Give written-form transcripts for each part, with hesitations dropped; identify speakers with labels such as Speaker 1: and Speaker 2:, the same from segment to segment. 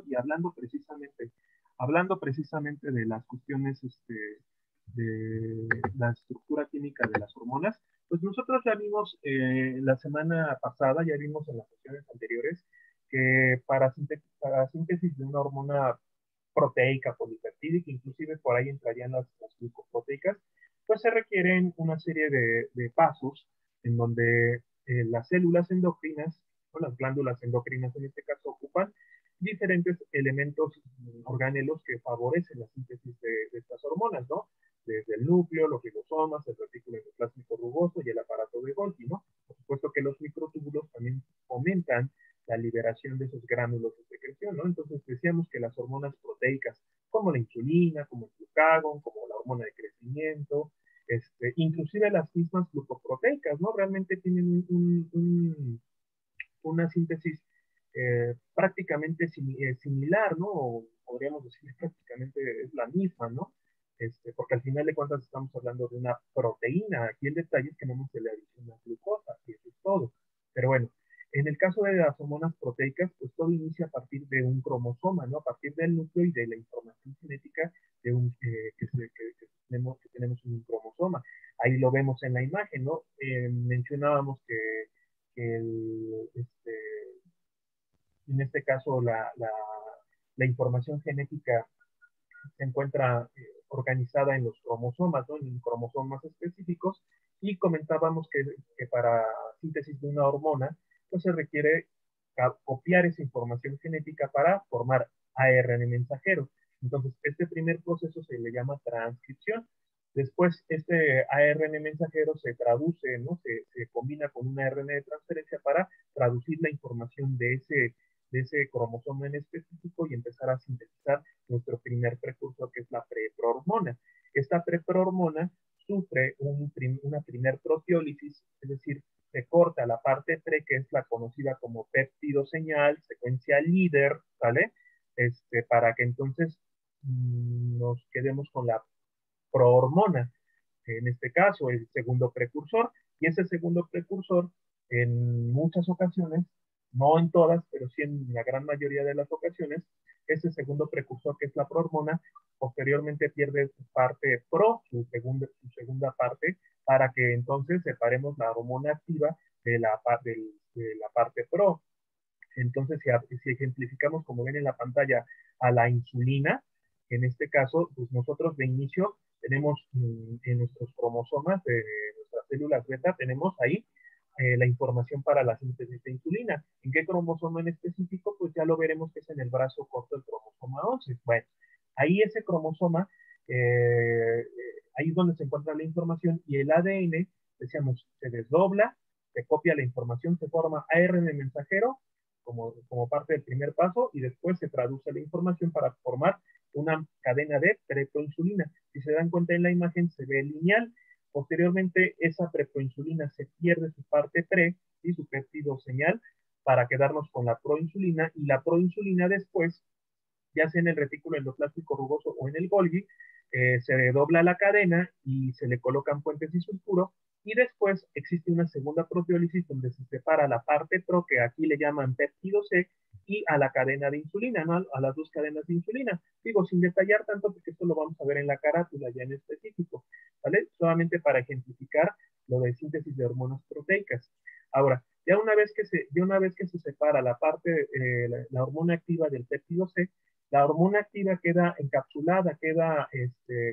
Speaker 1: y hablando precisamente de las cuestiones de la estructura química de las hormonas, pues nosotros ya vimos la semana pasada, ya vimos en las sesiones anteriores, que para síntesis de una hormona proteica polipeptídica, inclusive por ahí entrarían las glucoproteicas, pues se requieren una serie de pasos en donde las células endocrinas, o las glándulas endocrinas en este caso, ocupan diferentes elementos organelos que favorecen la síntesis de estas hormonas, ¿no? Desde el núcleo, los ribosomas, el retículo endoplásico rugoso y el aparato de Golgi, ¿no? Por supuesto que los microtúbulos también fomentan la liberación de esos gránulos de secreción, ¿no? Entonces decíamos que las hormonas proteicas, como la insulina, como el glucagón, como la hormona de crecimiento, inclusive las mismas glucoproteicas, ¿no? Realmente tienen una síntesis prácticamente similar, ¿no? O podríamos decir prácticamente es la misma, ¿no? Porque al final de cuentas estamos hablando de una proteína. Aquí el detalle es que no se le adiciona glucosa, y eso es todo. Pero bueno, en el caso de las hormonas proteicas, pues todo inicia a partir de un cromosoma, ¿no? A partir del núcleo y de la información genética de que tenemos un cromosoma. Ahí lo vemos en la imagen, ¿no? Mencionábamos que en este caso la información genética se encuentra organizada en los cromosomas, ¿no? En cromosomas específicos, y comentábamos que para síntesis de una hormona, pues se requiere copiar esa información genética para formar ARN mensajero. Entonces, este primer proceso se le llama transcripción. Después, este ARN mensajero se traduce, ¿no? Se combina con un ARN de transferencia para traducir la información de ese cromosoma en específico y empezar a sintetizar nuestro primer precursor, que es la preprohormona. Esta preprohormona sufre una primer proteólisis, es decir, se corta la parte pre, que es la conocida como péptido señal, secuencia líder, ¿vale? Para que entonces nos quedemos con la prohormona, en este caso el segundo precursor, y ese segundo precursor en muchas ocasiones, no en todas, pero sí en la gran mayoría de las ocasiones, ese segundo precursor que es la prohormona, posteriormente pierde su parte pro, su segunda parte, para que entonces separemos la hormona activa de la parte pro. Entonces, si ejemplificamos, como ven en la pantalla, a la insulina, en este caso, pues nosotros de inicio tenemos en nuestros cromosomas de nuestras células beta, tenemos ahí la información para la síntesis de insulina. ¿En qué cromosoma en específico? Pues ya lo veremos que es en el brazo corto del cromosoma 11. Bueno, ahí ese cromosoma, ahí es donde se encuentra la información, y el ADN, decíamos, se desdobla, se copia la información, se forma ARN mensajero, como parte del primer paso, y después se traduce la información para formar una cadena de preproinsulina. Si se dan cuenta en la imagen, se ve lineal. Posteriormente, esa preproinsulina se pierde su parte pre y su péptido señal para quedarnos con la proinsulina, y la proinsulina después, ya sea en el retículo endoplástico rugoso o en el Golgi, se dobla la cadena y se le colocan puentes disulfuro, y después existe una segunda proteólisis donde se separa la parte pro, que aquí le llaman péptido C, y a la cadena de insulina, ¿no? A las dos cadenas de insulina. Digo, sin detallar tanto, porque esto lo vamos a ver en la carátula ya en específico, ¿vale? Solamente para ejemplificar lo de síntesis de hormonas proteicas. Ahora, ya una vez que se separa la parte, la hormona activa del péptido C, la hormona activa queda encapsulada, queda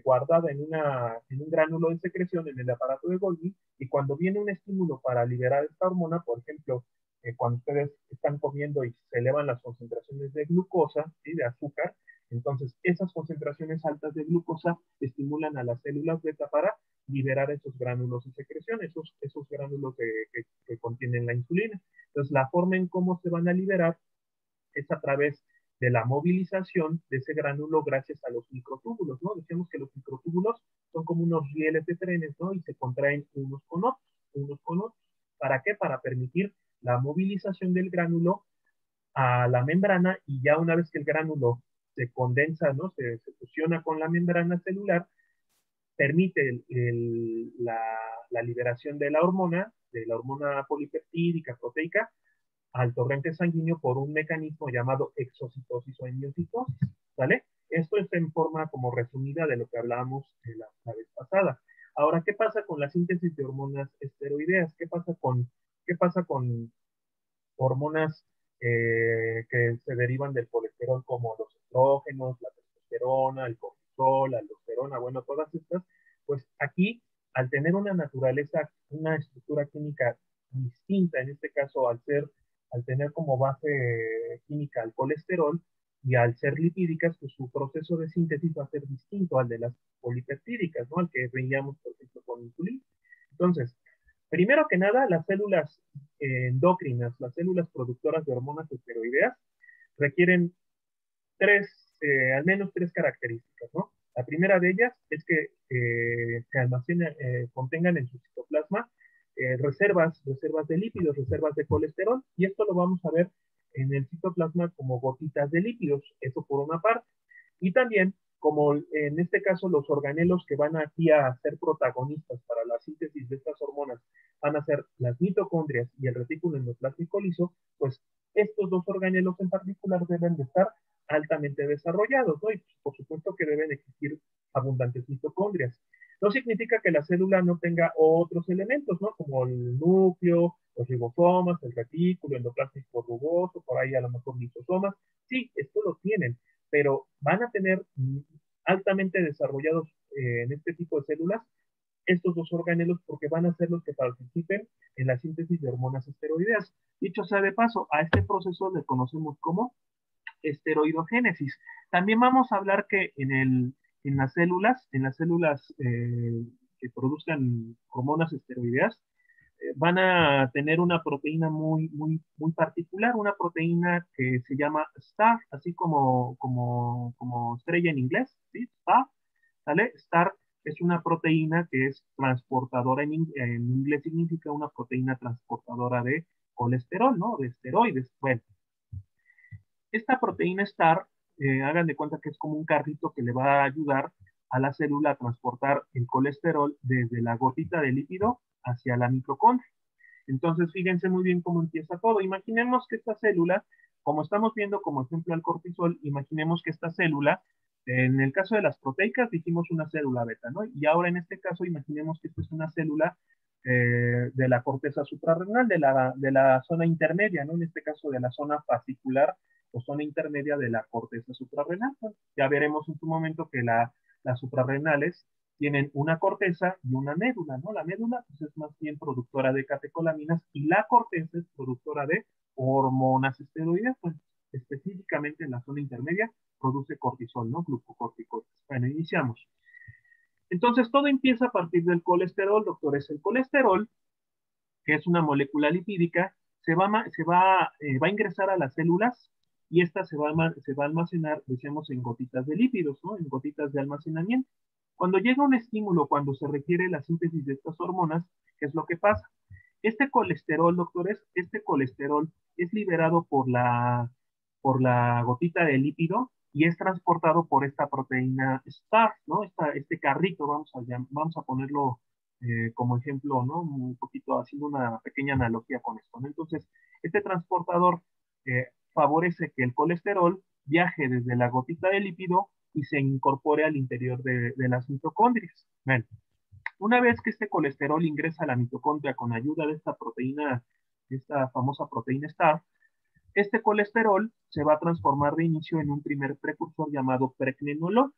Speaker 1: guardada en un gránulo de secreción en el aparato de Golgi, y cuando viene un estímulo para liberar esta hormona, por ejemplo, cuando ustedes están comiendo y se elevan las concentraciones de glucosa, ¿sí? De azúcar, entonces esas concentraciones altas de glucosa estimulan a las células beta para liberar esos gránulos de secreción, esos gránulos que contienen la insulina. Entonces, la forma en cómo se van a liberar es a través de la movilización de ese gránulo gracias a los microtúbulos, ¿no? Decíamos que los microtúbulos son como unos rieles de trenes, ¿no? Y se contraen unos con otros. ¿Para qué? Para permitir la movilización del gránulo a la membrana, y ya una vez que el gránulo se condensa, ¿no? Se fusiona con la membrana celular, permite la liberación de la hormona polipeptídica, proteica, al torrente sanguíneo por un mecanismo llamado exocitosis o emiocitosis, ¿vale? Esto es en forma como resumida de lo que hablábamos la vez pasada. Ahora, ¿qué pasa con la síntesis de hormonas esteroideas? Qué pasa con hormonas que se derivan del colesterol como los estrógenos, la testosterona, el cortisol, la aldosterona, bueno, todas estas, pues aquí, al tener una naturaleza, una estructura química distinta, en este caso al tener como base química el colesterol, y al ser lipídicas, pues su proceso de síntesis va a ser distinto al de las polipeptídicas, ¿no? Al que veíamos, por ejemplo, con insulina. Entonces, primero que nada, las células endocrinas, las células productoras de hormonas esteroideas, requieren al menos tres características, ¿no? La primera de ellas es que se almacenen, contengan en su citoplasma reservas de lípidos, reservas de colesterol, y esto lo vamos a ver en el citoplasma como gotitas de lípidos, eso por una parte. Y también, como en este caso los organelos que van aquí a ser protagonistas para la síntesis de estas hormonas van a ser las mitocondrias y el retículo endoplástico liso, pues estos dos organelos en particular deben de estar altamente desarrollados, ¿no? Y por supuesto que deben existir abundantes mitocondrias. No significa que la célula no tenga otros elementos, ¿no? Como el núcleo, los ribosomas, el retículo endoplástico rugoso, por ahí a lo mejor lisosomas. Sí, esto lo tienen, pero van a tener altamente desarrollados en este tipo de células estos dos organelos porque van a ser los que participen en la síntesis de hormonas esteroideas. Dicho sea de paso, a este proceso le conocemos como esteroidogénesis. También vamos a hablar que en las células que produzcan hormonas esteroideas, van a tener una proteína muy particular, una proteína que se llama STAR, así como estrella en inglés, ¿sí? STAR, ¿sale? STAR es una proteína que es transportadora, en inglés significa una proteína transportadora de colesterol, ¿no? De esteroides. Bueno, esta proteína STAR, hagan de cuenta que es como un carrito que le va a ayudar a la célula a transportar el colesterol desde la gotita de lípido hacia la mitocondria. Entonces, fíjense muy bien cómo empieza todo. Imaginemos que esta célula, como estamos viendo como ejemplo al cortisol, imaginemos que esta célula, en el caso de las proteicas, dijimos una célula beta, ¿no? Y ahora en este caso, imaginemos que esto es una célula de la corteza suprarrenal, de la zona intermedia, ¿no? En este caso, de la zona fascicular o zona intermedia de la corteza suprarrenal. Pues, ya veremos en su momento que las suprarrenales tienen una corteza y una médula, ¿no? La médula pues, es más bien productora de catecolaminas y la corteza es productora de hormonas esteroides, pues específicamente en la zona intermedia produce cortisol, ¿no? Glucocorticoides. Bueno, iniciamos. Entonces, todo empieza a partir del colesterol, doctores. El colesterol, que es una molécula lipídica, va a ingresar a las células y esta se va a almacenar, decíamos, en gotitas de lípidos, ¿no? En gotitas de almacenamiento. Cuando llega un estímulo, cuando se requiere la síntesis de estas hormonas, ¿qué es lo que pasa? Este colesterol, doctores, este colesterol es liberado por la gotita de lípido y es transportado por esta proteína STAR, ¿no? Este carrito, vamos a ponerlo como ejemplo, ¿no? Un poquito haciendo una pequeña analogía con esto, ¿no? Entonces, este transportador favorece que el colesterol viaje desde la gotita de lípido y se incorpore al interior de las mitocondrias. Bueno, una vez que este colesterol ingresa a la mitocondria con ayuda de esta proteína, esta famosa proteína STAR, este colesterol se va a transformar de inicio en un primer precursor llamado pregnenolona,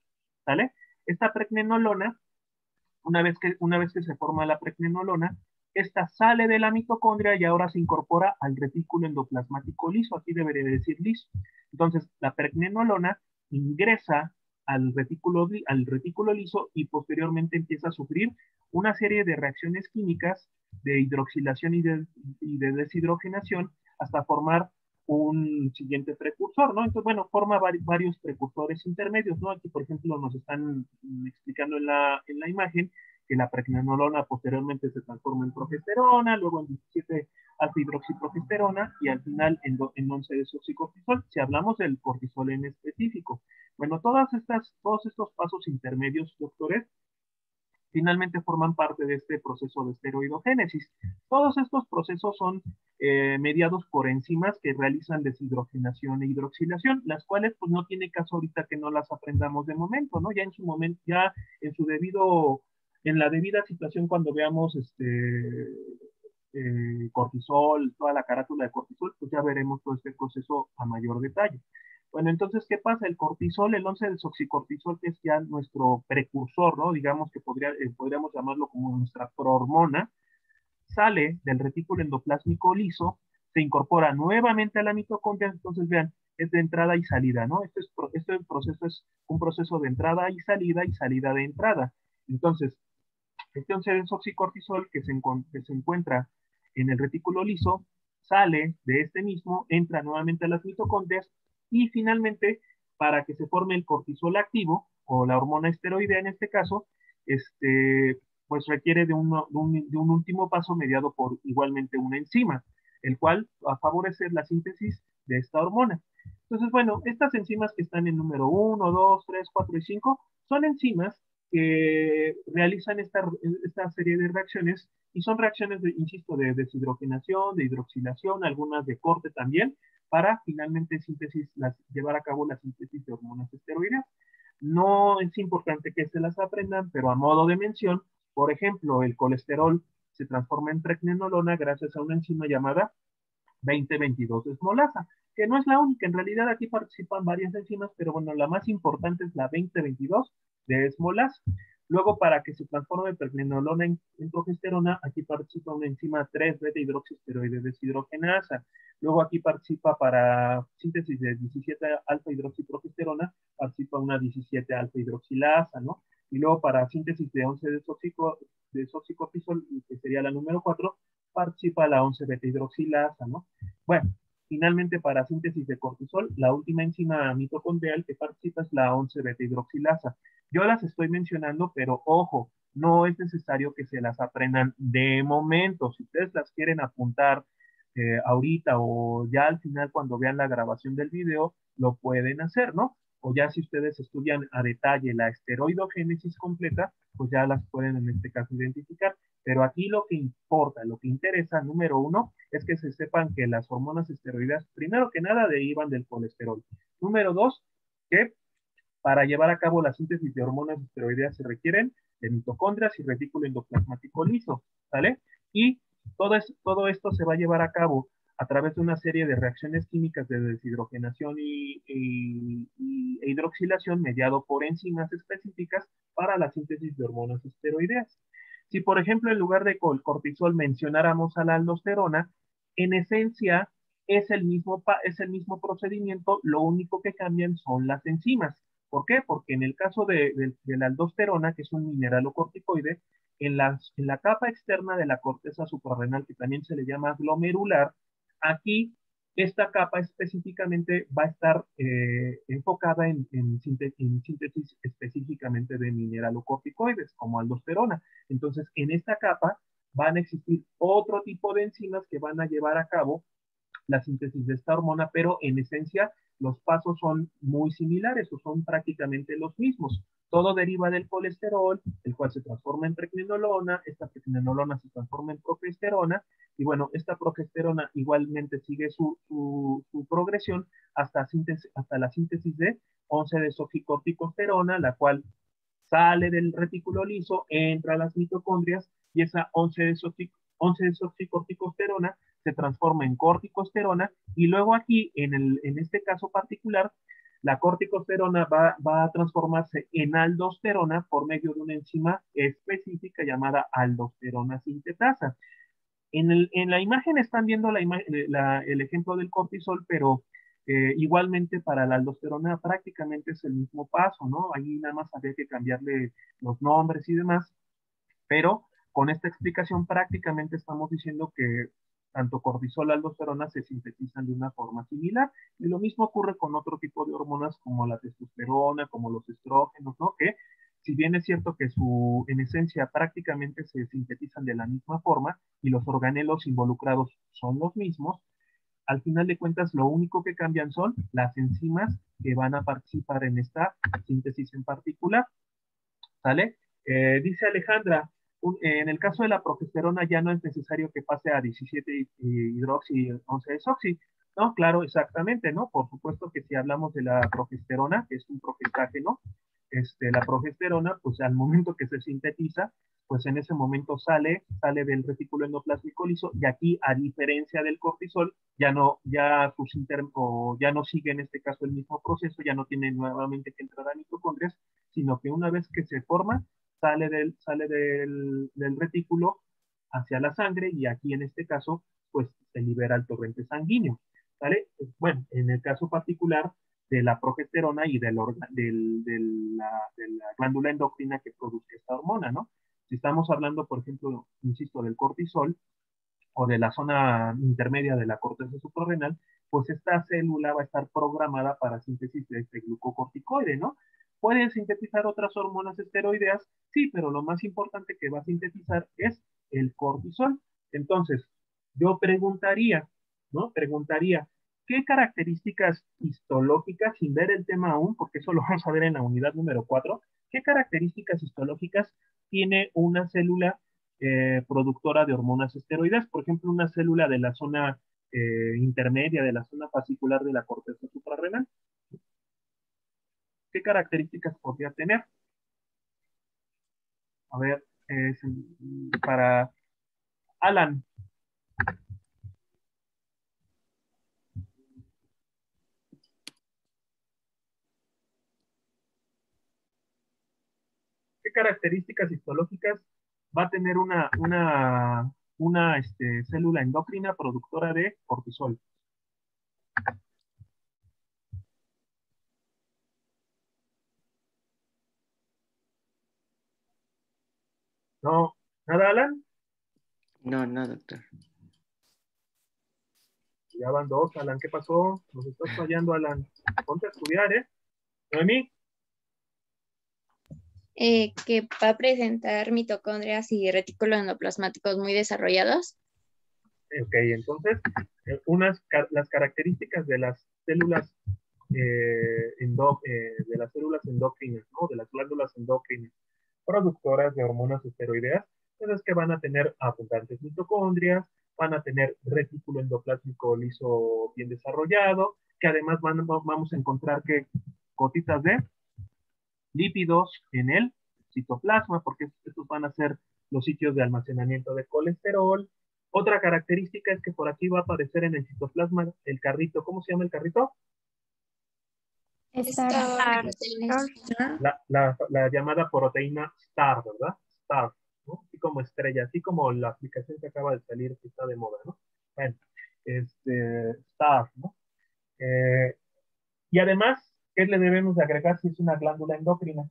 Speaker 1: ¿sale? Esta pregnenolona, una vez que se forma la pregnenolona, esta sale de la mitocondria y ahora se incorpora al retículo endoplasmático liso, aquí debería decir liso. Entonces, la pregnenolona ingresa al retículo liso y posteriormente empieza a sufrir una serie de reacciones químicas de hidroxilación y de deshidrogenación hasta formar un siguiente precursor, ¿no? Entonces, bueno, forma varios precursores intermedios, ¿no? Aquí, por ejemplo, nos están explicando en la imagen que la pregnenolona posteriormente se transforma en progesterona, luego en 17 alfa hidroxiprogesterona y al final en 11 desoxicortisol, si hablamos del cortisol en específico. Bueno, todos estos pasos intermedios, doctores, finalmente forman parte de este proceso de esteroidogénesis. Todos estos procesos son mediados por enzimas que realizan deshidrogenación e hidroxilación, las cuales pues no tiene caso ahorita que no las aprendamos de momento, ¿no? Ya en su momento, ya en su debido, en la debida situación cuando veamos cortisol, toda la carátula de cortisol, pues ya veremos todo este proceso a mayor detalle. Bueno, entonces, ¿qué pasa? El cortisol, el 11-desoxicortisol, que es ya nuestro precursor, ¿no? Digamos que podríamos llamarlo como nuestra prohormona, sale del retículo endoplásmico liso, se incorpora nuevamente a la mitocondria, entonces vean, es de entrada y salida, ¿no? Este proceso es un proceso de entrada y salida de entrada. Entonces, este 11-desoxicortisol que se encuentra en el retículo liso, sale de este mismo, entra nuevamente a las mitocondrias y finalmente, para que se forme el cortisol activo, o la hormona esteroidea en este caso, pues requiere de un último paso mediado por igualmente una enzima, el cual va a favorecer la síntesis de esta hormona. Entonces, bueno, estas enzimas que están en número 1, 2, 3, 4 y 5 son enzimas que realizan esta serie de reacciones y son reacciones, insisto, de deshidrogenación, de hidroxilación, algunas de corte también, para finalmente llevar a cabo la síntesis de hormonas esteroideas. No es importante que se las aprendan, pero a modo de mención, por ejemplo, el colesterol se transforma en pregnenolona gracias a una enzima llamada 2022 desmolasa, que no es la única, en realidad aquí participan varias enzimas, pero bueno, la más importante es la 2022 de desmolasa. Luego, para que se transforme pregnenolona en progesterona, aquí participa una enzima 3-beta hidroxiesteroide deshidrogenasa. Luego aquí participa para síntesis de 17 alfa hidroxiprogesterona, participa una 17 alfa hidroxilasa, ¿no? Y luego para síntesis de 11 desoxicortisol, que sería la número 4, participa la 11 beta hidroxilasa, ¿no? Bueno, finalmente para síntesis de cortisol, la última enzima mitocondrial que participa es la 11 beta hidroxilasa. Yo las estoy mencionando, pero ojo, no es necesario que se las aprendan de momento. Si ustedes las quieren apuntar ahorita o ya al final cuando vean la grabación del video, lo pueden hacer, ¿no? O ya si ustedes estudian a detalle la esteroidogénesis completa, pues ya las pueden en este caso identificar. Pero aquí lo que importa, lo que interesa, número uno, es que se sepan que las hormonas esteroideas, primero que nada, derivan del colesterol. Número dos, que para llevar a cabo la síntesis de hormonas esteroideas se requieren de mitocondrias y retículo endoplasmático liso, ¿sale? Y todo esto se va a llevar a cabo a través de una serie de reacciones químicas de deshidrogenación e hidroxilación mediado por enzimas específicas para la síntesis de hormonas esteroideas. Si, por ejemplo, en lugar de cortisol mencionáramos a la aldosterona, en esencia es el mismo procedimiento, lo único que cambian son las enzimas. ¿Por qué? Porque en el caso de la aldosterona, que es un mineralocorticoide, en la capa externa de la corteza suprarrenal, que también se le llama glomerular, aquí esta capa específicamente va a estar enfocada en síntesis específicamente de mineralocorticoides, como aldosterona. Entonces, en esta capa van a existir otro tipo de enzimas que van a llevar a cabo la síntesis de esta hormona, pero en esencia los pasos son muy similares o son prácticamente los mismos. Todo deriva del colesterol, el cual se transforma en pregnenolona, esta pregnenolona se transforma en progesterona, y bueno, esta progesterona igualmente sigue su progresión hasta la síntesis de 11-desoxicorticosterona, la cual sale del retículo liso, entra a las mitocondrias y esa 11-desoxicorticosterona se transforma en corticosterona y luego aquí, en este caso particular, la corticosterona va a transformarse en aldosterona por medio de una enzima específica llamada aldosterona sintetasa. En la imagen están viendo el ejemplo del cortisol, pero igualmente para la aldosterona prácticamente es el mismo paso, ¿no? Ahí nada más había que cambiarle los nombres y demás, pero con esta explicación prácticamente estamos diciendo que tanto cortisol y aldosterona se sintetizan de una forma similar. Y lo mismo ocurre con otro tipo de hormonas como la testosterona, como los estrógenos, ¿no? Que si bien es cierto que en esencia prácticamente se sintetizan de la misma forma y los organelos involucrados son los mismos, al final de cuentas lo único que cambian son las enzimas que van a participar en esta síntesis en particular, ¿sale? Dice Alejandra, en el caso de la progesterona ya no es necesario que pase a 17 hidroxi 11 desoxi. No, claro, exactamente, ¿no? Por supuesto que si hablamos de la progesterona, que es un progestágeno, la progesterona, pues al momento que se sintetiza, pues en ese momento sale del retículo endoplásmico liso, y aquí, a diferencia del cortisol, ya no sigue en este caso el mismo proceso, ya no tiene nuevamente que entrar a mitocondrias, sino que una vez que se forma, sale del retículo hacia la sangre, y aquí en este caso, pues se libera el torrente sanguíneo, ¿vale? Bueno, en el caso particular de la progesterona y de la glándula endocrina que produce esta hormona, ¿no? Si estamos hablando, por ejemplo, insisto, del cortisol o de la zona intermedia de la corteza suprarrenal, pues esta célula va a estar programada para síntesis de este glucocorticoide, ¿no? Puede sintetizar otras hormonas esteroideas, sí, pero lo más importante que va a sintetizar es el cortisol. Entonces, yo preguntaría, ¿no? Preguntaría, ¿qué características histológicas, sin ver el tema aún, porque eso lo vamos a ver en la unidad número 4, qué características histológicas tiene una célula productora de hormonas esteroides? Por ejemplo, una célula de la zona intermedia, de la zona fascicular de la corteza suprarrenal. ¿Qué características podría tener? A ver, para Alan, ¿qué características histológicas va a tener una célula endocrina productora de cortisol? No, nada, Alan.
Speaker 2: No, no, doctor.
Speaker 1: Ya van dos, Alan, ¿qué pasó? Nos estás fallando, Alan. Ponte a estudiar, ¿eh? Noemí.
Speaker 3: Que va a presentar mitocondrias y retículos endoplasmáticos muy desarrollados.
Speaker 1: Ok, entonces, las características de las células de las células endócrinas, ¿no? De las glándulas endócrinas productoras de hormonas esteroideas, pues es que van a tener abundantes mitocondrias, van a tener retículo endoplásmico liso bien desarrollado, que además vamos a encontrar que gotitas de lípidos en el citoplasma, porque estos van a ser los sitios de almacenamiento de colesterol. Otra característica es que por aquí va a aparecer en el citoplasma el carrito. ¿Cómo se llama el carrito?
Speaker 3: Star.
Speaker 1: La llamada proteína STAR, ¿verdad? STAR, ¿no? Así como estrella, así como la aplicación que acaba de salir, que está de moda, ¿no? Bueno, STAR, ¿no? Y además, ¿qué le debemos de agregar si es una glándula endocrina?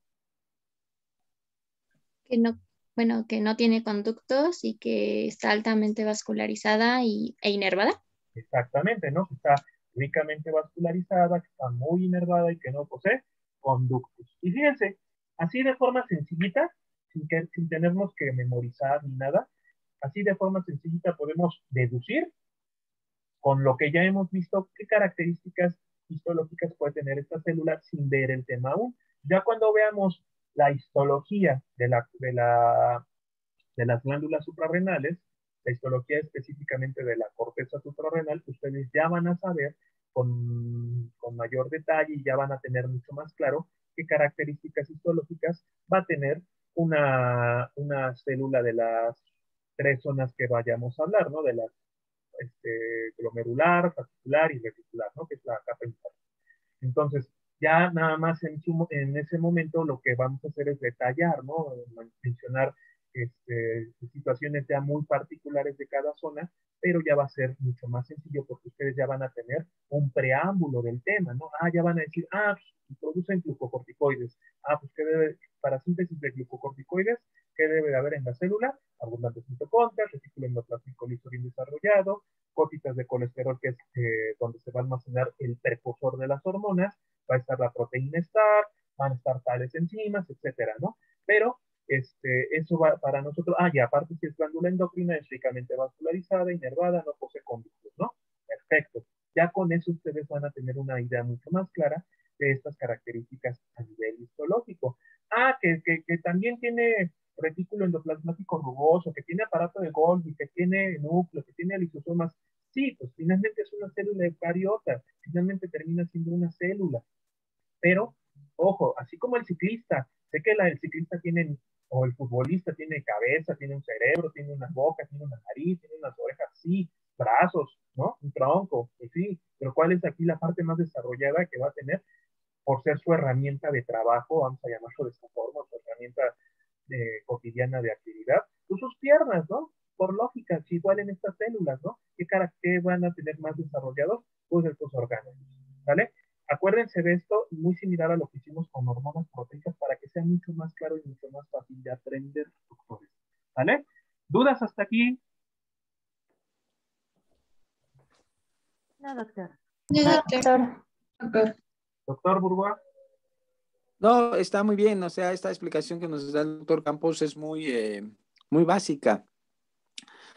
Speaker 3: Que no, bueno, que no tiene conductos y que está altamente vascularizada e inervada.
Speaker 1: Exactamente, ¿no? Que está ricamente vascularizada, que está muy inervada y que no posee conductos. Y fíjense, así de forma sencillita, sin tenernos que memorizar ni nada, así de forma sencillita podemos deducir con lo que ya hemos visto qué características histológicas puede tener esta célula sin ver el tema aún. Ya cuando veamos la histología de las glándulas suprarrenales, la histología específicamente de la corteza suprarrenal, ustedes ya van a saber con mayor detalle y ya van a tener mucho más claro qué características histológicas va a tener una célula de las tres zonas que vayamos a hablar, ¿no? De la glomerular, fascicular y reticular, ¿no? Que es la capa interna. Entonces, ya nada más en ese momento lo que vamos a hacer es detallar, ¿no? Mencionar situaciones ya muy particulares de cada zona, pero ya va a ser mucho más sencillo porque ustedes ya van a tener un preámbulo del tema, ¿no? Ya van a decir, pues producen glucocorticoides. Pues ¿qué debe, para síntesis de glucocorticoides, ¿qué debe de haber en la célula? Abundantes mitocondrias, retículo endoplásmico liso bien desarrollado, gotitas de colesterol, que es donde se va a almacenar el precursor de las hormonas, va a estar la proteína STAR, van a estar tales enzimas, etcétera, ¿no? Pero eso va para nosotros, y aparte si es glándula endocrina, es ricamente vascularizada, inervada, no posee conductos, ¿no? Perfecto. Ya con eso ustedes van a tener una idea mucho más clara de estas características a nivel histológico. que también tiene retículo endoplasmático rugoso, que tiene aparato de Golgi, que tiene núcleo, que tiene lisosomas. Sí, pues finalmente es una célula eucariota, finalmente termina siendo una célula. Pero, ojo, así como el ciclista, sé que el ciclista tiene, o el futbolista tiene cabeza, tiene un cerebro, tiene una boca, tiene una nariz, tiene unas orejas, sí, brazos, ¿no? Un tronco, pues sí, pero ¿cuál es aquí la parte más desarrollada que va a tener por ser su herramienta de trabajo, vamos a llamarlo de esta forma, su herramienta cotidiana de actividad? Pues sus piernas, ¿no? Por lógica, si igual en estas células, ¿no? ¿Qué van a tener más desarrollados? Pues estos órganos, ¿vale? Acuérdense de esto, muy similar a lo que hicimos con hormonas proteicas para que sea mucho más claro y mucho más fácil de aprender, doctores. ¿Vale? ¿Dudas hasta aquí?
Speaker 4: No, doctor.
Speaker 3: No, doctor.
Speaker 1: Doctor Burgoa.
Speaker 5: No, está muy bien, o sea, esta explicación que nos da el doctor Campos es muy básica.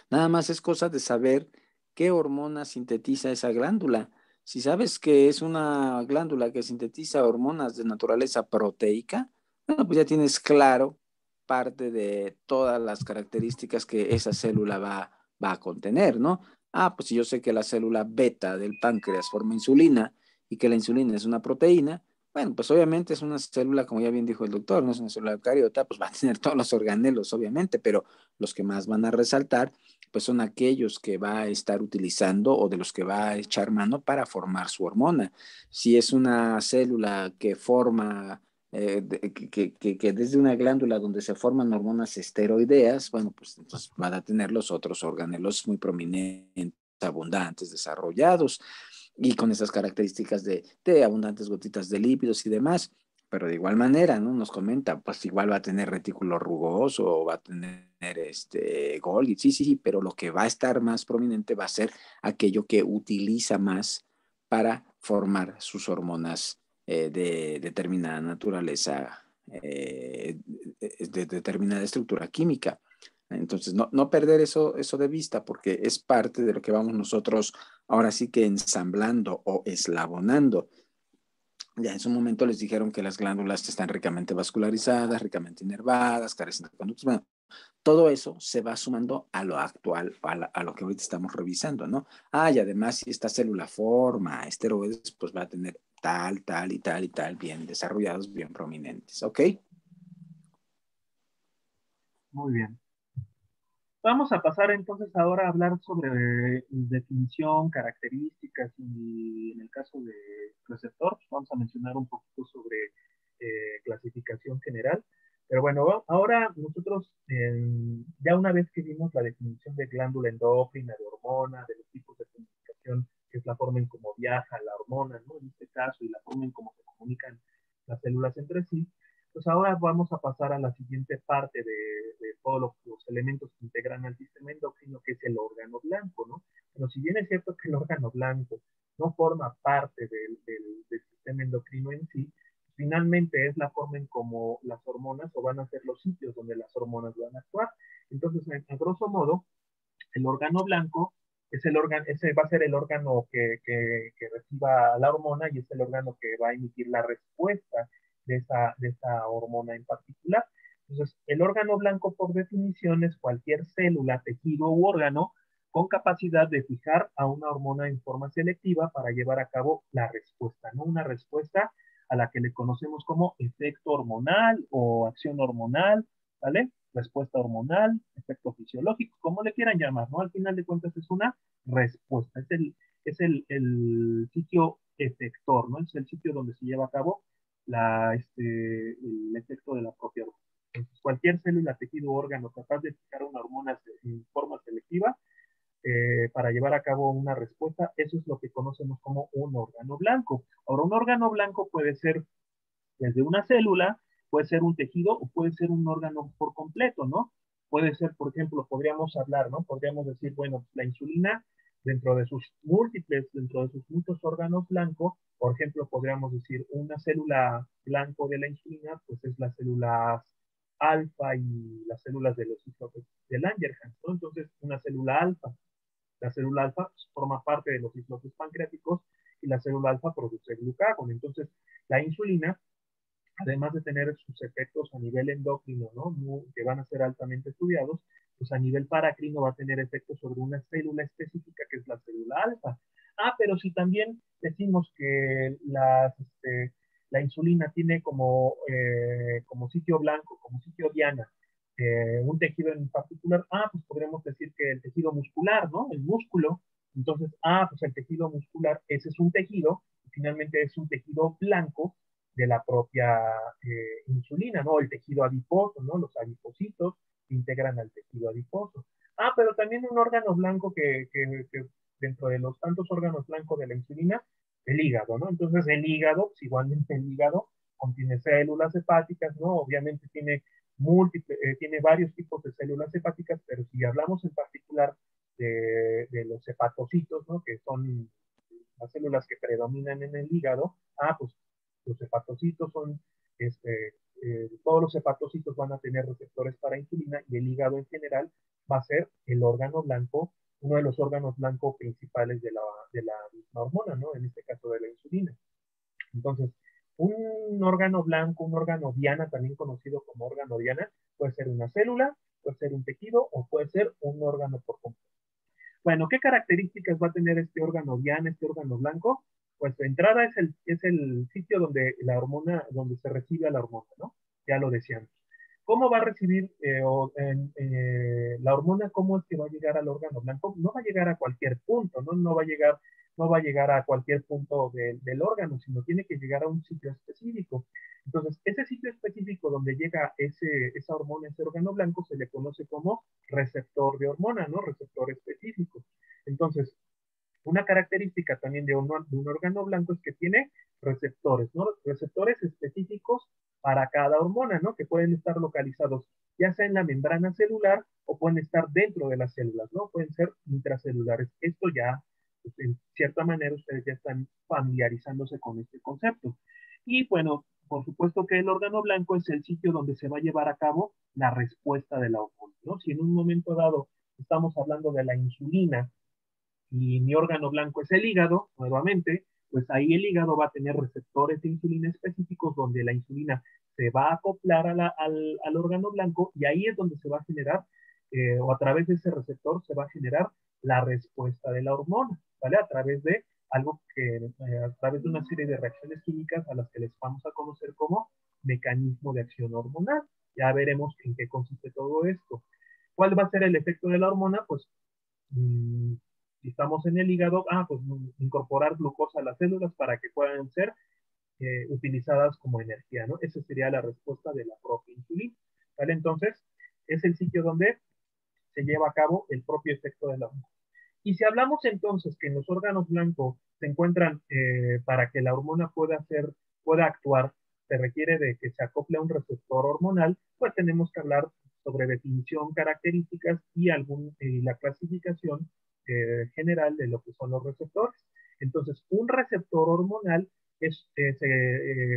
Speaker 5: Nada más es cosa de saber qué hormona sintetiza esa glándula. Si sabes que es una glándula que sintetiza hormonas de naturaleza proteica, bueno, pues ya tienes claro parte de todas las características que esa célula va a contener, ¿no? Ah, pues si yo sé que la célula beta del páncreas forma insulina y que la insulina es una proteína, bueno, pues obviamente es una célula, como ya bien dijo el doctor, no es una célula eucariota, pues va a tener todos los organelos, obviamente, pero los que más van a resaltar pues son aquellos que va a estar utilizando o de los que va a echar mano para formar su hormona. Si es una célula que forma, que desde una glándula donde se forman hormonas esteroideas, bueno, pues entonces van a tener los otros organelos muy prominentes, abundantes, desarrollados y con esas características de abundantes gotitas de lípidos y demás. Pero de igual manera, ¿no? Nos comenta, pues igual va a tener retículo rugoso o va a tener Golgi, sí, sí, sí, pero lo que va a estar más prominente va a ser aquello que utiliza más para formar sus hormonas de determinada naturaleza, de determinada estructura química. Entonces, no perder eso de vista porque es parte de lo que vamos nosotros ahora sí que ensamblando o eslabonando. Ya en su momento les dijeron que las glándulas están ricamente vascularizadas, ricamente inervadas, carecen de conductos. Bueno, todo eso se va sumando a lo actual, a lo que ahorita estamos revisando, ¿no? Ah, y además, si esta célula forma esteroides, pues va a tener tal y tal y tal, bien desarrollados, bien prominentes, ¿ok?
Speaker 1: Muy bien. Vamos a pasar entonces ahora a hablar sobre definición, características y en el caso de receptor, pues vamos a mencionar un poquito sobre clasificación general. Pero bueno, ahora nosotros, ya una vez que vimos la definición de glándula endócrina, de hormona, de los tipos de comunicación, que es la forma en cómo viaja la hormona, ¿no? En este caso, y la forma en cómo se comunican las células entre sí, pues ahora vamos a pasar a la siguiente parte de todos los elementos que integran al sistema endocrino, que es el órgano blanco, ¿no? Pero si bien es cierto que el órgano blanco no forma parte del sistema endocrino en sí, finalmente es la forma en cómo las hormonas, o van a ser los sitios donde las hormonas van a actuar. Entonces, a grosso modo, el órgano blanco es el órgano, ese va a ser el órgano que reciba la hormona y es el órgano que va a emitir la respuesta de esa hormona en particular. Entonces, el órgano blanco, por definición, es cualquier célula, tejido u órgano con capacidad de fijar a una hormona en forma selectiva para llevar a cabo la respuesta, ¿no? Una respuesta a la que le conocemos como efecto hormonal o acción hormonal, ¿vale? Respuesta hormonal, efecto fisiológico, como le quieran llamar, ¿no? Al final de cuentas es una respuesta, el sitio efector, ¿no? Es el sitio donde se lleva a cabo el efecto de la propia hormona. Entonces, cualquier célula, tejido o órgano capaz de fijar una hormona en forma selectiva para llevar a cabo una respuesta, eso es lo que conocemos como un órgano blanco. Ahora, un órgano blanco puede ser desde una célula, puede ser un tejido o puede ser un órgano por completo, ¿no? Puede ser, por ejemplo, podríamos hablar, ¿no? Podríamos decir, bueno, la insulina, dentro de sus muchos órganos blancos, por ejemplo, podríamos decir una célula blanco de la insulina, pues es la célula alfa y las células de los isótopos de Langerhans, ¿no? Entonces, una célula alfa. La célula alfa forma parte de los isótopos pancreáticos y la célula alfa produce glucagón. Entonces, la insulina además de tener sus efectos a nivel endocrino, ¿no? Que van a ser altamente estudiados, pues a nivel paracrino va a tener efectos sobre una célula específica que es la célula alfa. Pero si también decimos que la insulina tiene como sitio blanco, como sitio diana, un tejido en particular, pues podríamos decir que el tejido muscular, ¿no? El músculo. Entonces, pues el tejido muscular, ese es un tejido, y finalmente es un tejido blanco de la propia insulina, ¿no? El tejido adiposo, ¿no? Los adipocitos integran al tejido adiposo. Pero también un órgano blanco que dentro de los tantos órganos blancos de la insulina, el hígado, ¿no? Entonces el hígado, pues igualmente el hígado contiene células hepáticas, ¿no? Obviamente tiene varios tipos de células hepáticas, pero si hablamos en particular de los hepatocitos, ¿no? Que son las células que predominan en el hígado, pues los hepatocitos son, todos los hepatocitos van a tener receptores para insulina y el hígado en general va a ser el órgano blanco, uno de los órganos blancos principales de la misma hormona, ¿no? En este caso de la insulina. Entonces, un órgano blanco, un órgano diana, también conocido como órgano diana, puede ser una célula, puede ser un tejido o puede ser un órgano por completo. Bueno, ¿qué características va a tener este órgano diana, este órgano blanco? Pues de entrada es el sitio donde donde se recibe la hormona, ¿no? Ya lo decíamos. ¿Cómo va a recibir la hormona? ¿Cómo es que va a llegar al órgano blanco? No va a llegar a cualquier punto, ¿no? No va a llegar a cualquier punto del órgano, sino tiene que llegar a un sitio específico. Entonces, ese sitio específico donde llega esa hormona, ese órgano blanco, se le conoce como receptor de hormona, ¿no? Receptor específico. Entonces, una característica también de un órgano blanco es que tiene receptores, ¿no? Receptores específicos para cada hormona, ¿no? Que pueden estar localizados ya sea en la membrana celular o pueden estar dentro de las células, ¿no? Pueden ser intracelulares. Esto ya, pues, en cierta manera, ustedes ya están familiarizándose con este concepto. Y bueno, por supuesto que el órgano blanco es el sitio donde se va a llevar a cabo la respuesta de la hormona, ¿no? Si en un momento dado estamos hablando de la insulina y mi órgano blanco es el hígado, nuevamente, pues ahí el hígado va a tener receptores de insulina específicos donde la insulina se va a acoplar al órgano blanco y ahí es donde se va a generar, o a través de ese receptor se va a generar la respuesta de la hormona, ¿vale? A través de una serie de reacciones químicas a las que les vamos a conocer como mecanismo de acción hormonal. Ya veremos en qué consiste todo esto. ¿Cuál va a ser el efecto de la hormona? Pues si estamos en el hígado, pues incorporar glucosa a las células para que puedan ser utilizadas como energía, ¿no? Esa sería la respuesta de la propia insulina, ¿vale? Entonces, es el sitio donde se lleva a cabo el propio efecto de la hormona. Y si hablamos entonces que en los órganos blancos se encuentran, para que la hormona pueda actuar, se requiere de que se acople a un receptor hormonal, pues tenemos que hablar sobre definición, características y la clasificación general de lo que son los receptores. Entonces, un receptor hormonal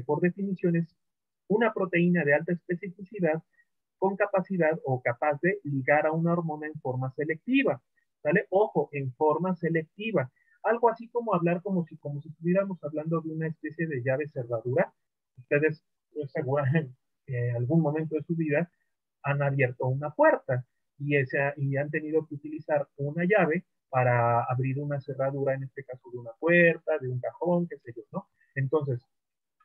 Speaker 1: por definición, es una proteína de alta especificidad con capacidad o capaz de ligar a una hormona en forma selectiva. ¿Sale? Ojo, en forma selectiva. Algo así como hablar como si estuviéramos hablando de una especie de llave cerradura. Ustedes, pues, seguramente, en algún momento de su vida han abierto una puerta y han tenido que utilizar una llave para abrir una cerradura, en este caso de una puerta, de un cajón, qué sé yo, ¿no? Entonces,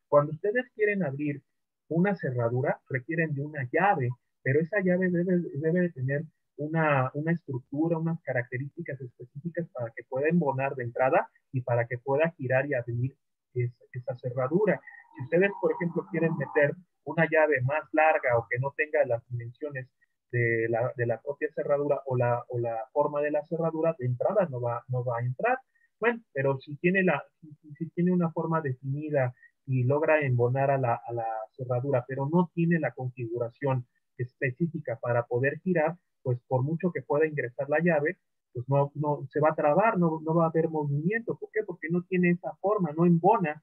Speaker 1: cuando ustedes quieren abrir una cerradura, requieren de una llave, pero esa llave debe de tener una estructura, unas características específicas para que pueda embonar de entrada y para que pueda girar y abrir esa cerradura. Si ustedes, por ejemplo, quieren meter una llave más larga o que no tenga las dimensiones de la propia cerradura o la forma de la cerradura, de entrada no va a entrar. Bueno, pero si tiene una forma definida y logra embonar a la cerradura, pero no tiene la configuración específica para poder girar, pues por mucho que pueda ingresar la llave, pues no se va a trabar, no va a haber movimiento. ¿Por qué? Porque no tiene esa forma, no embona.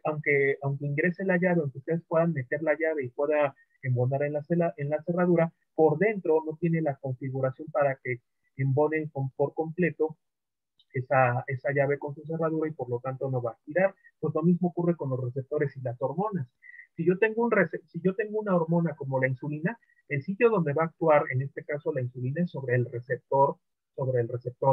Speaker 1: Aunque ingrese la llave, aunque ustedes puedan meter la llave y pueda embonar en la cerradura, por dentro no tiene la configuración para que embonen por completo esa llave con su cerradura y por lo tanto no va a girar. Pues lo mismo ocurre con los receptores y las hormonas. Si yo tengo una hormona como la insulina, el sitio donde va a actuar, en este caso la insulina, es sobre el receptor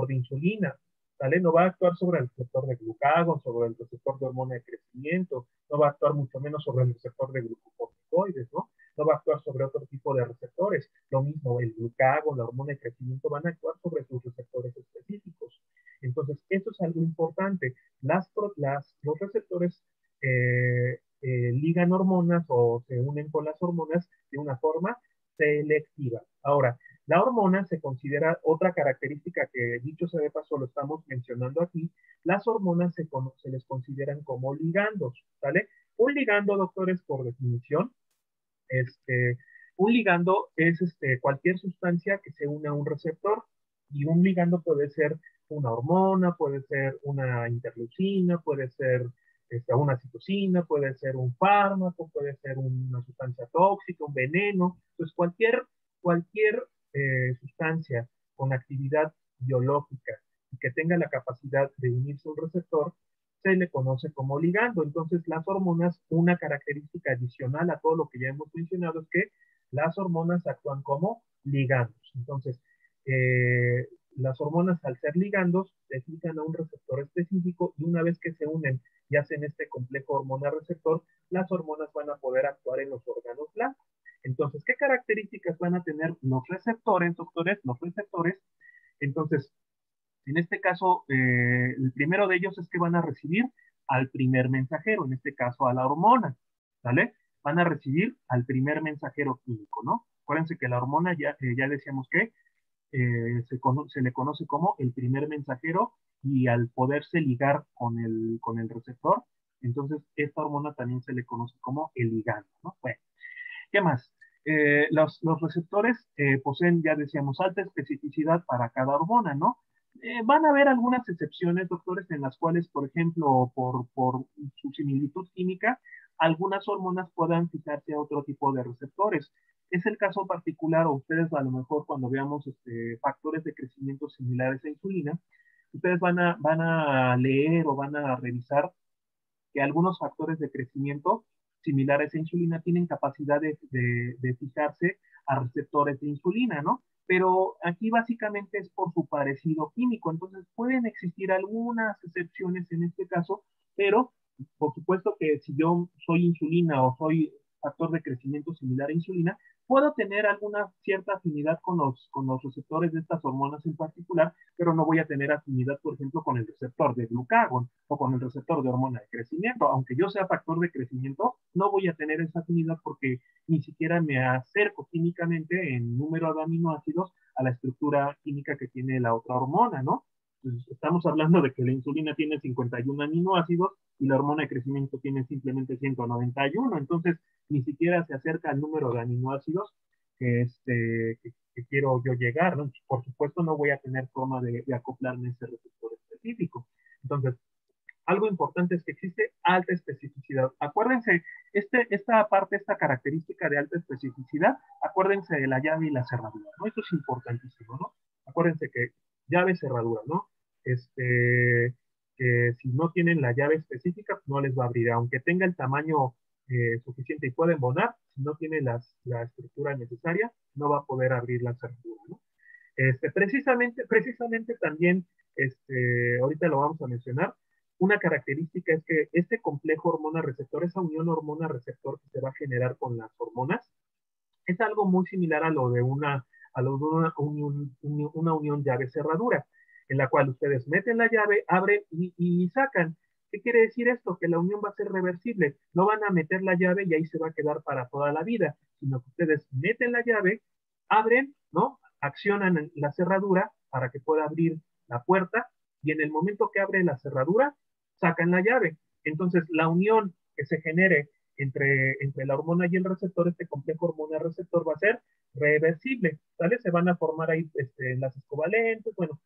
Speaker 1: de insulina, ¿vale? No va a actuar sobre el receptor de glucagón, sobre el receptor de hormona de crecimiento, no va a actuar mucho menos sobre el receptor de glucocorticoides, ¿no? No va a actuar sobre otro tipo de receptores. Lo mismo, el glucagón, la hormona de crecimiento van a actuar sobre sus receptores específicos. Entonces, eso es algo importante. Los receptores ligan hormonas o se unen con las hormonas de una forma selectiva. Ahora, la hormona se considera otra característica que, dicho sea de paso, lo estamos mencionando aquí. Las hormonas se les consideran como ligandos, ¿vale? Un ligando, doctores, por definición, este, un ligando es cualquier sustancia que se une a un receptor, y un ligando puede ser una hormona, puede ser una interleucina, puede ser una citosina, puede ser un fármaco, puede ser una sustancia tóxica, un veneno. Entonces, cualquier sustancia con actividad biológica y que tenga la capacidad de unirse a un receptor se le conoce como ligando. Entonces, las hormonas, una característica adicional a todo lo que ya hemos mencionado es que las hormonas actúan como ligandos. Entonces, las hormonas, al ser ligandos, se fijan a un receptor específico, y una vez que se unen y hacen este complejo hormona-receptor, las hormonas van a poder actuar en los órganos blancos. Entonces, ¿qué características van a tener los receptores, doctores? Los receptores, entonces, en este caso, el primero de ellos es que van a recibir al primer mensajero, en este caso a la hormona, ¿vale? Van a recibir al primer mensajero químico, ¿no? Acuérdense que la hormona ya decíamos que se le conoce como el primer mensajero, y al poderse ligar con el receptor, entonces esta hormona también se le conoce como el ligando, ¿no? Bueno, ¿qué más? Los receptores poseen, ya decíamos, alta especificidad para cada hormona, ¿no? Van a haber algunas excepciones, doctores, en las cuales, por ejemplo, por su similitud química, algunas hormonas puedan fijarse a otro tipo de receptores. Es el caso particular, o ustedes a lo mejor cuando veamos factores de crecimiento similares a insulina, ustedes van a leer o van a revisar que algunos factores de crecimiento similares a insulina tienen capacidad de fijarse a receptores de insulina, ¿no? Pero aquí básicamente es por su parecido químico. Entonces pueden existir algunas excepciones en este caso, pero por supuesto que si yo soy insulina o soy factor de crecimiento similar a insulina, puedo tener alguna cierta afinidad con los receptores de estas hormonas en particular, pero no voy a tener afinidad, por ejemplo, con el receptor de glucagón o con el receptor de hormona de crecimiento. Aunque yo sea factor de crecimiento, no voy a tener esa afinidad porque ni siquiera me acerco químicamente en número de aminoácidos a la estructura química que tiene la otra hormona, ¿no? Entonces, estamos hablando de que la insulina tiene 51 aminoácidos y la hormona de crecimiento tiene simplemente 191, entonces ni siquiera se acerca al número de aminoácidos que quiero yo llegar, ¿no? Por supuesto no voy a tener forma de acoplarme a ese receptor específico. Entonces, algo importante es que existe alta especificidad. Acuérdense, esta característica de alta especificidad, acuérdense de la llave y la cerradura, ¿no? Esto es importantísimo, ¿no? Acuérdense que llave, cerradura, ¿no? Que si no tienen la llave específica, pues no les va a abrir, aunque tenga el tamaño suficiente y pueda embonar, si no tiene la estructura necesaria, no va a poder abrir la cerradura, ¿no? Precisamente también, ahorita lo vamos a mencionar, una característica es que este complejo hormona-receptor, esa unión hormona-receptor que se va a generar con las hormonas, es algo muy similar a lo de una unión llave-cerradura, en la cual ustedes meten la llave, abren y sacan. ¿Qué quiere decir esto? Que la unión va a ser reversible. No van a meter la llave y ahí se va a quedar para toda la vida, sino que ustedes meten la llave, abren, ¿no? Accionan la cerradura para que pueda abrir la puerta, y en el momento que abre la cerradura, sacan la llave. Entonces, la unión que se genere entre la hormona y el receptor, este complejo hormona-receptor, va a ser reversible, ¿vale? Se van a formar ahí enlaces covalentes, bueno,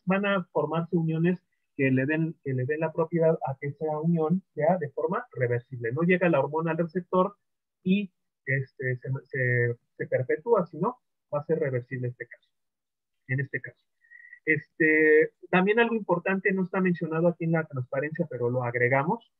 Speaker 1: van a formarse uniones que le den la propiedad a que esa unión sea de forma reversible. No llega la hormona al receptor y se perpetúa, sino va a ser reversible en este caso. También algo importante, no está mencionado aquí en la transparencia, pero lo agregamos,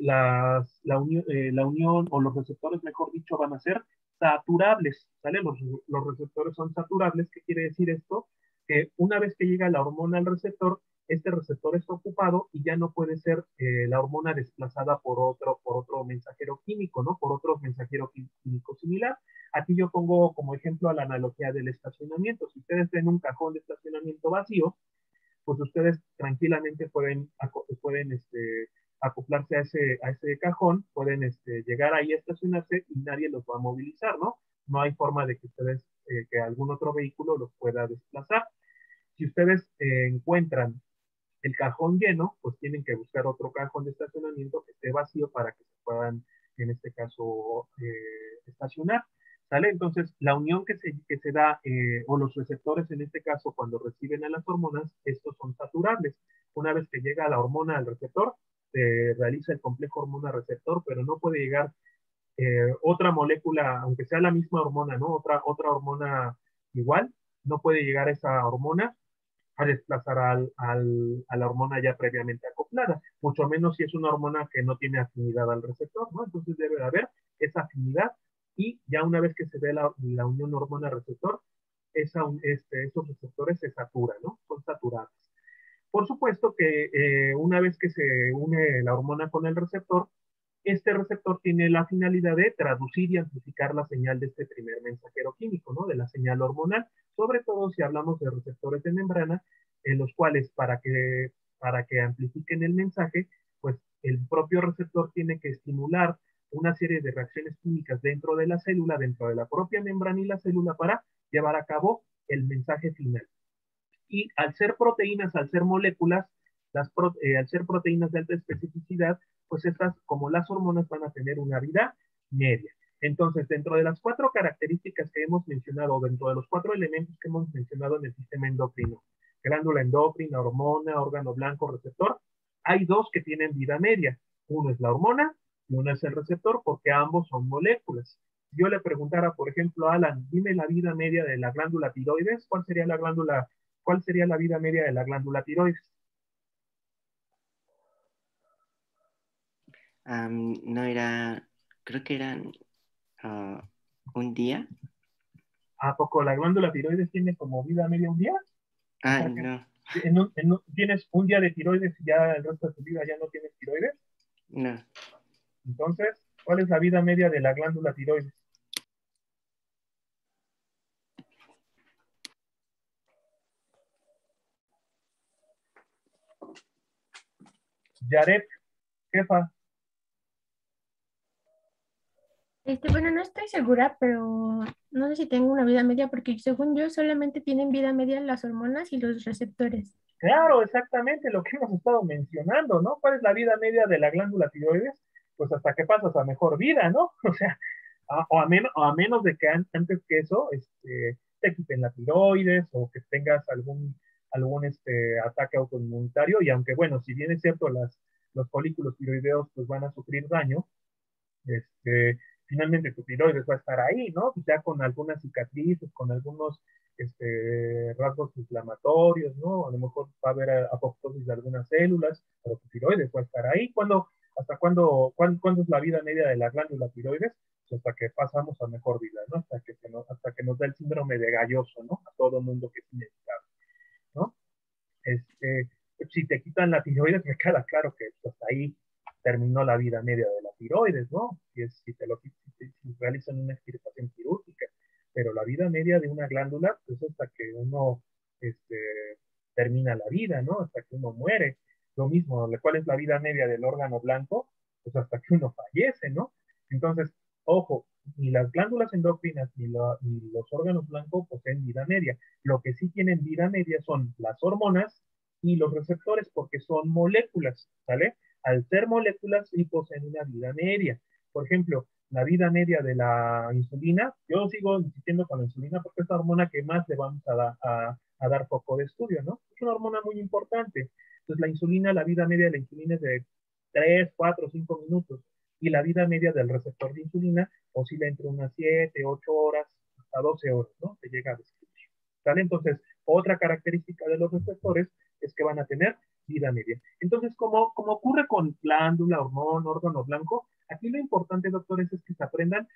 Speaker 1: la unión o los receptores, mejor dicho, van a ser saturables, ¿sale? Los receptores son saturables. ¿Qué quiere decir esto? Que una vez que llega la hormona al receptor, este receptor está ocupado y ya no puede ser la hormona desplazada por otro mensajero químico, ¿no? Por otro mensajero químico similar. Aquí yo pongo como ejemplo a la analogía del estacionamiento. Si ustedes ven un cajón de estacionamiento vacío, pues ustedes tranquilamente pueden acoplarse a ese cajón, pueden llegar ahí a estacionarse y nadie los va a movilizar, ¿no? No hay forma de que ustedes, que algún otro vehículo los pueda desplazar. Si ustedes encuentran el cajón lleno, pues tienen que buscar otro cajón de estacionamiento que esté vacío para que se puedan, en este caso, estacionar. ¿Sale? Entonces, la unión que se da, o los receptores en este caso, cuando reciben a las hormonas, estos son saturables. Una vez que llega la hormona al receptor, se realiza el complejo hormona-receptor, pero no puede llegar otra molécula, aunque sea la misma hormona, ¿no? Otra hormona igual, no puede llegar esa hormona a desplazar a la hormona ya previamente acoplada, mucho menos si es una hormona que no tiene afinidad al receptor, ¿no? Entonces debe de haber esa afinidad y ya una vez que se dé la unión hormona-receptor, esos receptores se saturan, ¿no? Son saturados. Por supuesto que una vez que se une la hormona con el receptor, este receptor tiene la finalidad de traducir y amplificar la señal de este primer mensajero químico, ¿no? De la señal hormonal, sobre todo si hablamos de receptores de membrana, en los cuales para que amplifiquen el mensaje, pues el propio receptor tiene que estimular una serie de reacciones químicas dentro de la célula, dentro de la propia membrana y la célula para llevar a cabo el mensaje final. Y al ser proteínas, al ser moléculas, al ser proteínas de alta especificidad, pues estas, como las hormonas, van a tener una vida media. Entonces, dentro de las 4 características que hemos mencionado, dentro de los 4 elementos que hemos mencionado en el sistema endocrino, glándula endocrina, hormona, órgano blanco, receptor, hay 2 que tienen vida media. Uno es la hormona y uno es el receptor, porque ambos son moléculas. Si yo le preguntara, por ejemplo, a Alan, dime la vida media de la glándula tiroides, ¿cuál sería la vida media de la glándula tiroides?
Speaker 2: No era, creo que eran un día.
Speaker 1: ¿A poco la glándula tiroides tiene como vida media un día?
Speaker 2: Ah,
Speaker 1: O sea,
Speaker 2: no,
Speaker 1: tienes un día de tiroides y ya el resto de tu vida ya no tienes tiroides.
Speaker 2: no.
Speaker 1: Entonces, ¿cuál es la vida media de la glándula tiroides? Yaret, jefa.
Speaker 6: Bueno, no estoy segura, pero no sé si tengo una vida media porque según yo solamente tienen vida media las hormonas y los receptores.
Speaker 1: Claro, exactamente lo que hemos estado mencionando, ¿no? ¿Cuál es la vida media de la glándula tiroides? Pues hasta que pasas a mejor vida, ¿no? O sea, a menos de que antes que eso, te quiten la tiroides o que tengas algún ataque autoinmunitario. Y aunque, bueno, si bien es cierto, los folículos tiroideos pues van a sufrir daño, finalmente tu tiroides va a estar ahí, ¿no? Ya con algunas cicatrices, con algunos rasgos inflamatorios, ¿no? A lo mejor va a haber apoptosis de algunas células, pero tu tiroides va a estar ahí. ¿Hasta cuándo es la vida media de la glándula tiroides? Pues hasta que pasamos a mejor vida, ¿no? Hasta que nos da el síndrome de galloso, ¿no? A todo mundo que es inevitable, ¿no? Si te quitan la tiroides, me queda claro que hasta ahí terminó la vida media de la tiroides, ¿no? Si realizan una extirpación quirúrgica, pero la vida media de una glándula, pues hasta que uno termina la vida, ¿no? Hasta que uno muere. Lo mismo, ¿cuál es la vida media del órgano blanco? Pues hasta que uno fallece, ¿no? Entonces, ojo, ni las glándulas endocrinas ni los órganos blancos poseen vida media. Lo que sí tienen vida media son las hormonas y los receptores, porque son moléculas, ¿sale? Al ser moléculas sí poseen una vida media. Por ejemplo, la vida media de la insulina, yo sigo insistiendo con la insulina porque es la hormona que más le vamos a dar foco de estudio, ¿no? Es una hormona muy importante. Entonces, la vida media de la insulina es de 3, 4, 5 minutos. Y la vida media del receptor de insulina oscila entre unas 7, 8 horas hasta 12 horas, ¿no? Se llega a describir. ¿Sale? Entonces, otra característica de los receptores es que van a tener vida media. Entonces, como ocurre con glándula, hormona, órgano blanco, aquí lo importante, doctores, es que se aprendan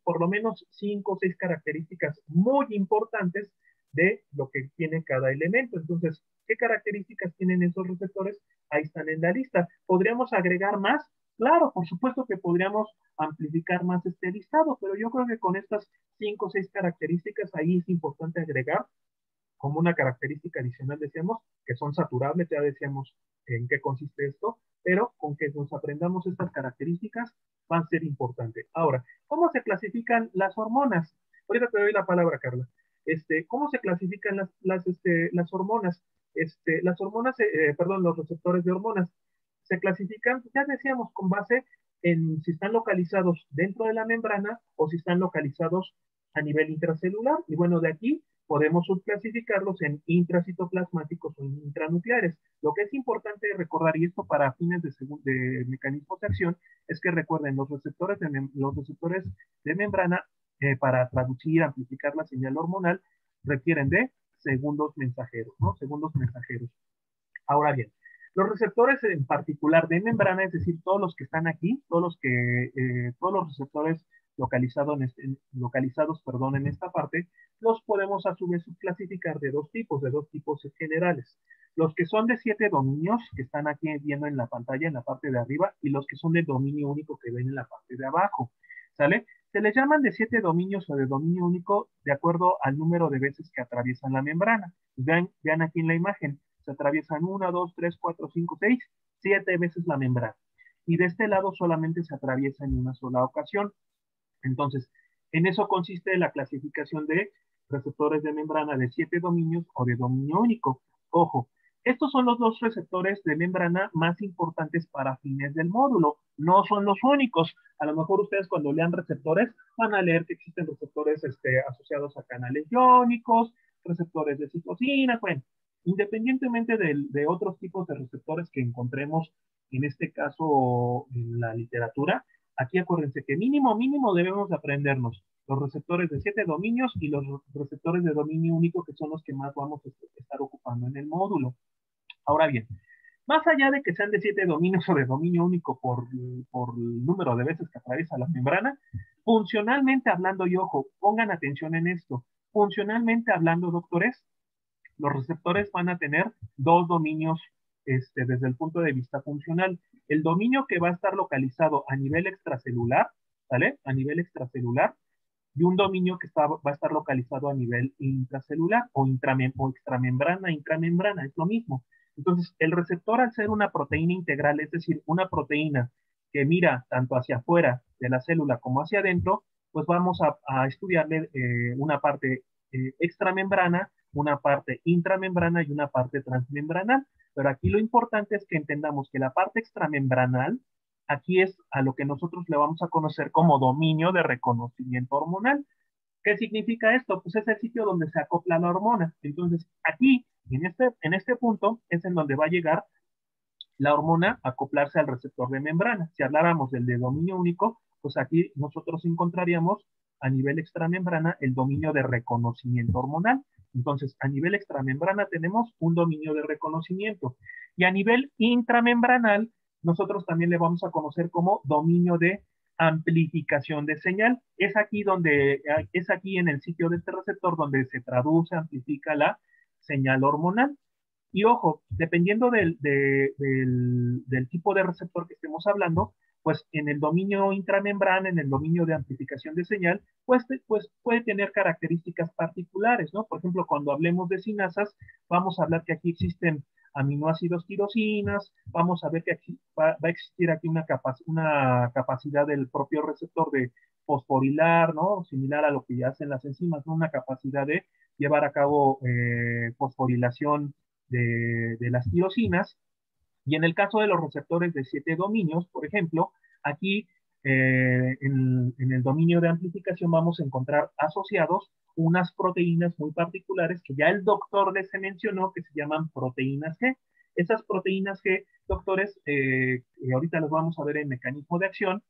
Speaker 1: por lo menos 5 o 6 características muy importantes de lo que tiene cada elemento. Entonces, ¿qué características tienen esos receptores? Ahí están en la lista. ¿Podríamos agregar más? Claro, por supuesto que podríamos amplificar más este listado, pero yo creo que con estas 5 o 6 características ahí es importante agregar como una característica adicional, decíamos, que son saturables, ya decíamos en qué consiste esto, pero con que nos aprendamos estas características va a ser importante. Ahora, ¿cómo se clasifican las hormonas? Ahorita te doy la palabra, Carla. ¿Cómo se clasifican las hormonas? Las hormonas, perdón, los receptores de hormonas se clasifican, ya decíamos, con base en si están localizados dentro de la membrana o si están localizados a nivel intracelular. Y bueno, de aquí podemos subclasificarlos en intracitoplasmáticos o intranucleares. Lo que es importante recordar, y esto para fines de mecanismos de acción, es que recuerden, los receptores de membrana, para traducir, amplificar la señal hormonal, requieren de segundos mensajeros, ¿no? Segundos mensajeros. Ahora bien, los receptores en particular de membrana, es decir, todos los que están aquí, todos los receptores localizados en esta parte, los podemos a su vez subclasificar de dos tipos generales. Los que son de 7 dominios, que están aquí viendo en la pantalla, en la parte de arriba, y los que son de dominio único, que ven en la parte de abajo, ¿sale? Se les llaman de 7 dominios o de dominio único de acuerdo al número de veces que atraviesan la membrana. Vean aquí en la imagen, se atraviesan 1, 2, 3, 4, 5, 6, 7 veces la membrana. Y de este lado solamente se atraviesa en una sola ocasión. Entonces, en eso consiste la clasificación de receptores de membrana de 7 dominios o de dominio único. Ojo, estos son los dos receptores de membrana más importantes para fines del módulo. No son los únicos. A lo mejor ustedes cuando lean receptores van a leer que existen receptores asociados a canales iónicos, receptores de citosina, bueno, independientemente de otros tipos de receptores que encontremos, en este caso en la literatura, aquí acuérdense que mínimo debemos de aprendernos los receptores de 7 dominios y los receptores de dominio único, que son los que más vamos a estar ocupando en el módulo. Ahora bien, más allá de que sean de 7 dominios o de dominio único por el número de veces que atraviesa la membrana, funcionalmente hablando, y ojo, pongan atención en esto, funcionalmente hablando, doctores, los receptores van a tener dos dominios desde el punto de vista funcional. El dominio que va a estar localizado a nivel extracelular, ¿vale? A nivel extracelular, y un dominio que va a estar localizado a nivel intracelular o extramembrana, intramembrana, es lo mismo. Entonces, el receptor, al ser una proteína integral, es decir, una proteína que mira tanto hacia afuera de la célula como hacia adentro, pues vamos a estudiarle una parte extramembrana, una parte intramembrana y una parte transmembranal. Pero aquí lo importante es que entendamos que la parte extramembranal, aquí es a lo que nosotros le vamos a conocer como dominio de reconocimiento hormonal. ¿Qué significa esto? Pues es el sitio donde se acopla la hormona. Entonces, aquí, en este punto, es en donde va a llegar la hormona a acoplarse al receptor de membrana. Si habláramos del de dominio único, pues aquí nosotros encontraríamos a nivel extramembrana el dominio de reconocimiento hormonal. Entonces, a nivel extramembrana tenemos un dominio de reconocimiento. Y a nivel intramembranal, nosotros también le vamos a conocer como dominio de amplificación de señal. Es aquí en el sitio de este receptor donde se traduce, amplifica la señal hormonal. Y ojo, dependiendo del tipo de receptor que estemos hablando, pues en el dominio intramembrana, en el dominio de amplificación de señal, pues puede tener características particulares, ¿no? Por ejemplo, cuando hablemos de sinasas, vamos a hablar que aquí existen aminoácidos tirosinas, vamos a ver que aquí va a existir aquí una capacidad del propio receptor de fosforilar, ¿no? Similar a lo que ya hacen las enzimas, ¿no? Una capacidad de llevar a cabo fosforilación de las tirosinas. Y en el caso de los receptores de 7 dominios, por ejemplo, aquí en el dominio de amplificación vamos a encontrar asociados unas proteínas muy particulares que ya el doctor les mencionó, que se llaman proteínas G. Esas proteínas G, doctores, ahorita las vamos a ver en mecanismo de acción,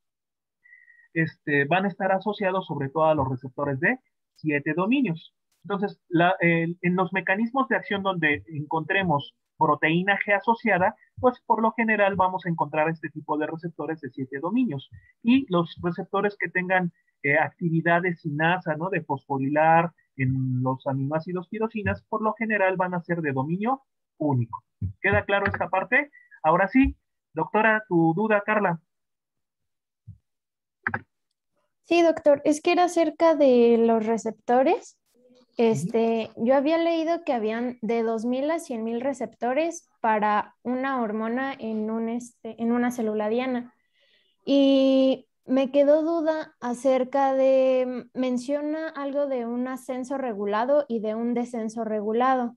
Speaker 1: van a estar asociados sobre todo a los receptores de 7 dominios. Entonces, en los mecanismos de acción donde encontremos proteína G asociada, pues por lo general vamos a encontrar este tipo de receptores de 7 dominios. Y los receptores que tengan actividad de sinasa, ¿no? De fosforilar en los aminoácidos tirosinas, por lo general van a ser de dominio único. ¿Queda claro esta parte? Ahora sí, doctora, tu duda, Carla.
Speaker 6: Sí, doctor, es que era acerca de los receptores. Yo había leído que habían de 2000 a 100,000 receptores para una hormona en en una célula diana. Y me quedó duda acerca de, menciona algo de un ascenso regulado y de un descenso regulado.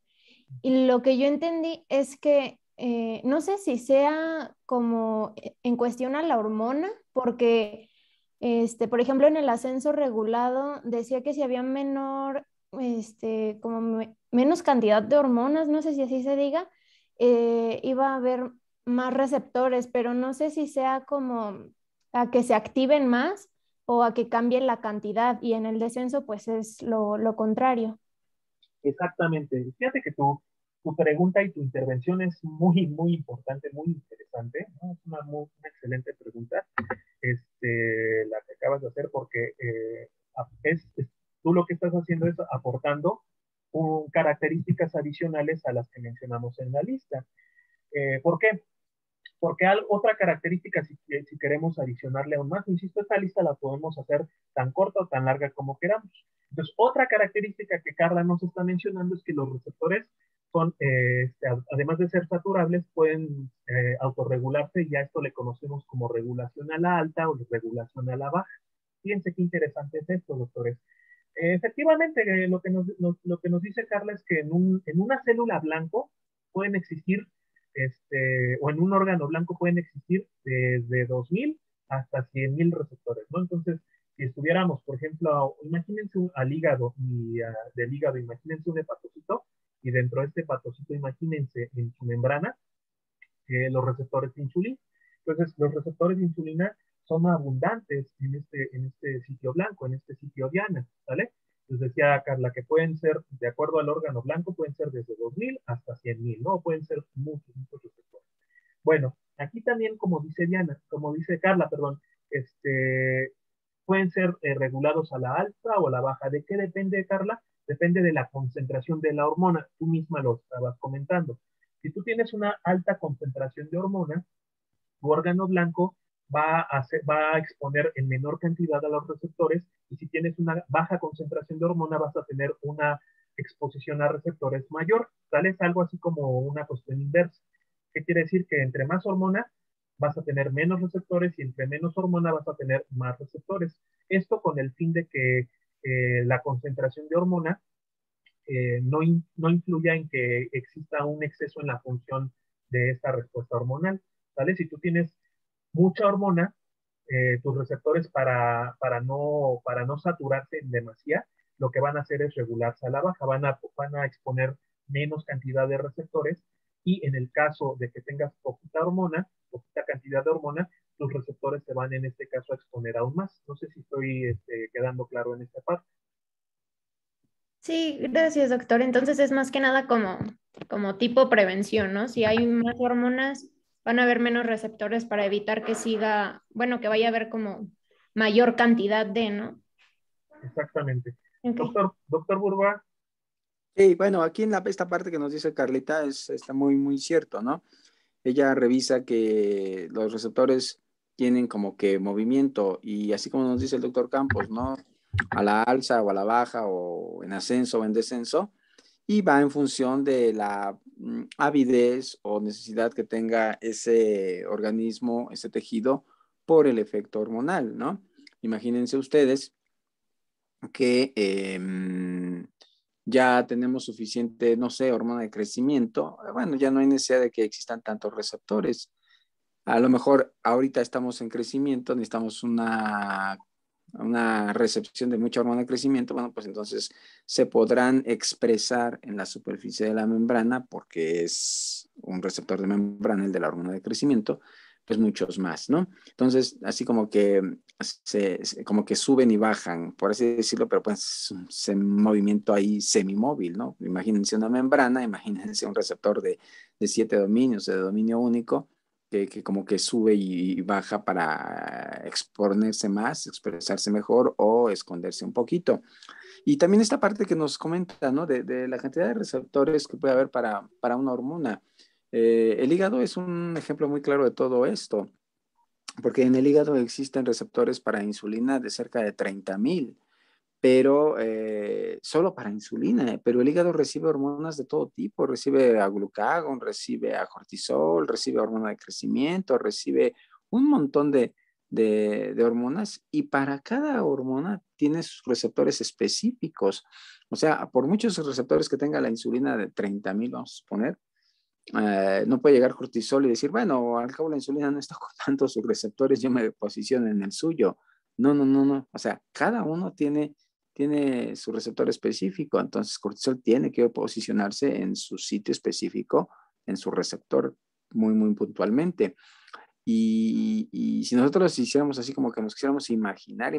Speaker 6: Y lo que yo entendí es que no sé si sea como en cuestión a la hormona, porque, por ejemplo, en el ascenso regulado decía que si había menor, menos cantidad de hormonas, no sé si así se diga, iba a haber más receptores, pero no sé si sea como a que se activen más o a que cambie la cantidad, y en el descenso pues es lo contrario.
Speaker 1: Exactamente. Fíjate que tu pregunta y tu intervención es muy, muy importante, muy interesante, ¿no? Es una excelente pregunta, la que acabas de hacer, porque tú lo que estás haciendo es aportando características adicionales a las que mencionamos en la lista. ¿Por qué? Porque otra característica, si queremos adicionarle aún más, insisto, esta lista la podemos hacer tan corta o tan larga como queramos. Entonces, otra característica que Carla nos está mencionando es que los receptores son, además de ser saturables, pueden autorregularse, y ya esto le conocemos como regulación a la alta o regulación a la baja. Fíjense qué interesante es esto, doctores. Efectivamente, lo que nos dice Carla es que en una célula blanco pueden existir, o en un órgano blanco pueden existir desde 2000 hasta 100,000 receptores, ¿no? Entonces, si estuviéramos, por ejemplo, imagínense al hígado, y del hígado, imagínense un hepatocito, y dentro de este hepatocito, imagínense en su membrana los receptores de insulina. Entonces, los receptores de insulina son abundantes en este sitio blanco, en este sitio diana, ¿vale? Entonces decía Carla que pueden ser, de acuerdo al órgano blanco, pueden ser desde 2000 hasta 100,000, ¿no? Pueden ser muchos, muchos receptores. Bueno, aquí también, como dice Carla, perdón, pueden ser regulados a la alta o a la baja. ¿De qué depende, Carla? Depende de la concentración de la hormona. Tú misma lo estabas comentando. Si tú tienes una alta concentración de hormona, tu órgano blanco va a exponer en menor cantidad a los receptores, y si tienes una baja concentración de hormona vas a tener una exposición a receptores mayor. ¿Sale? Es algo así como una cuestión inversa. ¿Qué quiere decir? Que entre más hormona vas a tener menos receptores, y entre menos hormona vas a tener más receptores. Esto con el fin de que la concentración de hormona no influya en que exista un exceso en la función de esta respuesta hormonal. ¿Vale? Si tú tienes mucha hormona, tus receptores para no saturarse en demasía, lo que van a hacer es regularse a la baja, van a exponer menos cantidad de receptores, y en el caso de que tengas poquita hormona, poquita cantidad de hormona, tus receptores se van en este caso a exponer aún más. No sé si estoy quedando claro en esta parte.
Speaker 6: Sí, gracias, doctor. Entonces es más que nada como tipo prevención, ¿no? Si hay más hormonas, van a haber menos receptores para evitar que siga, bueno, que vaya a haber como mayor cantidad de, ¿no?
Speaker 1: Exactamente.
Speaker 6: Okay.
Speaker 1: Doctor Burba.
Speaker 5: Sí, bueno, aquí en esta parte que nos dice Carlita está muy, muy cierto, ¿no? Ella revisa que los receptores tienen como que movimiento, y así como nos dice el doctor Campos, ¿no? A la alza o a la baja, o en ascenso o en descenso, y va en función de la avidez o necesidad que tenga ese organismo, ese tejido, por el efecto hormonal, ¿no? Imagínense ustedes que ya tenemos suficiente, no sé, hormona de crecimiento. Bueno, ya no hay necesidad de que existan tantos receptores. A lo mejor ahorita estamos en crecimiento, necesitamos una recepción de mucha hormona de crecimiento. Bueno, pues entonces se podrán expresar en la superficie de la membrana, porque es un receptor de membrana el de la hormona de crecimiento, pues muchos más, ¿no? Entonces, así como que como que suben y bajan, por así decirlo, pero pues es un movimiento ahí semimóvil, ¿no? Imagínense una membrana, imagínense un receptor de 7 dominios, de dominio único, que como que sube y baja para exponerse más, expresarse mejor o esconderse un poquito. Y también esta parte que nos comenta, ¿no? De la cantidad de receptores que puede haber para una hormona. El hígado es un ejemplo muy claro de todo esto, porque en el hígado existen receptores para insulina de cerca de 30,000, pero solo para insulina, pero el hígado recibe hormonas de todo tipo, recibe a glucagón, recibe a cortisol, recibe hormona de crecimiento, recibe un montón de hormonas, y para cada hormona tiene sus receptores específicos. O sea, por muchos receptores que tenga la insulina de 30,000, vamos a suponer, no puede llegar cortisol y decir, bueno, al cabo la insulina no está ocupando sus receptores, yo me posiciono en el suyo. No, no, no, no. O sea, cada uno tiene su receptor específico, entonces cortisol tiene que posicionarse en su sitio específico, en su receptor, muy, muy puntualmente. Y si nosotros hiciéramos así como que nos quisiéramos imaginar,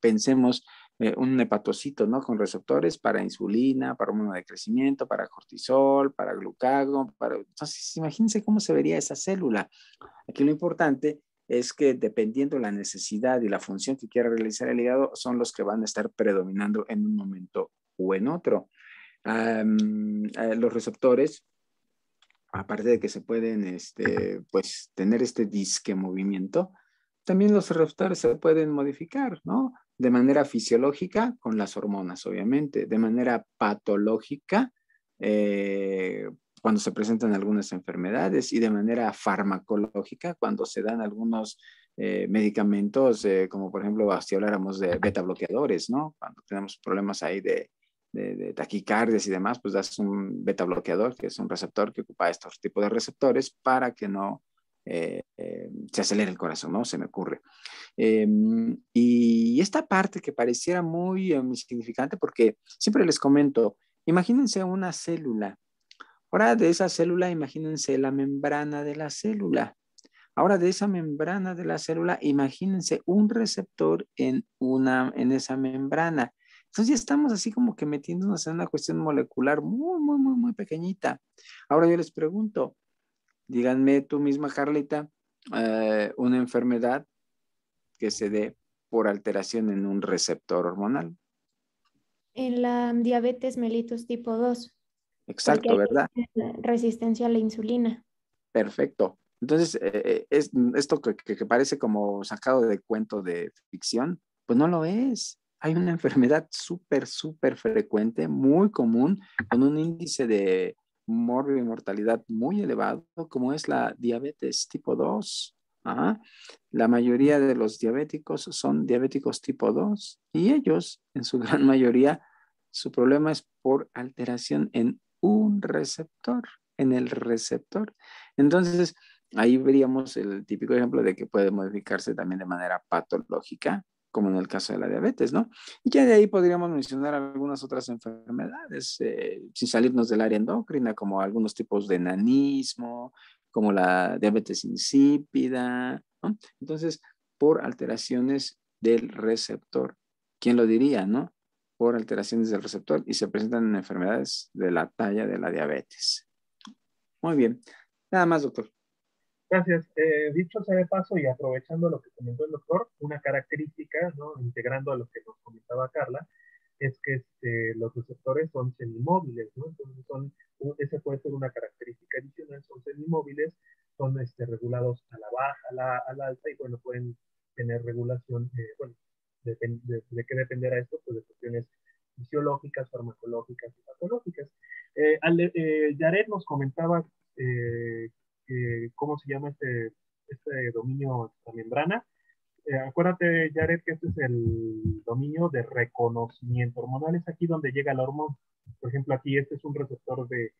Speaker 5: pensemos un hepatocito, ¿no? Con receptores para insulina, para hormona de crecimiento, para cortisol, para glucagón, entonces imagínense cómo se vería esa célula. Aquí lo importante es que dependiendo la necesidad y la función que quiera realizar el hígado, son los que van a estar predominando en un momento o en otro. Los receptores, aparte de que se pueden pues, tener este disque movimiento, también los receptores se pueden modificar, ¿no? De manera fisiológica con las hormonas, obviamente, de manera patológica cuando se presentan algunas enfermedades, y de manera farmacológica cuando se dan algunos medicamentos, como por ejemplo, si habláramos de beta bloqueadores, ¿no? Cuando tenemos problemas ahí de taquicardias y demás, pues das un beta bloqueador, que es un receptor que ocupa estos tipos de receptores para que no se acelere el corazón, ¿no? Se me ocurre. Y esta parte que pareciera muy insignificante, porque siempre les comento, imagínense una célula. Ahora de esa célula, imagínense la membrana de la célula. Ahora de esa membrana de la célula, imagínense un receptor en esa membrana. Entonces ya estamos así como que metiéndonos en una cuestión molecular muy, muy, muy, muy pequeñita. Ahora yo les pregunto, díganme tú misma, Carlita, una enfermedad que se dé por alteración en un receptor hormonal.
Speaker 6: En la diabetes mellitus tipo 2, porque
Speaker 5: Exacto,
Speaker 6: hay
Speaker 5: ¿verdad?
Speaker 6: resistencia a la insulina.
Speaker 5: Perfecto. Entonces, esto que parece como sacado de cuento de ficción, pues no lo es. Hay una enfermedad súper, súper frecuente, muy común, con un índice de morbi y mortalidad muy elevado, como es la diabetes tipo 2. Ajá. La mayoría de los diabéticos son diabéticos tipo 2, y ellos, en su gran mayoría, su problema es por alteración en un receptor, en el receptor. Entonces, ahí veríamos el típico ejemplo de que puede modificarse también de manera patológica, como en el caso de la diabetes, ¿no? Y ya de ahí podríamos mencionar algunas otras enfermedades, sin salirnos del área endocrina, como algunos tipos de enanismo, como la diabetes insípida, ¿no? Entonces, por alteraciones del receptor. ¿Quién lo diría, no? Por alteraciones del receptor, y se presentan en enfermedades de la talla de la diabetes. Muy bien. Nada más, doctor.
Speaker 1: Gracias. Dicho sea de paso y aprovechando lo que comentó el doctor, una característica, ¿no? Integrando a lo que nos comentaba Carla, es que los receptores son semimóviles, ¿no? Entonces esa puede ser una característica adicional, son semimóviles, son regulados a la baja, a la alta, y bueno, pueden tener regulación, bueno, de qué dependerá esto, pues de cuestiones fisiológicas, farmacológicas y patológicas. Yaret nos comentaba cómo se llama este dominio extramembrana. Acuérdate, Jared, que este es el dominio de reconocimiento hormonal. Es aquí donde llega la hormona. Por ejemplo, aquí este es un receptor de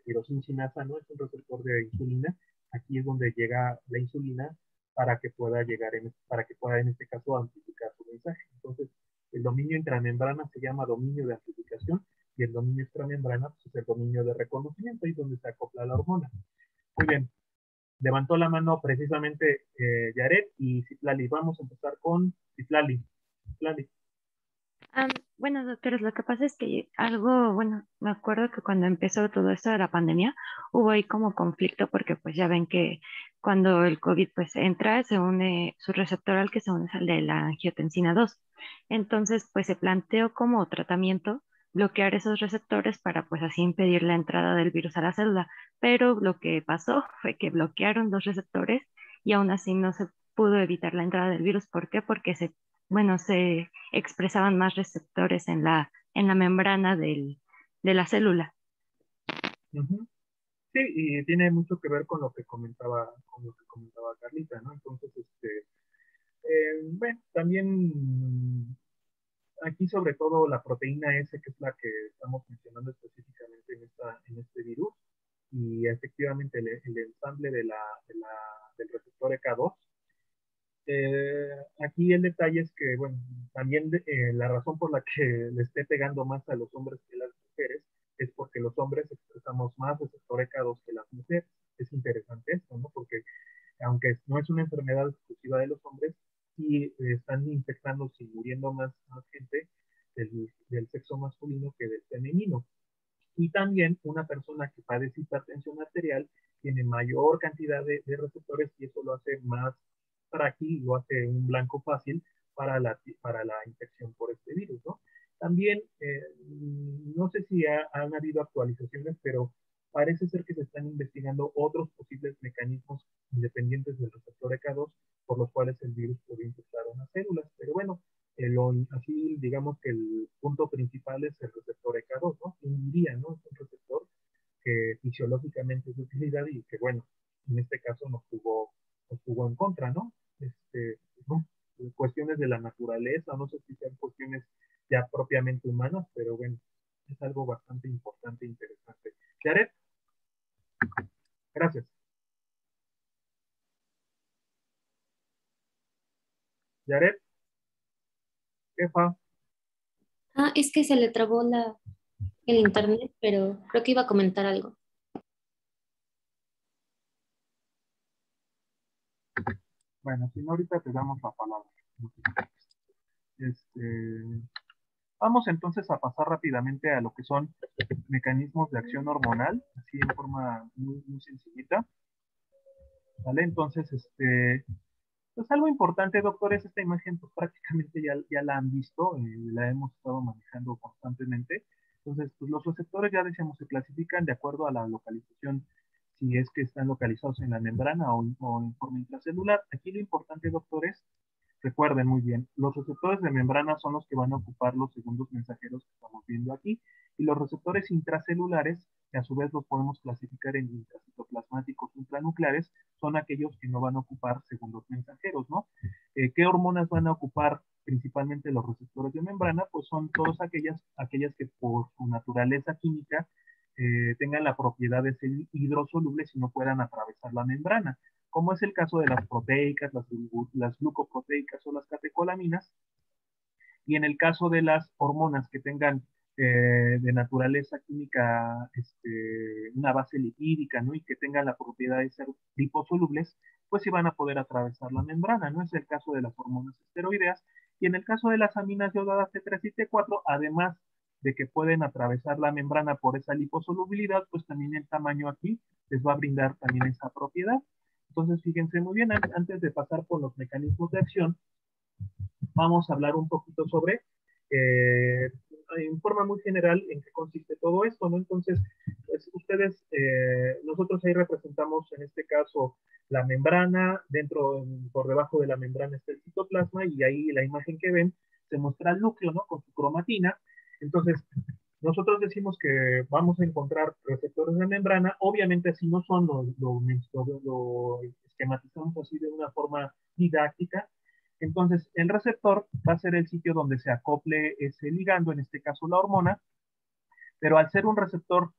Speaker 1: tirosincinasa, ¿no? Es un receptor de insulina. Aquí es donde llega la insulina para que pueda para que pueda en este caso amplificar su mensaje. Entonces, el dominio intramembrana se llama dominio de amplificación, y el dominio extramembrana pues, es el dominio de reconocimiento, ahí es donde se acopla la hormona. Muy bien. Levantó la mano precisamente Yaret y Citlali. Vamos a empezar con Citlali. Citlali.
Speaker 4: Bueno, doctores, lo que pasa es que algo, bueno, me acuerdo que cuando empezó todo esto de la pandemia, hubo ahí como conflicto porque pues ya ven que cuando el COVID pues entra, se une, su receptor al que se une es el de la angiotensina 2. Entonces pues se planteó como tratamiento bloquear esos receptores para pues así impedir la entrada del virus a la célula. Pero lo que pasó fue que bloquearon los receptores y aún así no se pudo evitar la entrada del virus. ¿Por qué? Porque se expresaban más receptores en la membrana de la célula.
Speaker 1: Uh-huh. Sí, y tiene mucho que ver con lo que comentaba Carlita, ¿no? Entonces, bueno, también aquí sobre todo la proteína S, que es la que estamos mencionando específicamente en este virus, y efectivamente el ensamble del receptor EK2. Aquí el detalle es que, bueno, también la razón por la que le esté pegando más a los hombres que a las mujeres es porque los hombres expresamos más receptor EK2 que las mujeres. Es interesante esto, ¿no? Porque aunque no es una enfermedad exclusiva de los hombres, sí están infectándose y muriendo más gente del sexo masculino que del femenino. Y también una persona que padece hipertensión arterial tiene mayor cantidad de receptores y eso lo hace más frágil, lo hace un blanco fácil para la infección por este virus, ¿no? También, no sé si han habido actualizaciones, pero parece ser que se están investigando otros posibles mecanismos independientes del receptor EK2 por los cuales el virus puede infectar unas células. Pero bueno, así digamos que el punto principal es el receptor EK2, ¿no? Diría, ¿no? Es un receptor que fisiológicamente es de utilidad y que, bueno, en este caso nos jugó en contra, ¿no? ¿No? Cuestiones de la naturaleza, no sé si sean cuestiones ya propiamente humanas, pero bueno, es algo bastante importante e interesante. Yaret, gracias. Yaret, jefa.
Speaker 7: Es que se le trabó el internet, pero creo que iba a comentar algo.
Speaker 1: Bueno, si no, ahorita te damos la palabra. Vamos entonces a pasar rápidamente a lo que son mecanismos de acción hormonal, así en forma muy sencillita. ¿Vale? Entonces, pues algo importante, doctores, esta imagen pues prácticamente ya la han visto, la hemos estado manejando constantemente. Entonces, pues los receptores ya decíamos se clasifican de acuerdo a la localización, si es que están localizados en la membrana o en forma intracelular. Aquí lo importante, doctores, recuerden muy bien, los receptores de membrana son los que van a ocupar los segundos mensajeros que estamos viendo aquí, y los receptores intracelulares, que a su vez los podemos clasificar en intracitoplasmáticos intranucleares, son aquellos que no van a ocupar segundos mensajeros, ¿no? ¿Qué hormonas van a ocupar principalmente los receptores de membrana? Pues son todas aquellas que por su naturaleza química tengan la propiedad de ser hidrosolubles y no puedan atravesar la membrana, como es el caso de las proteicas, las glucoproteicas o las catecolaminas. Y en el caso de las hormonas que tengan de naturaleza química una base lipídica, ¿no? Y que tengan la propiedad de ser liposolubles, pues sí van a poder atravesar la membrana, ¿no? Es el caso de las hormonas esteroideas. Y en el caso de las aminas iodadas T3 y T4, además de que pueden atravesar la membrana por esa liposolubilidad, pues también el tamaño aquí les va a brindar también esa propiedad. Entonces, fíjense muy bien, antes de pasar por los mecanismos de acción, vamos a hablar un poquito sobre, en forma muy general, en qué consiste todo esto, ¿no? Entonces, pues ustedes, nosotros ahí representamos en este caso la membrana, por debajo de la membrana está el citoplasma y ahí la imagen que ven se muestra el núcleo, ¿no? Con su cromatina. Entonces, nosotros decimos que vamos a encontrar receptores de membrana, obviamente si no son, lo esquematizamos así de una forma didáctica. Entonces, el receptor va a ser el sitio donde se acople ese ligando, en este caso la hormona, pero al ser un receptor,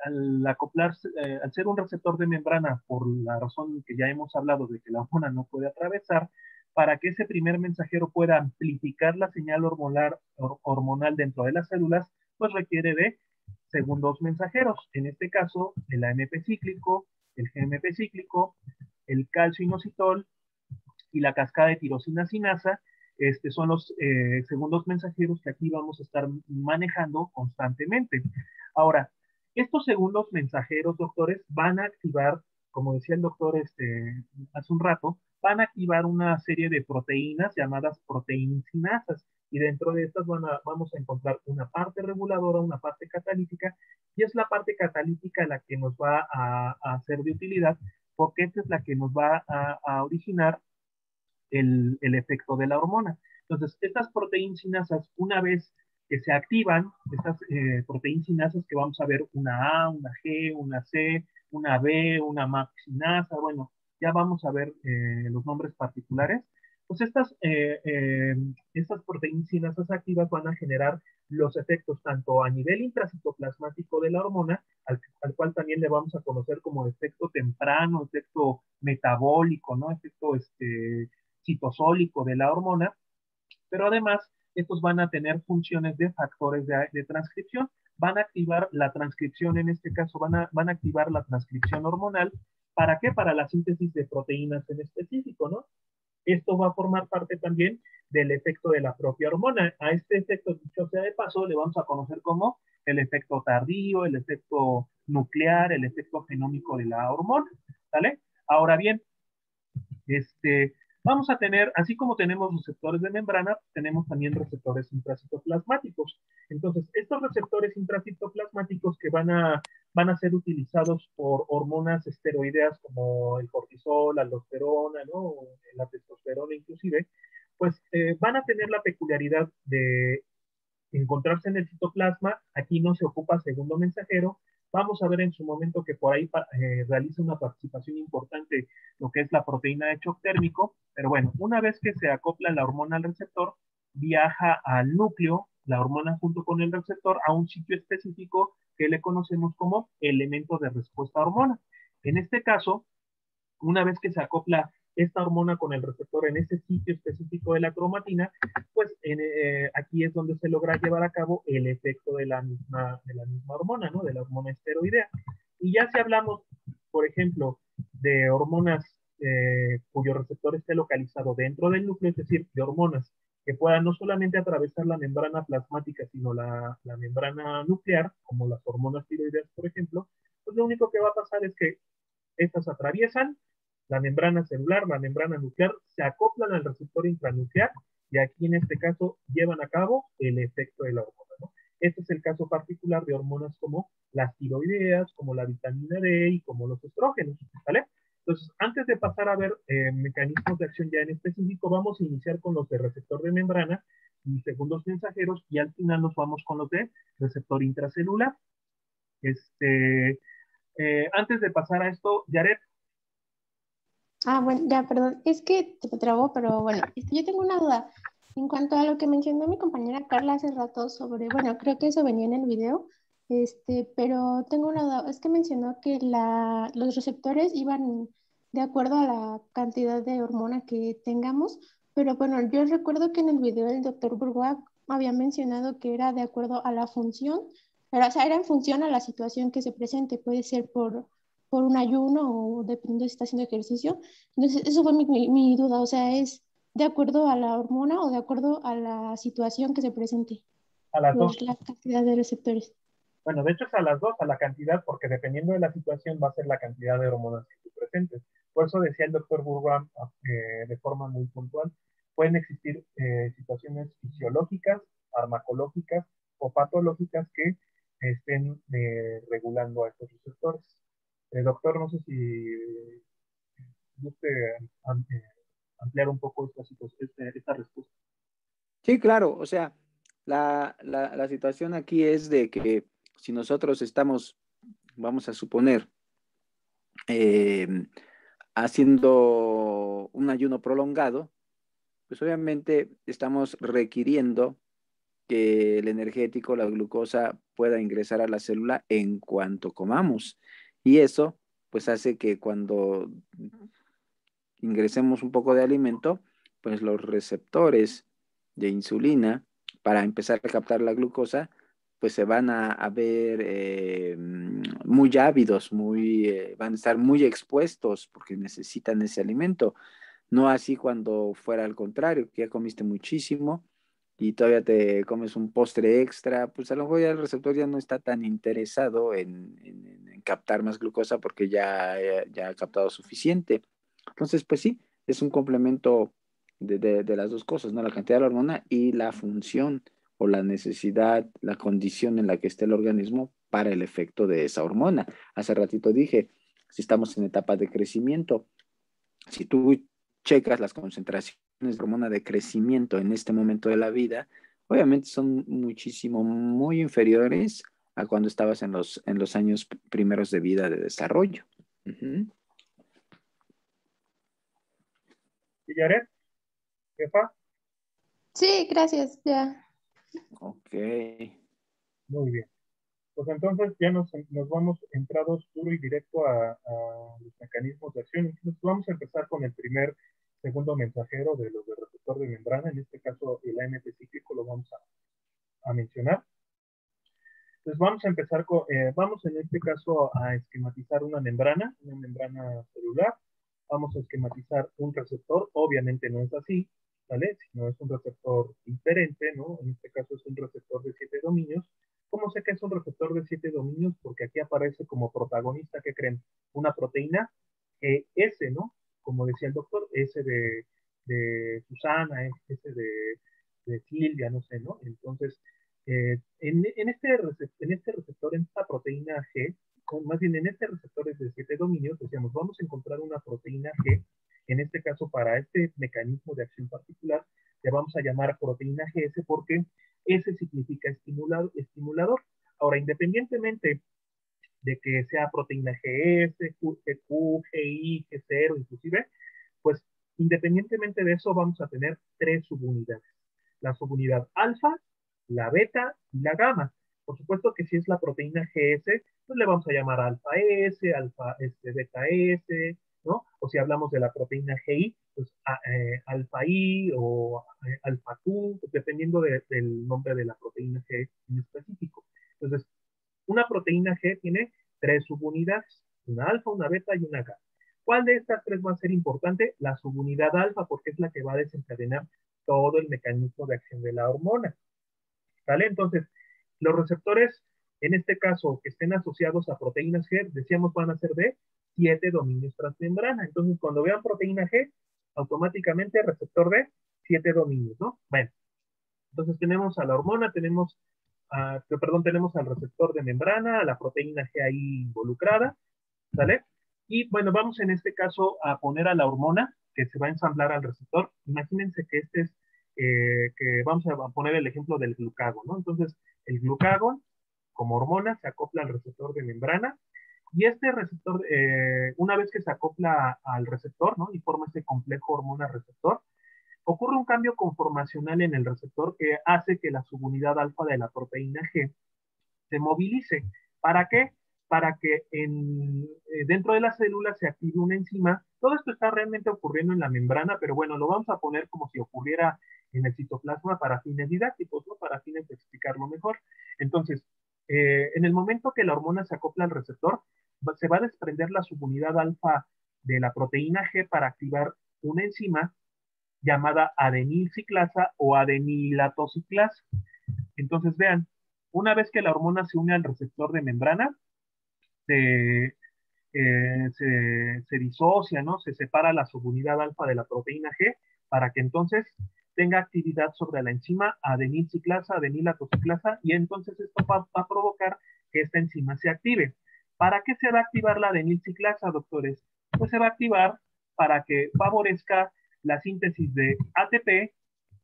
Speaker 1: al ser un receptor de membrana, por la razón que ya hemos hablado de que la hormona no puede atravesar, para que ese primer mensajero pueda amplificar la señal hormonal dentro de las células, pues requiere de segundos mensajeros, en este caso el AMP cíclico, el GMP cíclico, el calcio inositol y la cascada de tirosina sinasa. Son los segundos mensajeros que aquí vamos a estar manejando constantemente. Ahora, estos segundos mensajeros, doctores, van a activar, como decía el doctor hace un rato, van a activar una serie de proteínas llamadas proteincinasas, y dentro de estas vamos a encontrar una parte reguladora, una parte catalítica, y es la parte catalítica la que nos va a ser de utilidad, porque esta es la que nos va a originar el efecto de la hormona. Entonces, estas proteincinasas, una vez que se activan, estas proteincinasas que vamos a ver, una A, una G, una C, una B, una maxinasa, bueno, ya vamos a ver los nombres particulares, pues estas proteincinasas activas van a generar los efectos tanto a nivel intracitoplasmático de la hormona, al cual también le vamos a conocer como efecto temprano, efecto metabólico, ¿no? Efecto citosólico de la hormona, pero además estos van a tener funciones de factores de transcripción, van a activar la transcripción, en este caso van a activar la transcripción hormonal. ¿Para qué? Para la síntesis de proteínas en específico, ¿no? Esto va a formar parte también del efecto de la propia hormona. A este efecto, dicho sea de paso, le vamos a conocer como el efecto tardío, el efecto nuclear, el efecto genómico de la hormona, ¿vale? Ahora bien, vamos a tener, así como tenemos receptores de membrana, tenemos también receptores intracitoplasmáticos. Entonces, estos receptores intracitoplasmáticos que van a ser utilizados por hormonas esteroideas como el cortisol, la aldosterona, ¿no? La testosterona inclusive, pues van a tener la peculiaridad de encontrarse en el citoplasma. Aquí no se ocupa segundo mensajero. Vamos a ver en su momento que por ahí realiza una participación importante lo que es la proteína de shock térmico, pero bueno, una vez que se acopla la hormona al receptor, viaja al núcleo, la hormona junto con el receptor, a un sitio específico que le conocemos como elemento de respuesta a hormona. En este caso, una vez que se acopla esta hormona con el receptor en ese sitio específico de la cromatina, pues aquí es donde se logra llevar a cabo el efecto de la misma hormona, ¿no? De la hormona esteroidea. Y ya si hablamos, por ejemplo, de hormonas cuyo receptor esté localizado dentro del núcleo, es decir, de hormonas que puedan no solamente atravesar la membrana plasmática, sino la membrana nuclear, como las hormonas tiroideas, por ejemplo, pues lo único que va a pasar es que estas atraviesan la membrana celular, la membrana nuclear, se acoplan al receptor intranuclear y aquí en este caso llevan a cabo el efecto de la hormona, ¿no? Este es el caso particular de hormonas como las tiroideas, como la vitamina D y como los estrógenos, ¿vale? Entonces, antes de pasar a ver mecanismos de acción ya en específico, vamos a iniciar con los de receptor de membrana y segundos mensajeros, y al final nos vamos con los de receptor intracelular. Antes de pasar a esto, Yaret.
Speaker 6: Bueno, ya, perdón, es que te trabó, pero bueno, yo tengo una duda. En cuanto a lo que mencionó mi compañera Carla hace rato sobre, bueno, creo que eso venía en el video, pero tengo una duda, es que mencionó que los receptores iban de acuerdo a la cantidad de hormona que tengamos, pero bueno, yo recuerdo que en el video el doctor Bourgois había mencionado que era de acuerdo a la función, pero o sea, era en función a la situación que se presente, puede ser por un ayuno o dependiendo si está haciendo ejercicio. Entonces, eso fue mi duda, o sea, ¿es de acuerdo a la hormona o de acuerdo a la situación que se presente?
Speaker 1: A las dos.
Speaker 6: La cantidad de receptores.
Speaker 1: Bueno, de hecho es a las dos, a la cantidad, porque dependiendo de la situación va a ser la cantidad de hormonas que tú presentes. Por eso decía el doctor Bourgois de forma muy puntual, pueden existir situaciones fisiológicas, farmacológicas o patológicas que estén regulando a estos receptores. Doctor, no sé si guste ampliar un poco esta respuesta.
Speaker 5: Sí, claro, o sea, la situación aquí es de que si nosotros estamos, vamos a suponer, haciendo un ayuno prolongado, pues obviamente estamos requiriendo que el energético, la glucosa, pueda ingresar a la célula en cuanto comamos. Y eso, pues hace que cuando ingresemos un poco de alimento, pues los receptores de insulina, para empezar a captar la glucosa, pues se van a ver muy ávidos, van a estar muy expuestos porque necesitan ese alimento. No así cuando fuera al contrario, que ya comiste muchísimo y todavía te comes un postre extra, pues a lo mejor ya el receptor ya no está tan interesado en captar más glucosa porque ya ha captado suficiente. Entonces, pues sí, es un complemento de las dos cosas, ¿no? La cantidad de la hormona y la función o la necesidad, la condición en la que esté el organismo para el efecto de esa hormona. Hace ratito dije, si estamos en etapa de crecimiento, si tú checas las concentraciones de hormona de crecimiento en este momento de la vida, obviamente son muy inferiores a cuando estabas en los años primeros de vida de desarrollo. Uh-huh.
Speaker 1: ¿Y Yaret? ¿Jefa?
Speaker 3: Sí, gracias, ya.
Speaker 5: Ok.
Speaker 1: Muy bien. Pues entonces ya nos vamos entrados duro y directo a los mecanismos de acción. Entonces vamos a empezar con el segundo mensajero de los de receptor de membrana, en este caso el AMP cíclico lo vamos a mencionar. Entonces vamos a empezar vamos en este caso a esquematizar una membrana celular. Vamos a esquematizar un receptor, obviamente no es así, ¿vale? Sino es un receptor diferente, ¿no? En este caso es un receptor de 7 dominios. ¿Cómo sé que es un receptor de 7 dominios? Porque aquí aparece como protagonista, ¿qué creen? Una proteína S, ¿no? Como decía el doctor, S de Susana, S de Silvia, no sé, ¿no? Entonces, en este receptor, en esta proteína G, más bien en este receptor de 7 dominios, decíamos, vamos a encontrar una proteína G, en este caso para este mecanismo de acción particular, le vamos a llamar proteína GS porque S significa estimulador. Ahora, independientemente de que sea proteína GS, GQ, GI, G0, inclusive, pues independientemente de eso vamos a tener 3 subunidades. La subunidad alfa, la beta y la gamma. Por supuesto que si es la proteína GS, pues le vamos a llamar alfa S, beta S, ¿no? O si hablamos de la proteína GI, pues alfa I o alfa Q, dependiendo del nombre de la proteína G en específico. Entonces, una proteína G tiene 3 subunidades, una alfa, una beta y una gamma. ¿Cuál de estas 3 va a ser importante? La subunidad alfa, porque es la que va a desencadenar todo el mecanismo de acción de la hormona. ¿Vale? Entonces, los receptores, en este caso, que estén asociados a proteínas G, decíamos van a ser de 7 dominios transmembrana. Entonces, cuando vean proteína G, automáticamente receptor de 7 dominios, ¿no? Bueno, entonces tenemos a la hormona, tenemos al receptor de membrana, a la proteína G ahí involucrada, ¿sale? Y bueno, vamos en este caso a poner a la hormona que se va a ensamblar al receptor. Imagínense que que vamos a poner el ejemplo del glucagón, ¿no? Entonces, el glucagón, como hormona, se acopla al receptor de membrana y este receptor, una vez que se acopla al receptor, ¿no? Y forma este complejo hormona-receptor, ocurre un cambio conformacional en el receptor que hace que la subunidad alfa de la proteína G se movilice. ¿Para qué? Para que dentro de la célula se active una enzima. Todo esto está realmente ocurriendo en la membrana, pero bueno, lo vamos a poner como si ocurriera en el citoplasma para fines didácticos, ¿no? Para fines de explicarlo mejor. Entonces, en el momento que la hormona se acopla al receptor, se va a desprender la subunidad alfa de la proteína G para activar una enzima llamada adenilciclasa o adenilatociclasa. Entonces, vean, una vez que la hormona se une al receptor de membrana, se, se disocia, ¿no? Se separa la subunidad alfa de la proteína G para que entonces tenga actividad sobre la enzima adenilciclasa, adenilatociclasa, y entonces esto va a provocar que esta enzima se active. ¿Para qué se va a activar la adenilciclasa, doctores? Pues se va a activar para que favorezca la síntesis de ATP,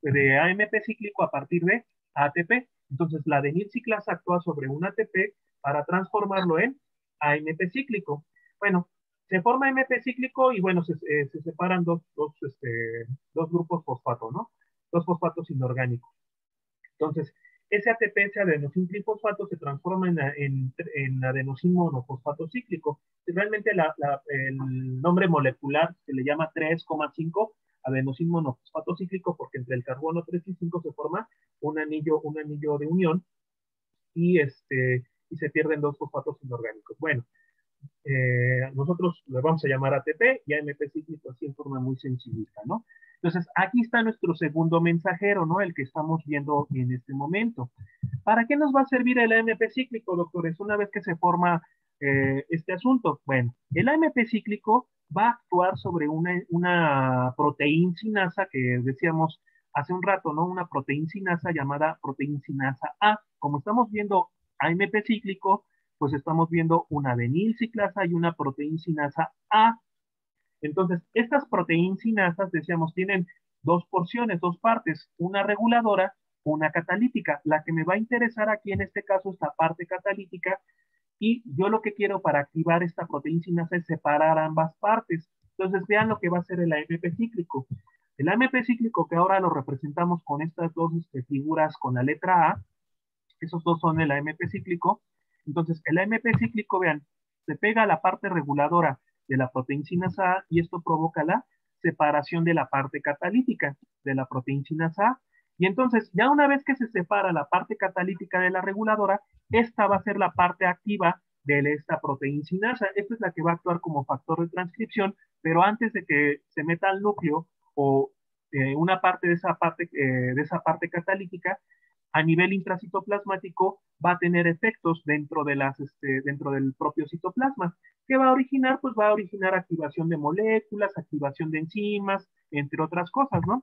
Speaker 1: de AMP cíclico a partir de ATP. Entonces, la adenilciclasa actúa sobre un ATP para transformarlo en AMP cíclico. Bueno, se forma AMP cíclico y bueno, se separan dos grupos fosfato, ¿no? Dos fosfatos inorgánicos. Entonces, ese ATP, ese adenosin trifosfato, se transforma en adenosin monofosfato cíclico. Y realmente el nombre molecular se le llama 3,5 adenosin monofosfato cíclico porque entre el carbono 3 y 5 se forma un anillo de unión y se pierden dos fosfatos inorgánicos. Bueno, nosotros le vamos a llamar ATP y AMP cíclico así en forma muy sencillita, ¿no? Entonces, aquí está nuestro segundo mensajero, ¿no? El que estamos viendo en este momento. ¿Para qué nos va a servir el AMP cíclico, doctores, una vez que se forma este asunto? Bueno, el AMP cíclico va a actuar sobre una proteíncinasa que decíamos hace un rato, ¿no? Una proteíncinasa llamada proteíncinasa A. Como estamos viendo AMP cíclico, pues estamos viendo una adenilciclasa y una proteíncinasa A. Entonces, estas proteíncinasas, decíamos, tienen dos porciones, dos partes, una reguladora, una catalítica. La que me va a interesar aquí en este caso es la parte catalítica, y yo lo que quiero para activar esta proteíncinasa es separar ambas partes. Entonces, vean lo que va a hacer el AMP cíclico. El AMP cíclico, que ahora lo representamos con estas dos figuras con la letra A, esos dos son el AMP cíclico. Entonces, el AMP cíclico, vean, se pega a la parte reguladora de la proteíncinasa A y esto provoca la separación de la parte catalítica de la proteíncinasa A. Y entonces, ya una vez que se separa la parte catalítica de la reguladora, esta va a ser la parte activa de esta proteíncinasa. Esta es la que va a actuar como factor de transcripción, pero antes de que se meta al núcleo o una parte de esa parte catalítica, a nivel intracitoplasmático va a tener efectos dentro del propio citoplasma. ¿Qué va a originar? Pues va a originar activación de moléculas, activación de enzimas, entre otras cosas, ¿no?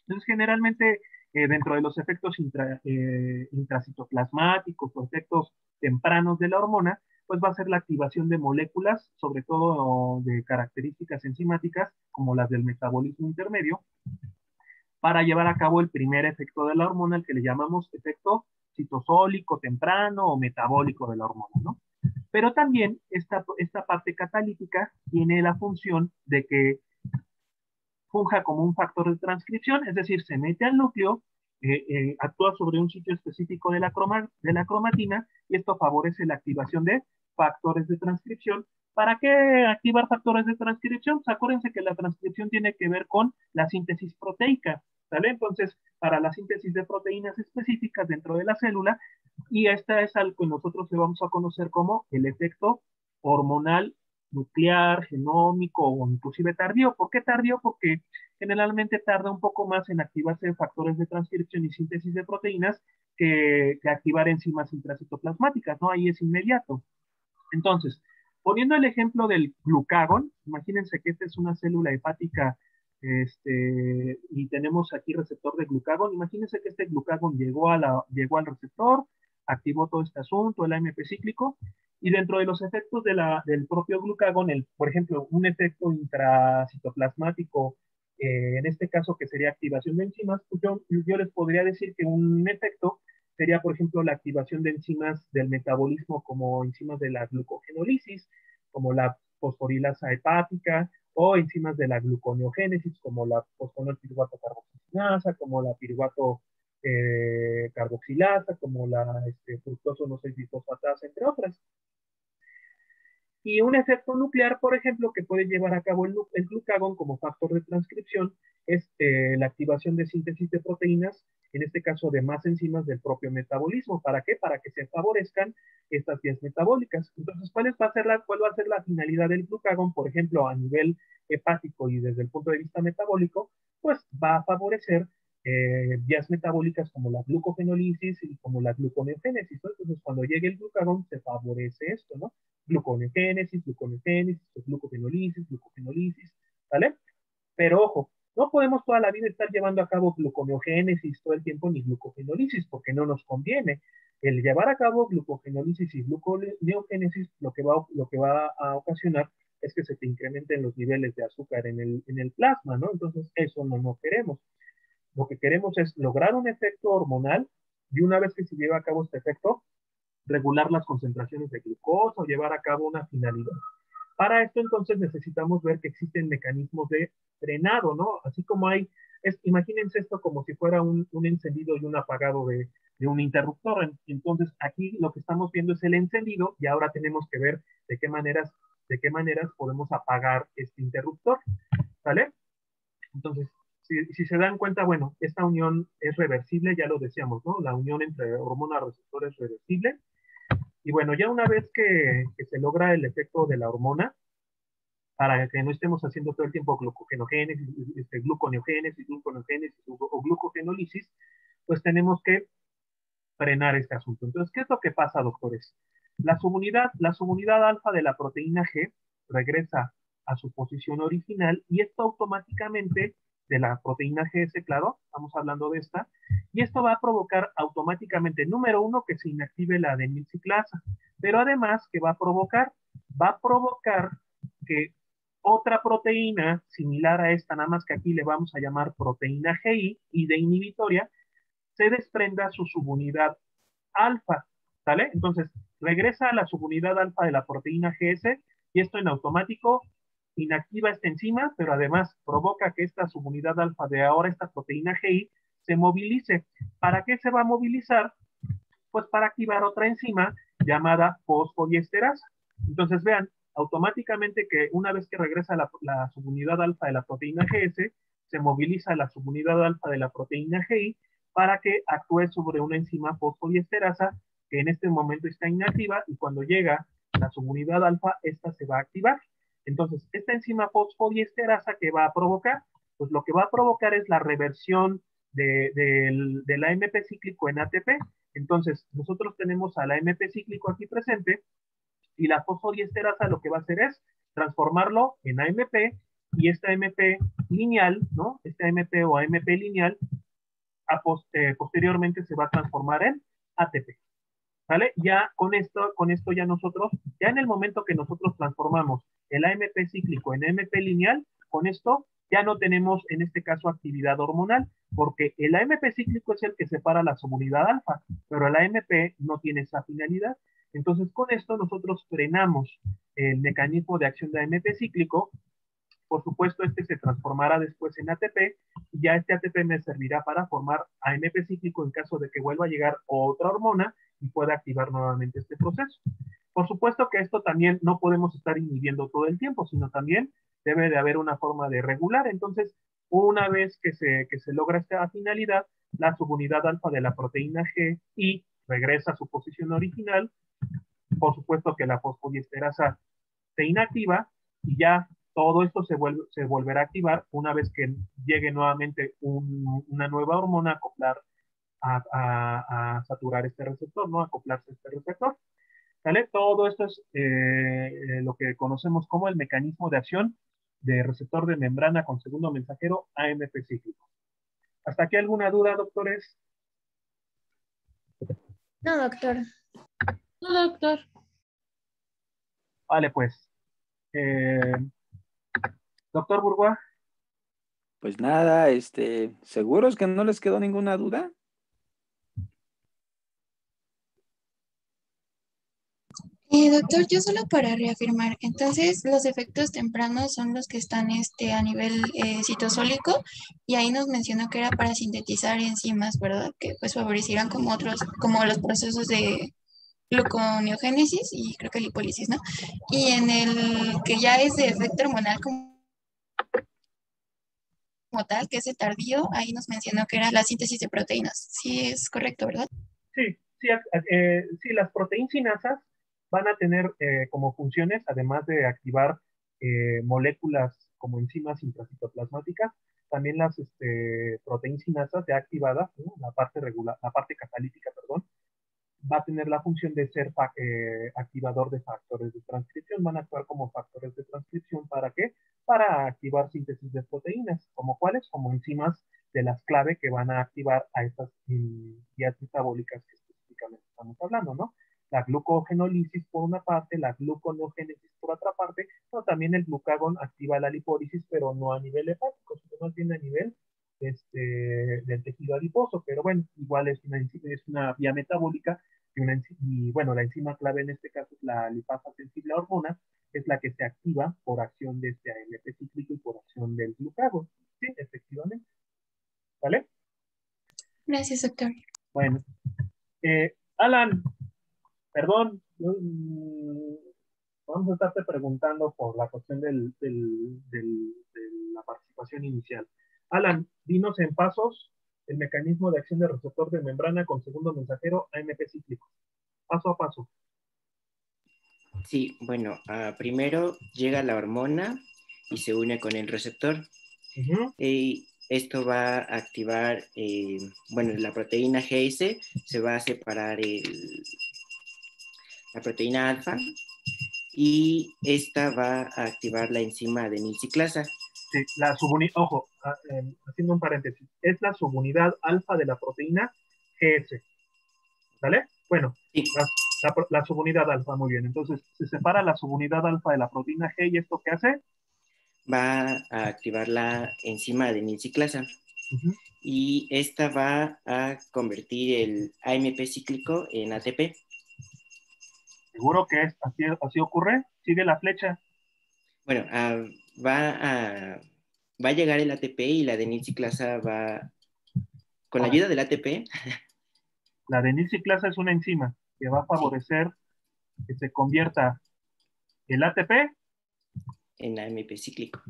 Speaker 1: Entonces, generalmente, dentro de los efectos intracitoplasmáticos o efectos tempranos de la hormona, pues va a ser la activación de moléculas, sobre todo de características enzimáticas, como las del metabolismo intermedio, para llevar a cabo el primer efecto de la hormona, el que le llamamos efecto citosólico temprano o metabólico de la hormona, ¿no? Pero también esta parte catalítica tiene la función de que funja como un factor de transcripción, es decir, se mete al núcleo, actúa sobre un sitio específico de la cromatina y esto favorece la activación de factores de transcripción. ¿Para qué activar factores de transcripción? Pues acuérdense que la transcripción tiene que ver con la síntesis proteica, ¿vale? Entonces, para la síntesis de proteínas específicas dentro de la célula, y esta es algo que nosotros le vamos a conocer como el efecto hormonal nuclear, genómico o inclusive tardío. ¿Por qué tardío? Porque generalmente tarda un poco más en activarse factores de transcripción y síntesis de proteínas que activar enzimas intracitoplasmáticas, ¿no? Ahí es inmediato. Entonces, poniendo el ejemplo del glucagón, imagínense que esta es una célula hepática y tenemos aquí receptor de glucagón. Imagínense que este glucagón llegó al receptor, activó todo este asunto, el AMP cíclico, y dentro de los efectos del propio glucagón, por ejemplo, un efecto intracitoplasmático, en este caso que sería activación de enzimas, pues yo les podría decir que un efecto sería, por ejemplo, la activación de enzimas del metabolismo como enzimas de la glucogenólisis, como la fosforilasa hepática, o enzimas de la gluconeogénesis, como la fosfonilpiruvato carboxilasa, como la piruvato carboxilasa, como la fructoso no 6-bisfosfatasa, entre otras. Y un efecto nuclear, por ejemplo, que puede llevar a cabo el glucagón como factor de transcripción es la activación de síntesis de proteínas, en este caso de más enzimas del propio metabolismo. ¿Para qué? Para que se favorezcan estas vías metabólicas. Entonces, ¿cuál va a ser la finalidad del glucagón, por ejemplo, a nivel hepático y desde el punto de vista metabólico? Pues va a favorecer vías metabólicas como la glucogenólisis y como la gluconeogénesis, ¿no? Entonces, cuando llegue el glucagón, se favorece esto, ¿no? Gluconeogénesis, glucogenólisis, ¿vale? Pero ojo, no podemos toda la vida estar llevando a cabo gluconeogénesis todo el tiempo ni glucogenólisis, porque no nos conviene. El llevar a cabo glucogenólisis y gluconeogénesis lo que va a ocasionar es que se te incrementen los niveles de azúcar en el plasma, ¿no? Entonces, eso no queremos. Lo que queremos es lograr un efecto hormonal y una vez que se lleva a cabo este efecto, regular las concentraciones de glucosa o llevar a cabo una finalidad. Para esto, entonces, necesitamos ver que existen mecanismos de frenado, ¿no? Así como imagínense esto como si fuera un encendido y un apagado de un interruptor. Entonces, aquí lo que estamos viendo es el encendido y ahora tenemos que ver de qué maneras podemos apagar este interruptor, ¿vale? Entonces, si se dan cuenta, bueno, esta unión es reversible, ya lo decíamos, ¿no? La unión entre hormona receptor es reversible. Y bueno, ya una vez que se logra el efecto de la hormona, para que no estemos haciendo todo el tiempo glucogenogénesis, gluconeogénesis, o glucogenólisis, pues tenemos que frenar este asunto. Entonces, ¿qué es lo que pasa, doctores? La subunidad alfa de la proteína G regresa a su posición original y esto automáticamente de la proteína GS, claro, estamos hablando de esta, y esto va a provocar automáticamente, número uno, que se inactive la adenilciclasa, pero además, ¿qué va a provocar? Va a provocar que otra proteína similar a esta, nada más que aquí le vamos a llamar proteína GI y de inhibitoria, se desprenda su subunidad alfa, ¿sale? Entonces, regresa a la subunidad alfa de la proteína GS y esto en automático inactiva esta enzima, pero además provoca que esta subunidad alfa de ahora, esta proteína GI, se movilice. ¿Para qué se va a movilizar? Pues para activar otra enzima llamada fosfodiesterasa. Entonces, vean, automáticamente que una vez que regresa la subunidad alfa de la proteína GS, se moviliza la subunidad alfa de la proteína GI para que actúe sobre una enzima fosfodiesterasa que en este momento está inactiva y cuando llega la subunidad alfa, esta se va a activar. Entonces, esta enzima fosfodiesterasa que va a provocar, pues lo que va a provocar es la reversión del AMP cíclico en ATP. Entonces, nosotros tenemos al AMP cíclico aquí presente y la fosfodiesterasa lo que va a hacer es transformarlo en AMP y esta AMP lineal, ¿no? Este AMP o AMP lineal posteriormente se va a transformar en ATP. ¿Vale? Ya con esto ya nosotros, ya en el momento que nosotros transformamos el AMP cíclico en AMP lineal, con esto ya no tenemos en este caso actividad hormonal, porque el AMP cíclico es el que separa la subunidad alfa, pero el AMP no tiene esa finalidad. Entonces con esto nosotros frenamos el mecanismo de acción de AMP cíclico. Por supuesto, este se transformará después en ATP y ya este ATP me servirá para formar AMP cíclico en caso de que vuelva a llegar otra hormona y pueda activar nuevamente este proceso. Por supuesto que esto también no podemos estar inhibiendo todo el tiempo, sino también debe de haber una forma de regular. Entonces, una vez que se logra esta finalidad, la subunidad alfa de la proteína G y regresa a su posición original. Por supuesto que la fosfodiesterasa se inactiva y ya todo esto se volverá a activar una vez que llegue nuevamente una nueva hormona a acoplar, a saturar este receptor, ¿no? A acoplarse a este receptor. ¿Vale? Todo esto es lo que conocemos como el mecanismo de acción de receptor de membrana con segundo mensajero AMP cíclico. ¿Hasta aquí alguna duda, doctores?
Speaker 6: No, doctor.
Speaker 7: No, doctor.
Speaker 1: Vale, pues. Doctor Burgoa.
Speaker 5: Pues nada, ¿seguros que no les quedó ninguna duda?
Speaker 3: Doctor, yo solo para reafirmar, entonces los efectos tempranos son los que están a nivel citosólico y ahí nos mencionó que era para sintetizar enzimas, ¿verdad? Que pues favorecieran como como los procesos de gluconeogénesis y creo que lipólisis, ¿no? Y en el que ya es de efecto hormonal como tal, que es el tardío, ahí nos mencionó que era la síntesis de proteínas. Sí, es correcto, ¿verdad?
Speaker 1: Sí, sí, las proteínsinasas van a tener como funciones, además de activar moléculas como enzimas intracitoplasmáticas, también las proteínsinasas ya activadas, ¿no? La parte catalítica, perdón, va a tener la función de ser activador de factores de transcripción. Van a actuar como factores de transcripción. ¿Para qué? Para activar síntesis de proteínas. ¿Como cuáles? Como enzimas de las clave que van a activar a estas vías metabólicas que específicamente estamos hablando, ¿no? La glucogenólisis por una parte, la gluconeogénesis por otra parte, pero también el glucagón activa la lipólisis, pero no a nivel hepático, sino más bien a nivel del tejido adiposo, pero bueno, igual es una vía metabólica y bueno, la enzima clave en este caso es la lipasa sensible a hormonas, es la que se activa por acción de este AMP cíclico y por acción del glucagón. Sí, efectivamente. ¿Vale?
Speaker 3: Gracias, doctor.
Speaker 1: Bueno. Alan, perdón, vamos a estarte preguntando por la cuestión de la participación inicial. Alan, dinos en pasos el mecanismo de acción del receptor de membrana con segundo mensajero AMP cíclico. Paso a paso.
Speaker 2: Sí, bueno, primero llega la hormona y se une con el receptor. Y esto va a activar, bueno, la proteína GS se va a separar la proteína alfa y esta va a activar la enzima adenilciclasa.
Speaker 1: Sí, la subunidad, ojo, haciendo un paréntesis, es la subunidad alfa de la proteína GS. ¿Vale? Bueno,
Speaker 2: sí.
Speaker 1: la subunidad alfa, muy bien. Entonces, se separa la subunidad alfa de la proteína G y ¿esto qué hace?
Speaker 2: Va a activar la enzima adenilciclasa. Y esta va a convertir el AMP cíclico en ATP.
Speaker 1: ¿Seguro que es así ocurre? Sigue la flecha.
Speaker 2: Bueno, va a llegar el ATP y la adenilciclasa va, con la ayuda del ATP.
Speaker 1: La adenilciclasa es una enzima que va a favorecer que se convierta el ATP
Speaker 2: en AMP cíclico.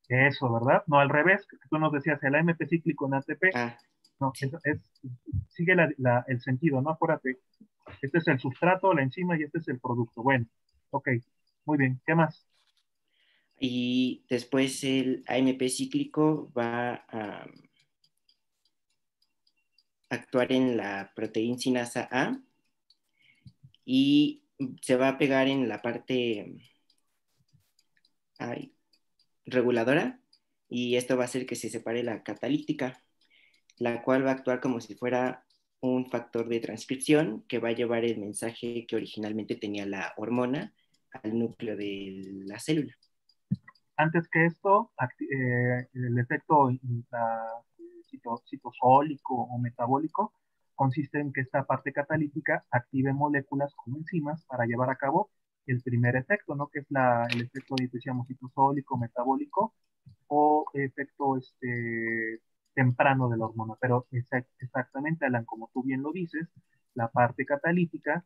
Speaker 1: Eso, ¿verdad? No, al revés, que tú nos decías el AMP cíclico en ATP. No,
Speaker 2: sí.
Speaker 1: Sigue el sentido, ¿no? Acuérdate. Este es el sustrato, la enzima y este es el producto. Bueno, ok, muy bien. ¿Qué más?
Speaker 2: Y después el AMP cíclico va a actuar en la proteína sinasa A y se va a pegar en la parte reguladora y esto va a hacer que se separe la catalítica, la cual va a actuar como si fuera un factor de transcripción que va a llevar el mensaje que originalmente tenía la hormona al núcleo de la célula.
Speaker 1: Antes que esto, el efecto citosólico o metabólico consiste en que esta parte catalítica active moléculas como enzimas para llevar a cabo el primer efecto, ¿no? Que es el efecto, decíamos, citosólico, metabólico o efecto temprano de la hormona. Pero exactamente, Alan, como tú bien lo dices, la parte catalítica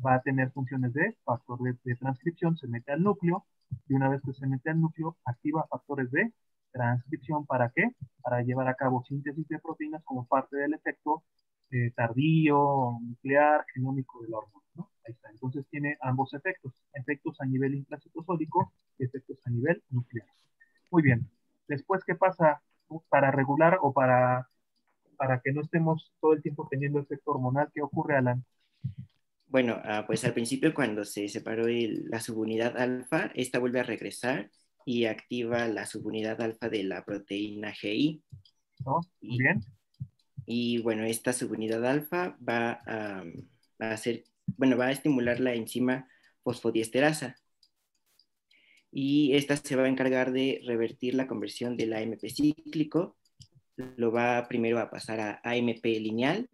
Speaker 1: va a tener funciones de factor de transcripción, se mete al núcleo, y una vez que se mete al núcleo, activa factores de transcripción. ¿Para qué? Para llevar a cabo síntesis de proteínas como parte del efecto tardío, nuclear, genómico de la hormona, ¿no? Ahí está. Entonces tiene ambos efectos, efectos a nivel intracitosólico y efectos a nivel nuclear. Muy bien. Después, ¿qué pasa para regular o para que no estemos todo el tiempo teniendo efecto hormonal? ¿Qué ocurre, Alan?
Speaker 2: Bueno, pues al principio cuando se separó la subunidad alfa, esta vuelve a regresar y activa la subunidad alfa de la proteína GI.
Speaker 1: ¿No? Muy bien.
Speaker 2: Y bueno, esta subunidad alfa va a va a estimular la enzima fosfodiesterasa. Y esta se va a encargar de revertir la conversión del AMP cíclico. Lo va primero a pasar a AMP lineal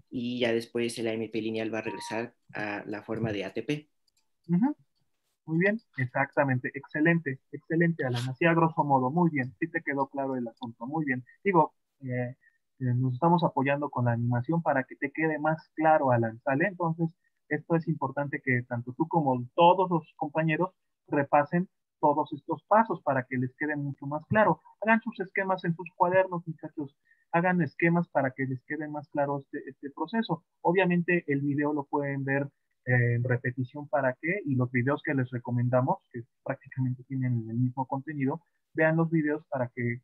Speaker 2: y ya después el AMP lineal va a regresar a la forma de ATP.
Speaker 1: Muy bien, exactamente, excelente, Alan, así a grosso modo, muy bien, sí te quedó claro el asunto, muy bien. Digo, nos estamos apoyando con la animación para que te quede más claro, Alan, ¿sale? Entonces, esto es importante que tanto tú como todos los compañeros repasen todos estos pasos para que les quede mucho más claro. Hagan sus esquemas en sus cuadernos, muchachos, hagan esquemas para que les quede más claro este proceso. Obviamente el video lo pueden ver en repetición para qué, y los videos que les recomendamos, que prácticamente tienen el mismo contenido, vean los videos para que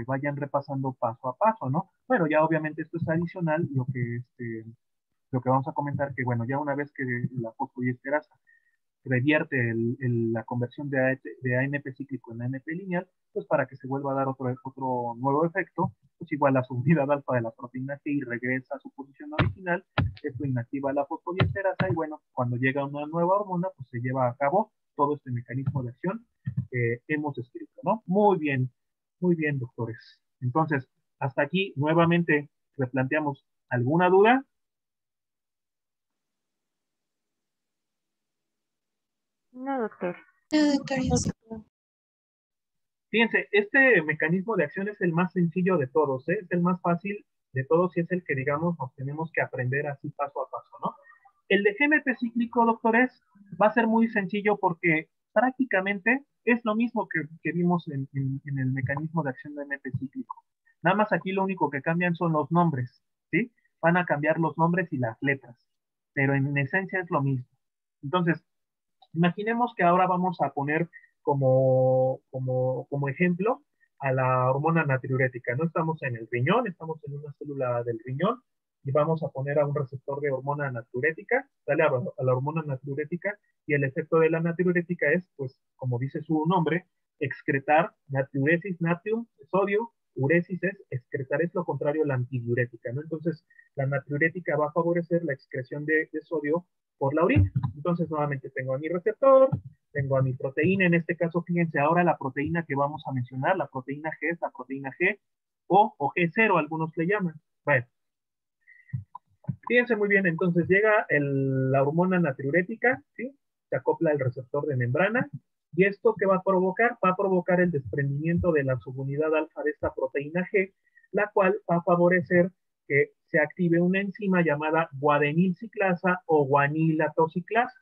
Speaker 1: vayan repasando paso a paso, ¿no? Bueno, ya obviamente esto es adicional, lo que vamos a comentar, que bueno, ya una vez que la fosfodiesterasa revierte la conversión de AMP cíclico en AMP lineal, pues para que se vuelva a dar otro nuevo efecto, pues igual la subunidad alfa de la proteína G regresa a su posición original, esto inactiva la fosfodiesterasa y bueno, cuando llega una nueva hormona, pues se lleva a cabo todo este mecanismo de acción que hemos escrito, ¿no? Muy bien, doctores. Entonces, hasta aquí nuevamente replanteamos alguna duda.
Speaker 4: No, doctor.
Speaker 3: No, doctor.
Speaker 1: Fíjense, este mecanismo de acción es el más sencillo de todos, ¿eh? Es el más fácil de todos y es el que, digamos, nos tenemos que aprender así paso a paso, ¿no? El de GMP cíclico, doctores, va a ser muy sencillo porque prácticamente Es lo mismo que vimos en el mecanismo de acción de AMP cíclico. Nada más aquí lo único que cambian son los nombres, ¿sí? Van a cambiar los nombres y las letras, pero en esencia es lo mismo. Entonces, imaginemos que ahora vamos a poner como ejemplo a la hormona natriurética. No estamos en el riñón, estamos en una célula del riñón y vamos a poner a un receptor de hormona natriurética, sale a la hormona natriurética y el efecto de la natriurética es, pues, como dice su nombre, excretar natriuresis, natrium, sodio, uresis es excretar, es lo contrario a la antidiurética, ¿no? Entonces, la natriurética va a favorecer la excreción de sodio por la orina. Entonces, nuevamente tengo a mi receptor, tengo a mi proteína, en este caso, fíjense ahora la proteína que vamos a mencionar, la proteína G es la proteína G o G0, algunos le llaman. Bueno, fíjense muy bien, entonces llega la hormona natriurética, ¿sí? Se acopla al receptor de membrana, y esto ¿qué va a provocar? Va a provocar el desprendimiento de la subunidad alfa de esta proteína G, la cual va a favorecer que se active una enzima llamada guadenilciclasa o guanilatociclasa.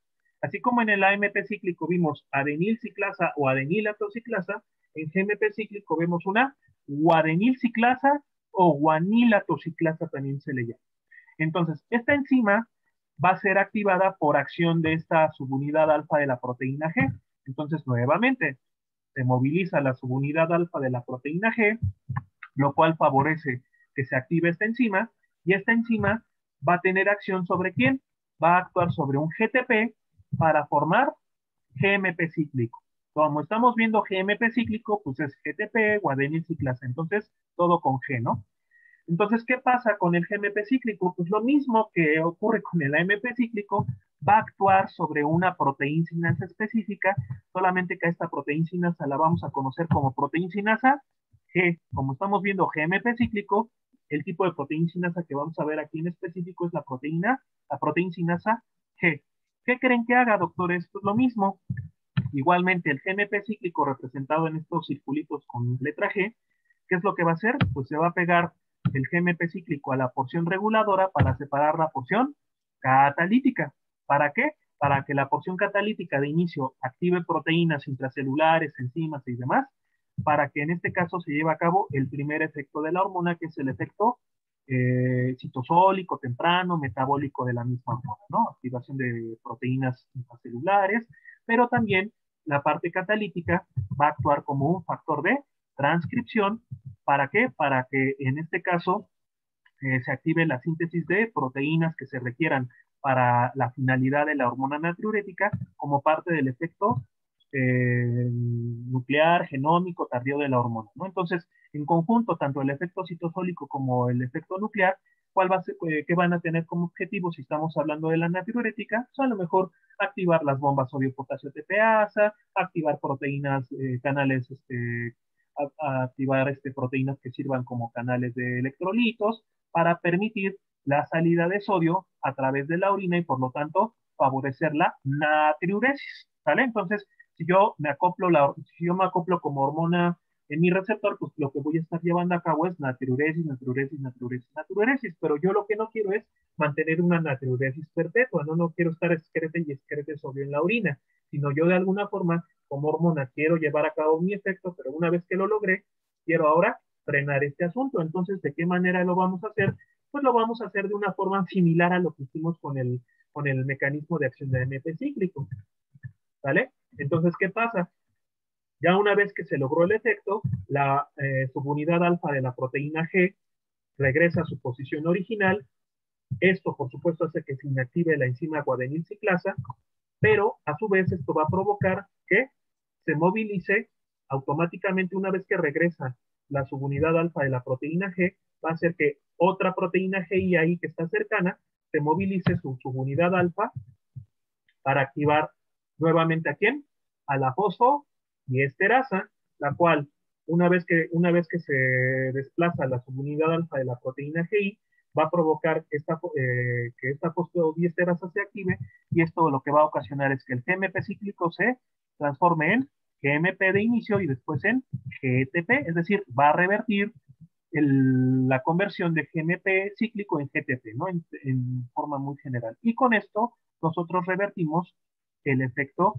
Speaker 1: Así como en el AMP cíclico vimos adenilciclasa o adenilatociclasa, en GMP cíclico vemos una guadenilciclasa o guanilatociclasa también se le llama. Entonces, esta enzima va a ser activada por acción de esta subunidad alfa de la proteína G. Entonces, nuevamente, se moviliza la subunidad alfa de la proteína G, lo cual favorece que se active esta enzima, y esta enzima va a tener acción sobre ¿quién? Va a actuar sobre un GTP para formar GMP cíclico. Como estamos viendo GMP cíclico, pues es GTP, guadenilciclasa, entonces todo con G, ¿no? Entonces, ¿qué pasa con el GMP cíclico? Pues lo mismo que ocurre con el AMP cíclico, va a actuar sobre una proteíncinasa específica, solamente que a esta proteíncinasa la vamos a conocer como proteíncinasa G. Como estamos viendo GMP cíclico, el tipo de proteíncinasa que vamos a ver aquí en específico es la proteíncinasa G. ¿Qué creen que haga, doctores? Pues lo mismo. Igualmente, el GMP cíclico representado en estos circulitos con letra G, ¿qué es lo que va a hacer? Pues se va a pegar el GMP cíclico a la porción reguladora para separar la porción catalítica. ¿Para qué? Para que la porción catalítica de inicio active proteínas intracelulares, enzimas y demás, para que en este caso se lleve a cabo el primer efecto de la hormona, que es el efecto citosólico temprano, metabólico de la misma hormona, ¿no? Activación de proteínas intracelulares, pero también la parte catalítica va a actuar como un factor de transcripción. ¿Para qué? Para que en este caso se active la síntesis de proteínas que se requieran para la finalidad de la hormona natriurética como parte del efecto nuclear, genómico, tardío de la hormona, ¿no? Entonces, en conjunto, tanto el efecto citosólico como el efecto nuclear, ¿cuál va a ser, qué van a tener como objetivo si estamos hablando de la natriurética? Pues a lo mejor activar las bombas sodio-potasio TPasa, activar proteínas, canales, activar proteínas que sirvan como canales de electrolitos para permitir la salida de sodio a través de la orina y por lo tanto favorecer la natriuresis, ¿vale? Entonces, si yo me acoplo como hormona en mi receptor, pues lo que voy a estar llevando a cabo es natriuresis, natriuresis, natriuresis, natriuresis, pero yo lo que no quiero es mantener una natriuresis perpetua, no quiero estar excrete y excrete sodio en la orina, sino yo de alguna forma, como hormona, quiero llevar a cabo mi efecto, pero una vez que lo logré, quiero ahora frenar este asunto. Entonces, ¿de qué manera lo vamos a hacer? Pues lo vamos a hacer de una forma similar a lo que hicimos con el mecanismo de acción de AMP cíclico, ¿vale? Entonces, ¿qué pasa? Ya una vez que se logró el efecto, la subunidad alfa de la proteína G regresa a su posición original. Esto, por supuesto, hace que se inactive la enzima guadenilciclasa, pero a su vez esto va a provocar que se movilice automáticamente una vez que regresa la subunidad alfa de la proteína G, va a hacer que otra proteína GI que está cercana se movilice su subunidad alfa para activar nuevamente ¿a quién? A la fosfodiesterasa, la cual una vez que se desplaza la subunidad alfa de la proteína GI, va a provocar que esta fosfodiesterasa se active, y esto lo que va a ocasionar es que el GMP cíclico se transforme en GMP de inicio y después en GTP, es decir, va a revertir la conversión de GMP cíclico en GTP, ¿no? En forma muy general. Y con esto nosotros revertimos el efecto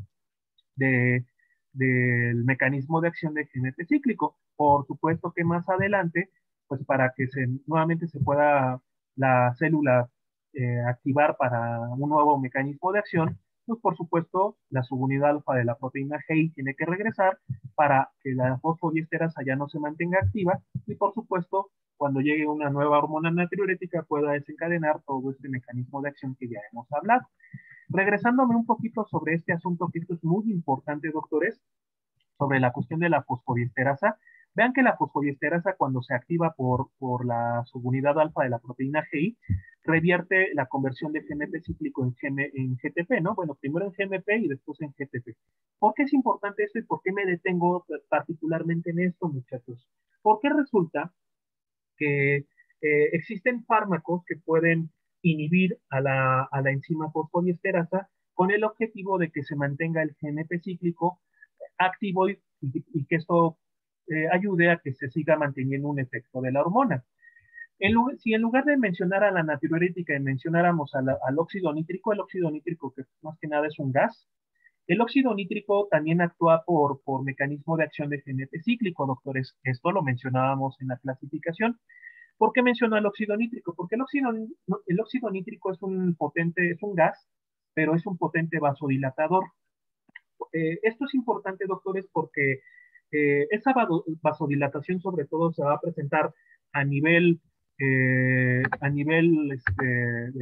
Speaker 1: de del mecanismo de acción del GNP cíclico. Por supuesto que más adelante, pues para que nuevamente se pueda la célula activar para un nuevo mecanismo de acción, pues por supuesto la subunidad alfa de la proteína GI tiene que regresar para que la fosfodiesterasa ya no se mantenga activa y por supuesto cuando llegue una nueva hormona natriurética pueda desencadenar todo este mecanismo de acción que ya hemos hablado. Regresándome un poquito sobre este asunto, que esto es muy importante, doctores, sobre la cuestión de la fosfodiesterasa. Vean que la fosfodiesterasa, cuando se activa por la subunidad alfa de la proteína GI, revierte la conversión de GMP cíclico en GTP, ¿no? Bueno, primero en GMP y después en GTP. ¿Por qué es importante esto y por qué me detengo particularmente en esto, muchachos? Porque resulta que existen fármacos que pueden inhibir a la enzima fosfodiesterasa con el objetivo de que se mantenga el GNP cíclico activo y que esto ayude a que se siga manteniendo un efecto de la hormona. Si en lugar de mencionar a la natriurética y mencionáramos al óxido nítrico, el óxido nítrico que más que nada es un gas, el óxido nítrico también actúa por mecanismo de acción de GNP cíclico, doctores. Esto lo mencionábamos en la clasificación. ¿Por qué menciono el óxido nítrico? Porque el óxido nítrico es un gas, pero es un potente vasodilatador. Esto es importante, doctores, porque esa vasodilatación sobre todo se va a presentar a nivel, de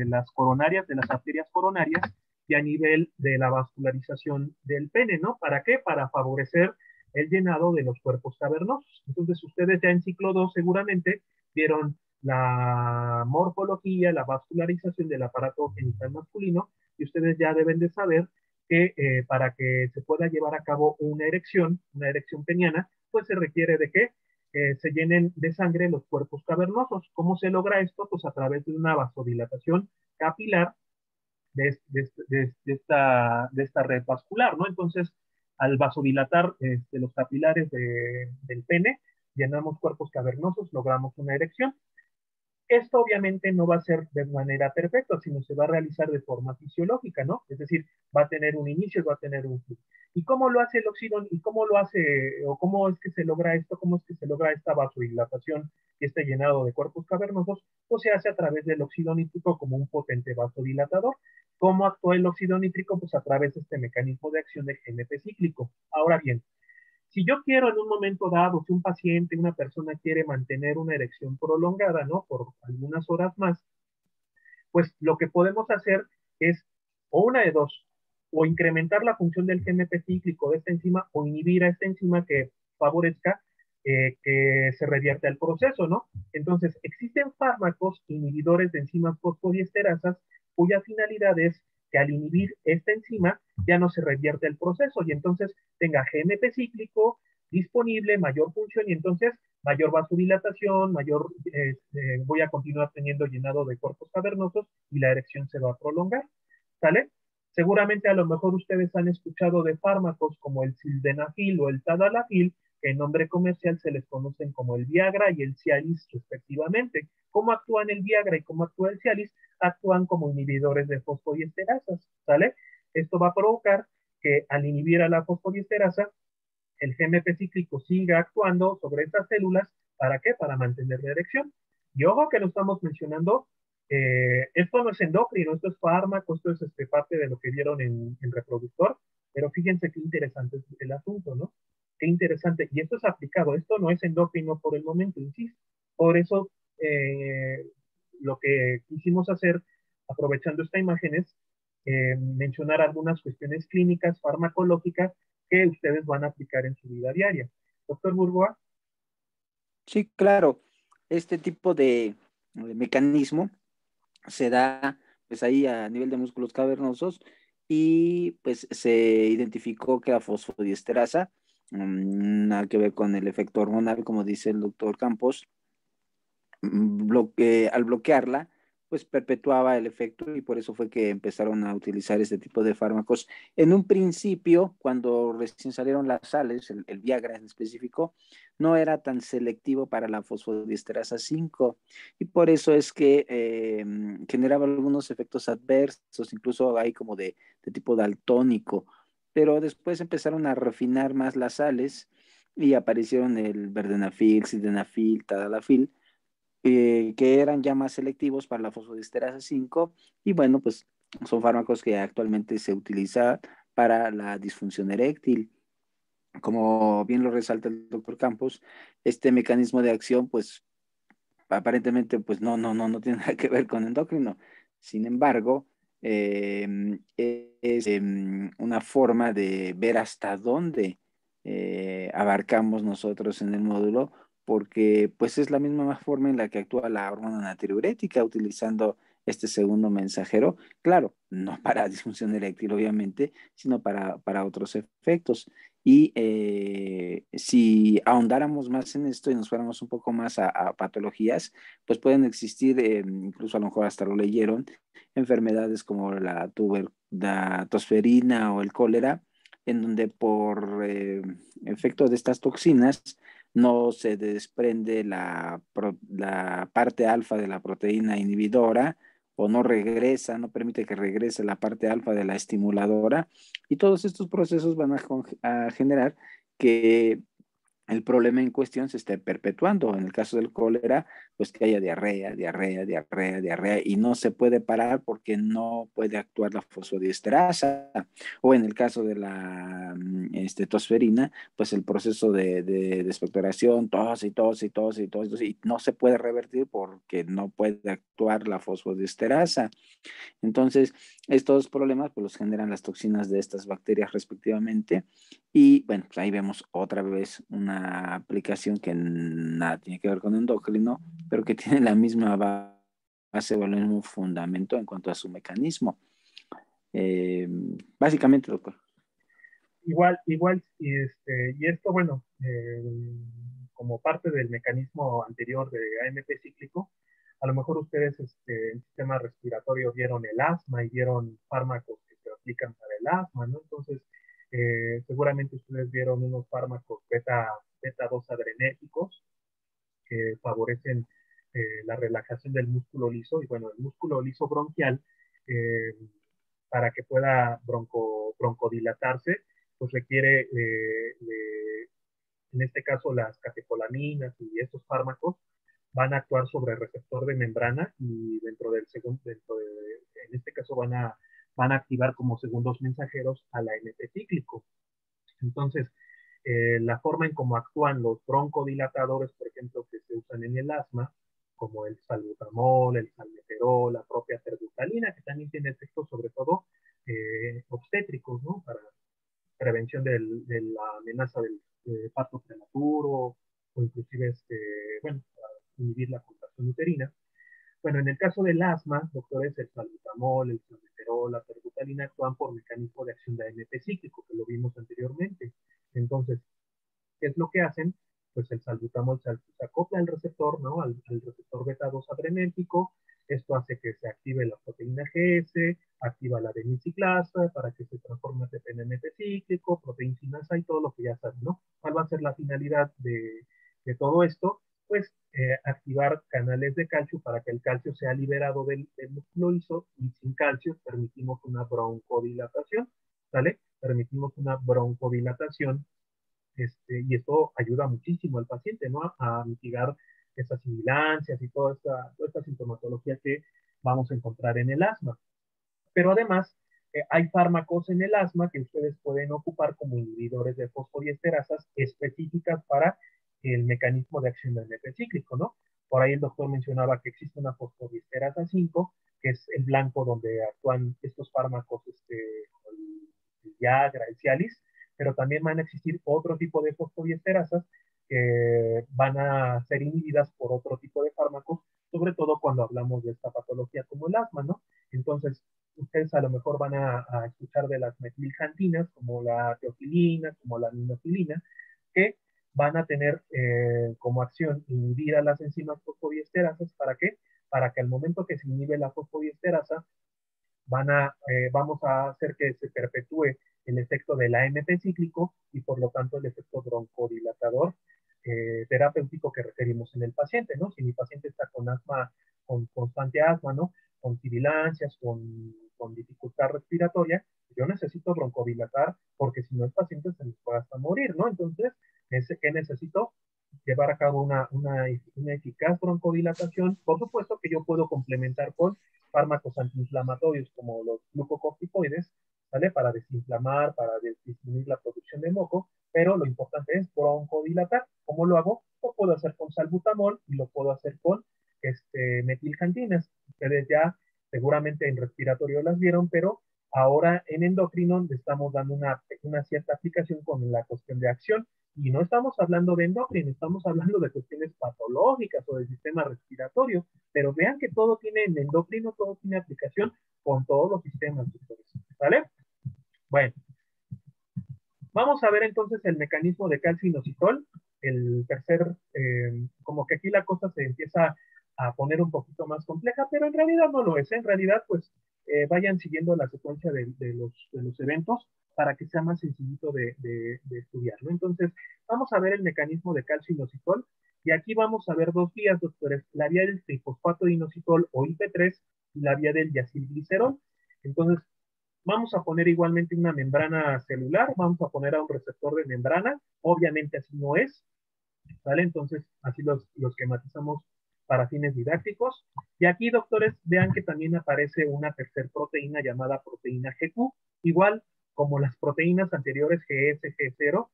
Speaker 1: las coronarias, de las arterias coronarias y a nivel de la vascularización del pene, ¿no? ¿Para qué? Para favorecer el llenado de los cuerpos cavernosos. Entonces, ustedes ya en ciclo 2 seguramente vieron la morfología, la vascularización del aparato genital masculino, y ustedes ya deben de saber que para que se pueda llevar a cabo una erección peniana, pues se requiere de que se llenen de sangre los cuerpos cavernosos. ¿Cómo se logra esto? Pues a través de una vasodilatación capilar de esta red vascular, ¿no? Entonces, al vasodilatar los capilares del pene, llenamos cuerpos cavernosos, logramos una erección. Esto obviamente no va a ser de manera perfecta, sino se va a realizar de forma fisiológica, ¿no? Es decir, va a tener un inicio y va a tener un fin. ¿Y cómo lo hace el óxido? ¿Y cómo lo hace, o cómo es que se logra esto? ¿Cómo es que se logra esta vasodilatación y este llenado de cuerpos cavernosos? Pues se hace a través del óxido nítrico como un potente vasodilatador. ¿Cómo actúa el óxido nítrico? Pues a través de este mecanismo de acción del GNP cíclico. Ahora bien, si yo quiero en un momento dado, si un paciente, una persona quiere mantener una erección prolongada, ¿no? Por algunas horas más, pues lo que podemos hacer es, o una de dos, o incrementar la función del GNP cíclico de esta enzima, o inhibir a esta enzima que favorezca que se revierta el proceso, ¿no? Entonces, existen fármacos inhibidores de enzimas fosfodiesterasas cuya finalidad es que al inhibir esta enzima ya no se revierte el proceso y entonces tenga GNP cíclico disponible, mayor función y entonces mayor vasodilatación, voy a continuar teniendo llenado de cuerpos cavernosos y la erección se va a prolongar, ¿sale? Seguramente a lo mejor ustedes han escuchado de fármacos como el sildenafil o el tadalafil, que en nombre comercial se les conocen como el Viagra y el Cialis respectivamente. ¿Cómo actúan el Viagra y cómo actúa el Cialis? Actúan como inhibidores de fosfodiesterasas, ¿sale? Esto va a provocar que al inhibir a la fosfodiesterasa, el GMP cíclico siga actuando sobre estas células. ¿Para qué? Para mantener la erección. Y ojo que lo estamos mencionando, esto no es endocrino, esto es fármaco, esto es parte de lo que vieron en reproductor, pero fíjense qué interesante es el asunto, ¿no? Qué interesante. Y esto es aplicado, esto no es endocrino por el momento, insisto. Por eso, lo que quisimos hacer, aprovechando esta imagen, es mencionar algunas cuestiones clínicas, farmacológicas, que ustedes van a aplicar en su vida diaria. Doctor Burgoa.
Speaker 5: Sí, claro. Este tipo de mecanismo se da pues ahí a nivel de músculos cavernosos y pues se identificó que la fosfodiesterasa, nada que ver con el efecto hormonal, como dice el doctor Campos, al bloquearla, pues perpetuaba el efecto y por eso fue que empezaron a utilizar este tipo de fármacos. En un principio, cuando recién salieron las sales, el Viagra en específico, no era tan selectivo para la fosfodiesterasa 5 y por eso es que generaba algunos efectos adversos, incluso hay como de tipo daltónico, pero después empezaron a refinar más las sales y aparecieron el verdenafil, sildenafil, tadalafil, que eran ya más selectivos para la fosfodiesterasa 5 y bueno, pues son fármacos que actualmente se utilizan para la disfunción eréctil. Como bien lo resalta el doctor Campos, este mecanismo de acción, pues aparentemente, pues no tiene nada que ver con endocrino. Sin embargo, es una forma de ver hasta dónde abarcamos nosotros en el módulo, porque pues es la misma forma en la que actúa la hormona natriurética utilizando este segundo mensajero, claro, no para disfunción eréctil obviamente, sino para otros efectos. Y si ahondáramos más en esto y nos fuéramos un poco más a patologías, pues pueden existir, incluso a lo mejor hasta lo leyeron, enfermedades como la tosferina o el cólera, en donde por efecto de estas toxinas no se desprende la parte alfa de la proteína inhibidora o no regresa, no permite que regrese la parte alfa de la estimuladora y todos estos procesos van a generar que el problema en cuestión se esté perpetuando. En el caso del cólera, pues que haya diarrea, diarrea, diarrea, diarrea, y no se puede parar porque no puede actuar la fosfodiesterasa. O en el caso de la tosferina, pues el proceso de expectoración, tos y tos y tos y tos, y no se puede revertir porque no puede actuar la fosfodiesterasa. Entonces, estos problemas pues los generan las toxinas de estas bacterias respectivamente y bueno, pues ahí vemos otra vez una aplicación que nada tiene que ver con endocrino, pero que tiene la misma base o el mismo fundamento en cuanto a su mecanismo. Básicamente, doctor.
Speaker 1: Igual, y esto, bueno, como parte del mecanismo anterior de AMP cíclico, a lo mejor ustedes en sistema respiratorio vieron el asma y vieron fármacos que se aplican para el asma, ¿no? Entonces, seguramente ustedes vieron unos fármacos beta 2 adrenérgicos que favorecen la relajación del músculo liso, y bueno, el músculo liso bronquial, eh, para que pueda broncodilatarse, pues requiere, en este caso, las catecolaminas y estos fármacos van a actuar sobre el receptor de membrana y en este caso van a activar como segundos mensajeros al AMP cíclico. Entonces, la forma en cómo actúan los broncodilatadores, por ejemplo, que se usan en el asma, como el salbutamol, el salmeterol, la propia terbutalina, que también tiene efectos sobre todo obstétricos, ¿no? Para prevención de la amenaza del parto prematuro o inclusive, bueno, para inhibir la contracción uterina. Bueno, en el caso del asma, doctores, el salbutamol, el salmeterol, la terbutalina actúan por mecanismo de acción de AMP cíclico, que lo vimos anteriormente. Entonces, ¿qué es lo que hacen? Pues el salbutamol se acopla al receptor, ¿no? Al receptor beta 2 adrenérgico. Esto hace que se active la proteína GS, activa la adeniciclasa para que se transforme en AMP cíclico, proteína sinasa y todo lo que ya saben, ¿no? ¿Cuál va a ser la finalidad de todo esto? Pues activar canales de calcio para que el calcio sea liberado del músculo liso y sin calcio permitimos una broncodilatación, ¿sale? Permitimos una broncodilatación y esto ayuda muchísimo al paciente, ¿no? A mitigar esas sibilancias y toda esta sintomatología que vamos a encontrar en el asma. Pero además, hay fármacos en el asma que ustedes pueden ocupar como inhibidores de fosfodiesterasas específicas para el mecanismo de acción del AMP cíclico, ¿no? Por ahí el doctor mencionaba que existe una fosfodiesterasa 5, que es el blanco donde actúan estos fármacos, el Viagra, el Cialis, pero también van a existir otro tipo de fosfodiesterasas que van a ser inhibidas por otro tipo de fármacos, sobre todo cuando hablamos de esta patología como el asma, ¿no? Entonces, ustedes a lo mejor van a escuchar de las metilxantinas, como la teofilina, como la aminofilina, que van a tener como acción inhibir a las enzimas fosfodiesterasas. ¿Para qué? Para que al momento que se inhibe la fosfodiesterasa, vamos a hacer que se perpetúe el efecto del AMP cíclico y por lo tanto el efecto broncodilatador terapéutico que referimos en el paciente, ¿no? Si mi paciente está con asma, con constante asma, ¿no? Con sibilancias, con dificultad respiratoria, yo necesito broncodilatar porque si no el paciente se les puede hasta morir, ¿no? Entonces, ¿qué necesito? Llevar a cabo una eficaz broncodilatación. Por supuesto que yo puedo complementar con fármacos antiinflamatorios como los glucocorticoides, ¿vale? Para desinflamar, para disminuir la producción de moco, pero lo importante es broncodilatar. ¿Cómo lo hago? Lo puedo hacer con salbutamol y lo puedo hacer con metiljantinas. Ustedes ya seguramente en respiratorio las vieron, pero ahora en endocrino le estamos dando una cierta aplicación con la cuestión de acción. Y no estamos hablando de endocrino, estamos hablando de cuestiones patológicas o del sistema respiratorio. Pero vean que todo tiene en endocrino, todo tiene aplicación con todos los sistemas. ¿Vale? Bueno, vamos a ver entonces el mecanismo de calcinositol. El tercer, como que aquí la cosa se empieza a poner un poquito más compleja, pero en realidad no lo es. En realidad, pues, vayan siguiendo la secuencia de los eventos para que sea más sencillito de estudiar, ¿no? Entonces, vamos a ver el mecanismo de calcinositol, y aquí vamos a ver dos vías, doctores, la vía del trifosfato de inositol o IP3 y la vía del diacilglicerol. Entonces, vamos a poner igualmente una membrana celular, vamos a poner a un receptor de membrana, obviamente así no es, ¿vale? Entonces, así los esquematizamos para fines didácticos. Y aquí, doctores, vean que también aparece una tercer proteína llamada proteína GQ, igual como las proteínas anteriores GS, G0,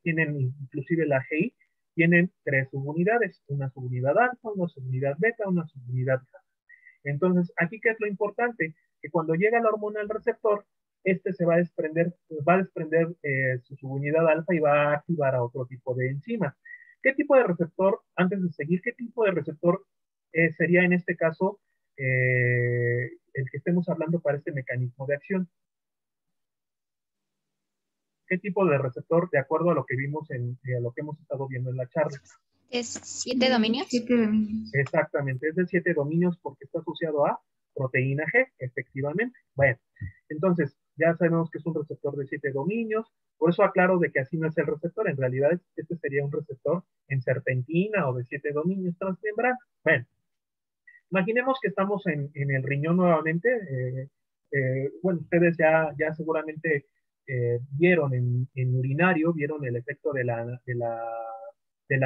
Speaker 1: tienen inclusive la GI, tienen tres subunidades, una subunidad alfa, una subunidad beta, una subunidad gamma. Entonces, aquí, ¿qué es lo importante? Que cuando llega la hormona al receptor, se va a desprender su subunidad alfa y va a activar a otro tipo de enzimas. ¿Qué tipo de receptor, antes de seguir, qué tipo de receptor sería en este caso el que estemos hablando para este mecanismo de acción? ¿Qué tipo de receptor, de acuerdo a lo que vimos a lo que hemos estado viendo en la charla?
Speaker 3: ¿Es 7 dominios?
Speaker 8: 7 dominios.
Speaker 1: Exactamente, es de 7 dominios porque está asociado a proteína G, efectivamente. Bueno, entonces ya sabemos que es un receptor de 7 dominios, por eso aclaro de que así no es el receptor, en realidad este sería un receptor en serpentina o de 7 dominios transmembrana. Bueno, imaginemos que estamos en el riñón nuevamente. Bueno, ustedes ya seguramente vieron en urinario, vieron el efecto de la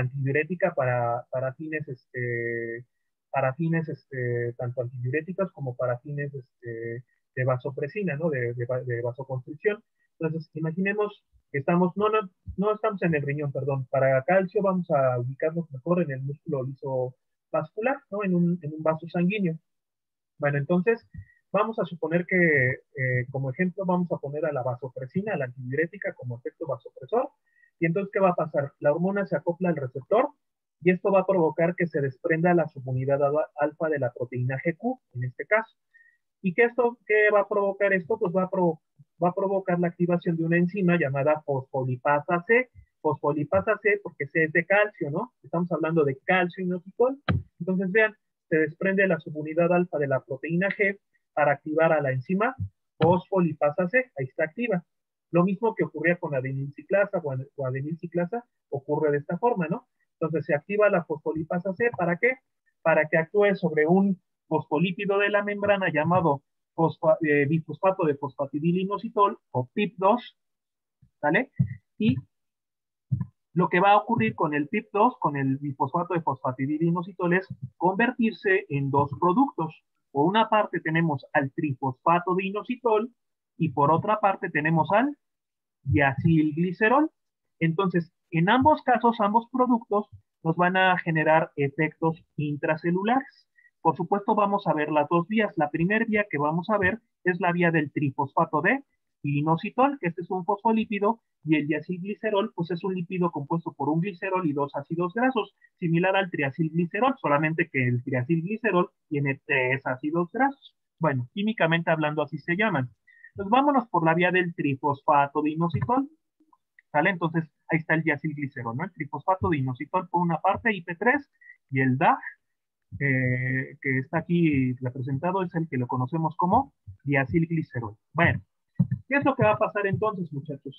Speaker 1: antidiurética para fines, tanto antidiuréticas como para fines de vasopresina, ¿no? De vasoconstricción. Entonces, imaginemos que no estamos en el riñón, perdón. Para calcio vamos a ubicarnos mejor en el músculo liso vascular, ¿no? En un vaso sanguíneo. Bueno, entonces vamos a suponer que como ejemplo vamos a poner a la vasopresina, a la antidiurética como efecto vasopresor, y entonces ¿qué va a pasar? La hormona se acopla al receptor y esto va a provocar que se desprenda la subunidad alfa de la proteína GQ, en este caso. ¿Y qué va a provocar esto? Pues va a provocar la activación de una enzima llamada fosfolipasa C. Fosfolipasa C porque C es de calcio, ¿no? Estamos hablando de calcio inositol. Entonces, vean, se desprende la subunidad alfa de la proteína G para activar a la enzima fosfolipasa C. Ahí está activa. Lo mismo que ocurría con adenilciclasa o adenilciclasa ocurre de esta forma, ¿no? Entonces, se activa la fosfolipasa C. ¿Para qué? Para que actúe sobre un fosfolípido de la membrana llamado bifosfato de fosfatidilinositol o PIP2, ¿vale? Y lo que va a ocurrir con el PIP2, con el bifosfato de fosfatidilinositol, es convertirse en dos productos. Por una parte tenemos al trifosfato de inositol y por otra parte tenemos al diacilglicerol. Entonces, en ambos casos, ambos productos nos van a generar efectos intracelulares. Por supuesto, vamos a ver las dos vías. La primera vía que vamos a ver es la vía del trifosfato de inositol, que este es un fosfolípido, y el diacilglicerol, pues es un lípido compuesto por un glicerol y dos ácidos grasos, similar al triacilglicerol, solamente que el triacilglicerol tiene 3 ácidos grasos. Bueno, químicamente hablando así se llaman. Entonces vámonos por la vía del trifosfato de inositol, ¿sale? Entonces ahí está el diacilglicerol, ¿no? El trifosfato de inositol por una parte, IP3, y el DAG, que está aquí representado, es el que lo conocemos como diacilglicerol. Bueno, ¿qué es lo que va a pasar entonces, muchachos?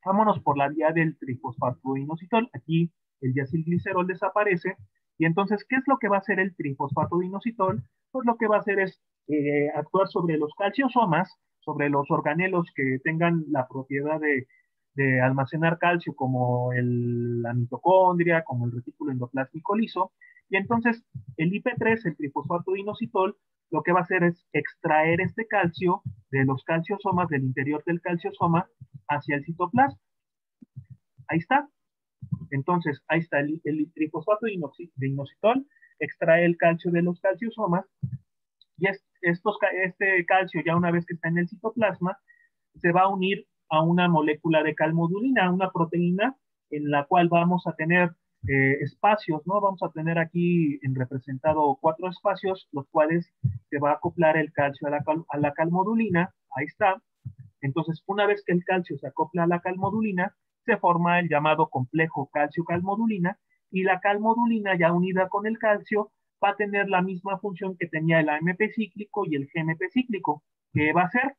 Speaker 1: Vámonos por la vía del trifosfato de inositol. Aquí el diacilglicerol desaparece. Y entonces, ¿qué es lo que va a hacer el trifosfato de inositol? Pues lo que va a hacer es actuar sobre los calciosomas, sobre los organelos que tengan la propiedad de almacenar calcio, como la mitocondria, como el retículo endoplásmico liso, y entonces el IP3, el trifosfato de inositol, lo que va a hacer es extraer este calcio de los calciosomas, del interior del calciosoma, hacia el citoplasma. Ahí está. Entonces, ahí está el trifosfato de inositol, extrae el calcio de los calciosomas, y este calcio, ya una vez que está en el citoplasma, se va a unir a una molécula de calmodulina, una proteína en la cual vamos a tener espacios, ¿no? Vamos a tener aquí en representado 4 espacios, los cuales se va a acoplar el calcio a la calmodulina. Ahí está. Entonces, una vez que el calcio se acopla a la calmodulina, se forma el llamado complejo calcio-calmodulina, y la calmodulina ya unida con el calcio va a tener la misma función que tenía el AMP cíclico y el GMP cíclico. ¿Qué va a hacer?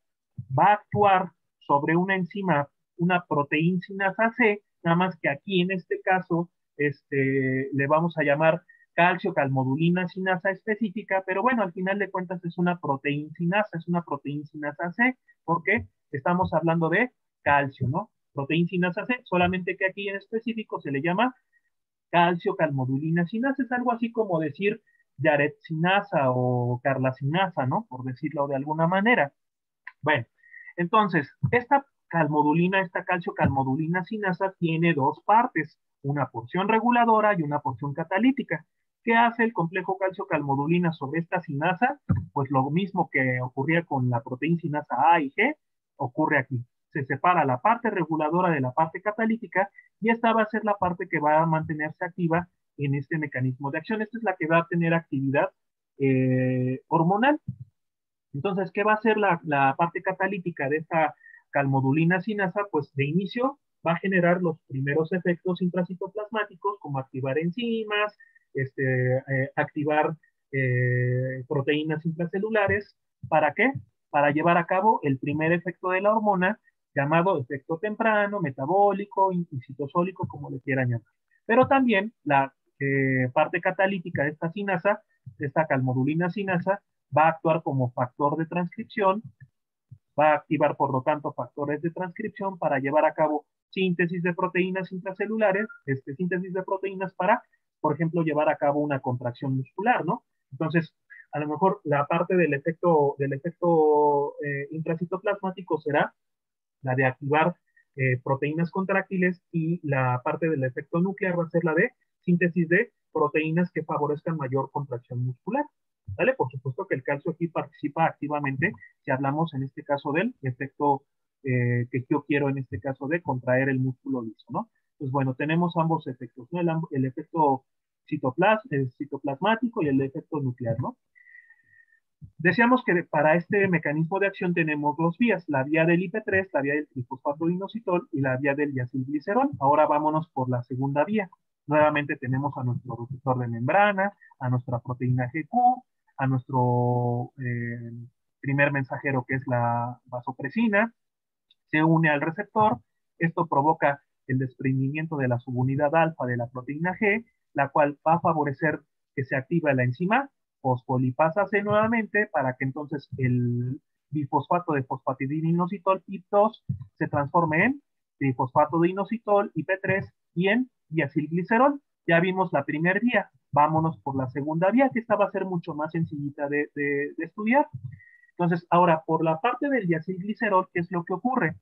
Speaker 1: Va a actuar sobre una enzima, una proteína sinasa C, nada más que aquí en este caso le vamos a llamar calcio-calmodulina sinasa específica, pero bueno, al final de cuentas es una proteína sinasa, es una proteína sinasa C, porque estamos hablando de calcio, ¿no? Proteína sinasa C, solamente que aquí en específico se le llama calcio-calmodulina sinasa, es algo así como decir yaretsinasa o carlasinasa, ¿no? Por decirlo de alguna manera. Bueno, entonces, esta calcio-calmodulina sinasa tiene dos partes, una porción reguladora y una porción catalítica. ¿Qué hace el complejo calcio-calmodulina sobre esta sinasa? Pues lo mismo que ocurría con la proteína sinasa A y G, ocurre aquí. Se separa la parte reguladora de la parte catalítica, y esta va a ser la parte que va a mantenerse activa en este mecanismo de acción. Esta es la que va a tener actividad hormonal. Entonces, ¿qué va a hacer la parte catalítica de esta calmodulina sinasa? Pues de inicio va a generar los primeros efectos intracitoplasmáticos, como activar enzimas, activar proteínas intracelulares. ¿Para qué? Para llevar a cabo el primer efecto de la hormona, llamado efecto temprano, metabólico, citosólico, como le quieran llamar. Pero también la parte catalítica de esta sinasa, de esta calmodulina sinasa, va a actuar como factor de transcripción, va a activar por lo tanto factores de transcripción para llevar a cabo síntesis de proteínas intracelulares, síntesis de proteínas para, por ejemplo, llevar a cabo una contracción muscular, ¿no? Entonces, a lo mejor la parte del efecto intracitoplasmático será la de activar proteínas contráctiles, y la parte del efecto nuclear va a ser la de síntesis de proteínas que favorezcan mayor contracción muscular. ¿Vale? Por supuesto que el calcio aquí participa activamente si hablamos en este caso del efecto que yo quiero en este caso de contraer el músculo liso, ¿no? Pues bueno, tenemos ambos efectos, ¿no? El efecto citoplasmático y el efecto nuclear, ¿no? Decíamos que para este mecanismo de acción tenemos dos vías, la vía del IP3, la vía del trifosfato de inositol y la vía del diacilglicerol. Ahora vámonos por la segunda vía. Nuevamente tenemos a nuestro receptor de membrana, a nuestra proteína GQ, a nuestro primer mensajero, que es la vasopresina, se une al receptor. Esto provoca el desprendimiento de la subunidad alfa de la proteína G, la cual va a favorecer que se active la enzima fosfolipasa C nuevamente, para que entonces el bifosfato de fosfatidininositol IP2 se transforme en trifosfato de inositol IP3 y en diacilglicerol. Ya vimos la primera vía, vámonos por la segunda vía, que esta va a ser mucho más sencillita de estudiar. Entonces, ahora, por la parte del diacilglicerol, ¿qué es lo que ocurre?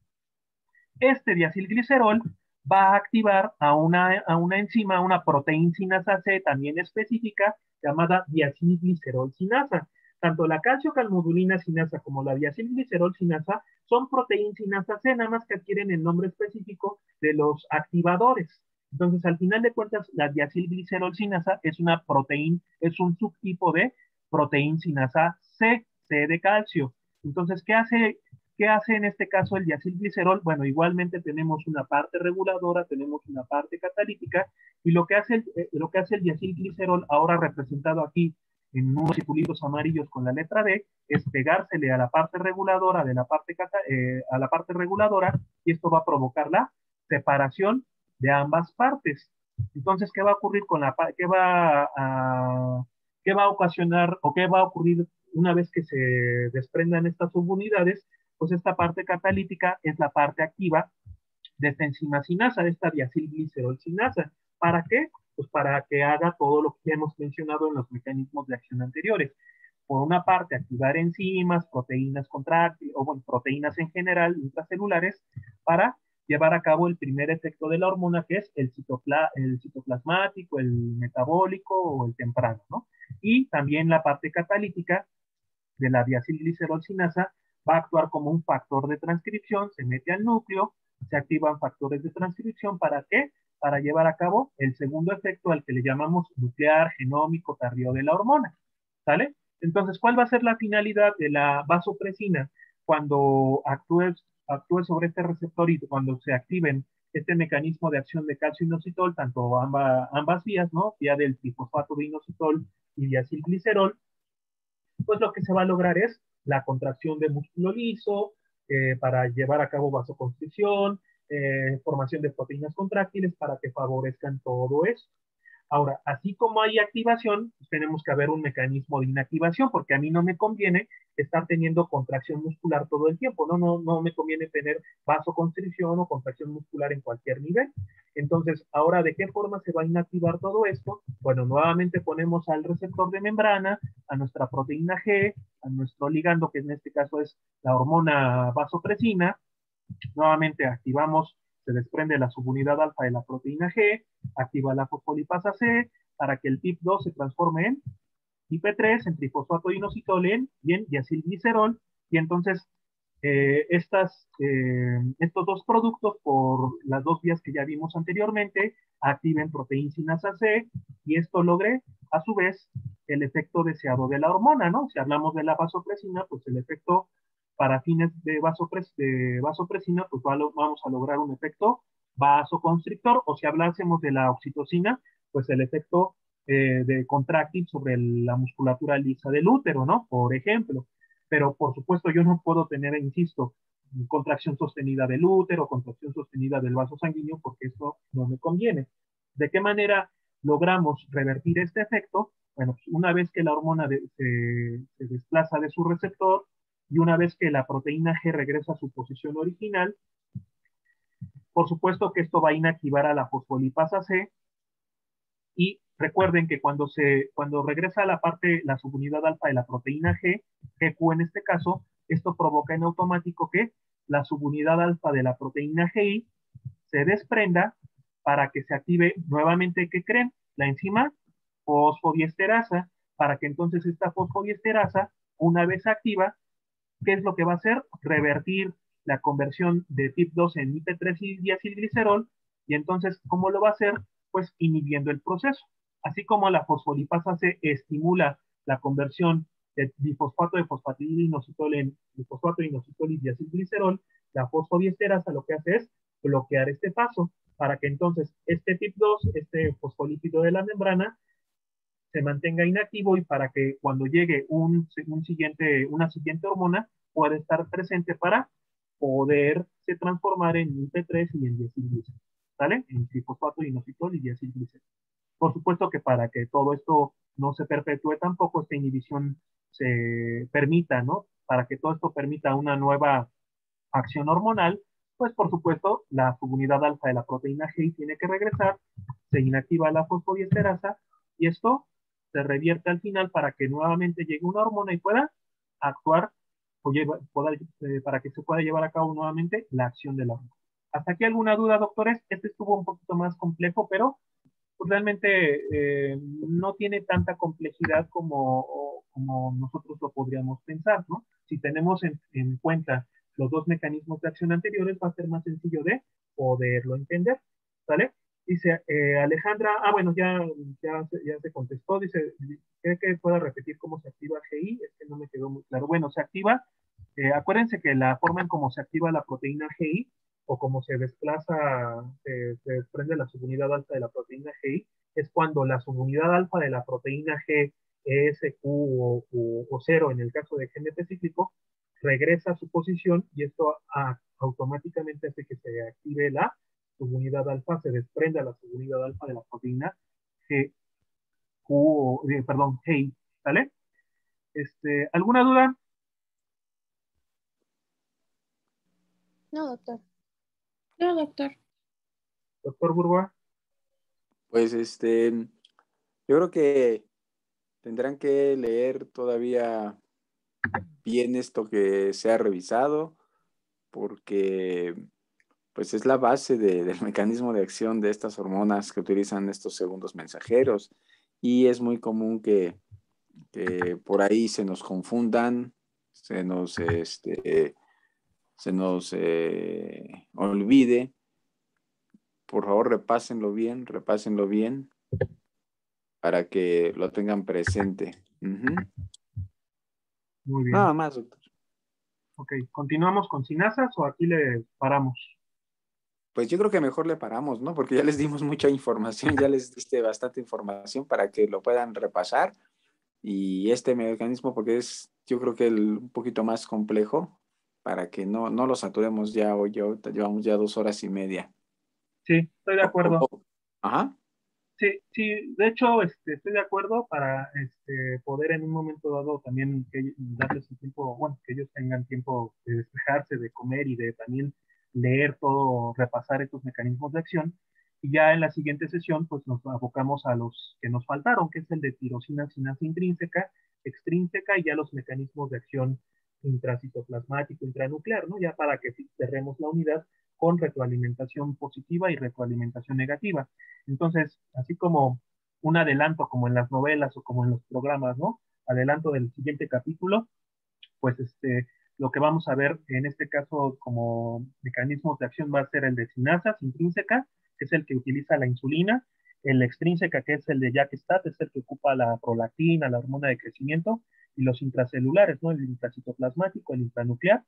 Speaker 1: Este diacilglicerol va a activar a una enzima, una proteína sinasa C también específica, llamada diacilglicerol sinasa. Tanto la calcio-calmodulina sinasa como la diacilglicerol sinasa son proteínas sinasa C, nada más que adquieren el nombre específico de los activadores. Entonces, al final de cuentas, la diacilglicerol sinasa es una proteína, es un subtipo de proteína sinasa C, C de calcio. Entonces, ¿qué hace en este caso el diacilglicerol? Bueno, igualmente tenemos una parte reguladora, tenemos una parte catalítica, y lo que hace el diacilglicerol, ahora representado aquí en unos circulitos amarillos con la letra D, es pegársele a la parte reguladora a la parte reguladora, y esto va a provocar la separación de ambas partes. Entonces, ¿qué va a ocurrir qué va a ocasionar, o qué va a ocurrir una vez que se desprendan estas subunidades? Pues esta parte catalítica es la parte activa de esta enzima sinasa, de esta diacilglicerol sinasa. ¿Para qué? Pues para que haga todo lo que hemos mencionado en los mecanismos de acción anteriores. Por una parte, activar enzimas, proteínas contráctiles, o bueno, proteínas en general, intracelulares, para llevar a cabo el primer efecto de la hormona, que es el citoplasmático, el metabólico o el temprano, ¿no? Y también la parte catalítica de la diacilglicerol-sinasa va a actuar como un factor de transcripción, se mete al núcleo, se activan factores de transcripción, ¿para qué? Para llevar a cabo el segundo efecto al que le llamamos nuclear, genómico, tardío de la hormona, ¿sale? Entonces, ¿cuál va a ser la finalidad de la vasopresina cuando actúe sobre este receptor y cuando se activen este mecanismo de acción de calcio inositol, tanto ambas vías, ¿no? Vía del trifosfato de inositol y diacilglicerol? Pues lo que se va a lograr es la contracción de músculo liso para llevar a cabo vasoconstricción, formación de proteínas contráctiles para que favorezcan todo eso. Ahora, así como hay activación, pues tenemos que haber un mecanismo de inactivación, porque a mí no me conviene estar teniendo contracción muscular todo el tiempo, no me conviene tener vasoconstricción o contracción muscular en cualquier nivel. Entonces, ahora, ¿de qué forma se va a inactivar todo esto? Bueno, nuevamente ponemos al receptor de membrana, a nuestra proteína G, a nuestro ligando, que en este caso es la hormona vasopresina. Nuevamente activamos, se desprende la subunidad alfa de la proteína G, activa la fosfolipasa C para que el TIP2 se transforme en IP3, en trifosfato inositol y en diacilglicerol, y entonces estos dos productos, por las dos vías que ya vimos anteriormente, activen proteína sinasa C, y esto logre, a su vez, el efecto deseado de la hormona, ¿no? Si hablamos de la vasopresina, pues el efecto para fines de vasopresina, pues vamos a lograr un efecto vasoconstrictor, o si hablásemos de la oxitocina, pues el efecto de contráctil sobre la musculatura lisa del útero, ¿no? Por ejemplo. Pero por supuesto yo no puedo tener, insisto, contracción sostenida del útero, contracción sostenida del vaso sanguíneo, porque eso no me conviene. ¿De qué manera logramos revertir este efecto? Bueno, pues una vez que la hormona se desplaza de su receptor y una vez que la proteína G regresa a su posición original, por supuesto que esto va a inactivar a la fosfolipasa C, y recuerden que cuando regresa la subunidad alfa de la proteína G, GQ en este caso, esto provoca en automático que la subunidad alfa de la proteína GI se desprenda para que se active nuevamente, ¿qué creen? La enzima fosfodiesterasa, para que entonces esta fosfodiesterasa, una vez activa, ¿qué es lo que va a hacer? Revertir la conversión de TIP2 en IP3 y diacilglicerol, y entonces, ¿cómo lo va a hacer? Pues inhibiendo el proceso. Así como la fosfolipasa C estimula la conversión de difosfato de fosfatidinoinositol en difosfato de inositol y diacilglicerol, la fosfodiesterasa lo que hace es bloquear este paso para que entonces este TIP2, este fosfolípido de la membrana, se mantenga inactivo, y para que cuando llegue una siguiente hormona pueda estar presente para poderse transformar en IP3 y en diacilglicerol, ¿sale? En trifosfato inositol y diacilglicerol. Por supuesto que para que todo esto no se perpetúe tampoco, esta inhibición se permita, ¿no? Para que todo esto permita una nueva acción hormonal, pues por supuesto la subunidad alfa de la proteína G tiene que regresar, se inactiva la fosfodiesterasa, y esto se revierte al final para que nuevamente llegue una hormona y pueda actuar para que se pueda llevar a cabo nuevamente la acción de la hormona. ¿Hasta aquí alguna duda, doctores? Este estuvo un poquito más complejo, pero pues realmente no tiene tanta complejidad como nosotros lo podríamos pensar, ¿no? Si tenemos en cuenta los dos mecanismos de acción anteriores, va a ser más sencillo de poderlo entender, ¿sale? Dice Alejandra, bueno, ya se contestó, dice, ¿cree que pueda repetir cómo se activa GI? Es que no me quedó muy claro. Bueno, se activa, acuérdense que la forma en cómo se activa la proteína GI, o cómo se desplaza, se desprende la subunidad alfa de la proteína GI, es cuando la subunidad alfa de la proteína G, ESQ o 0 en el caso de GNP cíclico, regresa a su posición, y esto automáticamente hace que se active la subunidad alfa, se desprenda la subunidad alfa de la proteína GI, ¿vale? ¿Alguna duda?
Speaker 6: No, doctor.
Speaker 8: No, doctor.
Speaker 1: Doctor Burgoa.
Speaker 5: Pues yo creo que tendrán que leer todavía bien esto que se ha revisado, porque pues es la base del mecanismo de acción de estas hormonas que utilizan estos segundos mensajeros, y es muy común que por ahí se nos confundan, se nos olvide. Por favor, repásenlo bien para que lo tengan presente. Ujú.
Speaker 1: Muy bien.
Speaker 5: Nada más, doctor.
Speaker 1: Ok, ¿continuamos con sinasas o aquí le paramos?
Speaker 5: Pues yo creo que mejor le paramos, ¿no? Porque ya les dimos mucha información, ya les diste bastante información para que lo puedan repasar. Y este mecanismo, porque es, yo creo que un poquito más complejo, para que no lo saturemos ya hoy. Ahorita llevamos ya 2 horas y media.
Speaker 1: Sí, estoy de acuerdo.
Speaker 5: Ajá.
Speaker 1: Sí, sí, de hecho, estoy de acuerdo para poder en un momento dado también darles un tiempo, bueno, que ellos tengan tiempo de despejarse, de comer y de también leer todo, repasar estos mecanismos de acción. Y ya en la siguiente sesión, pues nos abocamos a los que nos faltaron, que es el de tirosina, sinasa intrínseca, extrínseca y ya los mecanismos de acción intracitoplasmático, intranuclear, ¿no? Ya para que cerremos la unidad con retroalimentación positiva y retroalimentación negativa. Entonces, así como un adelanto, como en las novelas o como en los programas, ¿no? Adelanto del siguiente capítulo, pues lo que vamos a ver en este caso como mecanismos de acción va a ser el de sinasas intrínseca, que es el que utiliza la insulina, el extrínseca, que es el de JAK-STAT, es el que ocupa la prolactina, la hormona de crecimiento, y los intracelulares, ¿no? El intracitoplasmático, el intranuclear.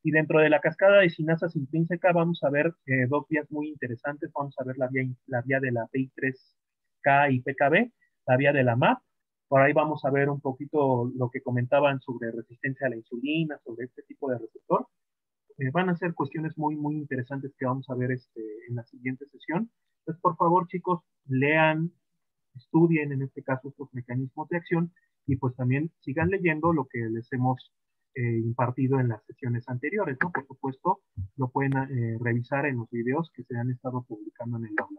Speaker 1: Y dentro de la cascada de sinasas intrínseca vamos a ver dos vías muy interesantes. Vamos a ver la vía de la PI3K y PKB, la vía de la MAP. Por ahí vamos a ver un poquito lo que comentaban sobre resistencia a la insulina, sobre este tipo de receptor. Van a ser cuestiones muy, muy interesantes que vamos a ver en la siguiente sesión. Entonces, por favor, chicos, lean, estudien en este caso estos mecanismos de acción y pues también sigan leyendo lo que les hemos impartido en las sesiones anteriores, ¿no? Por supuesto, lo pueden revisar en los videos que se han estado publicando en el aula.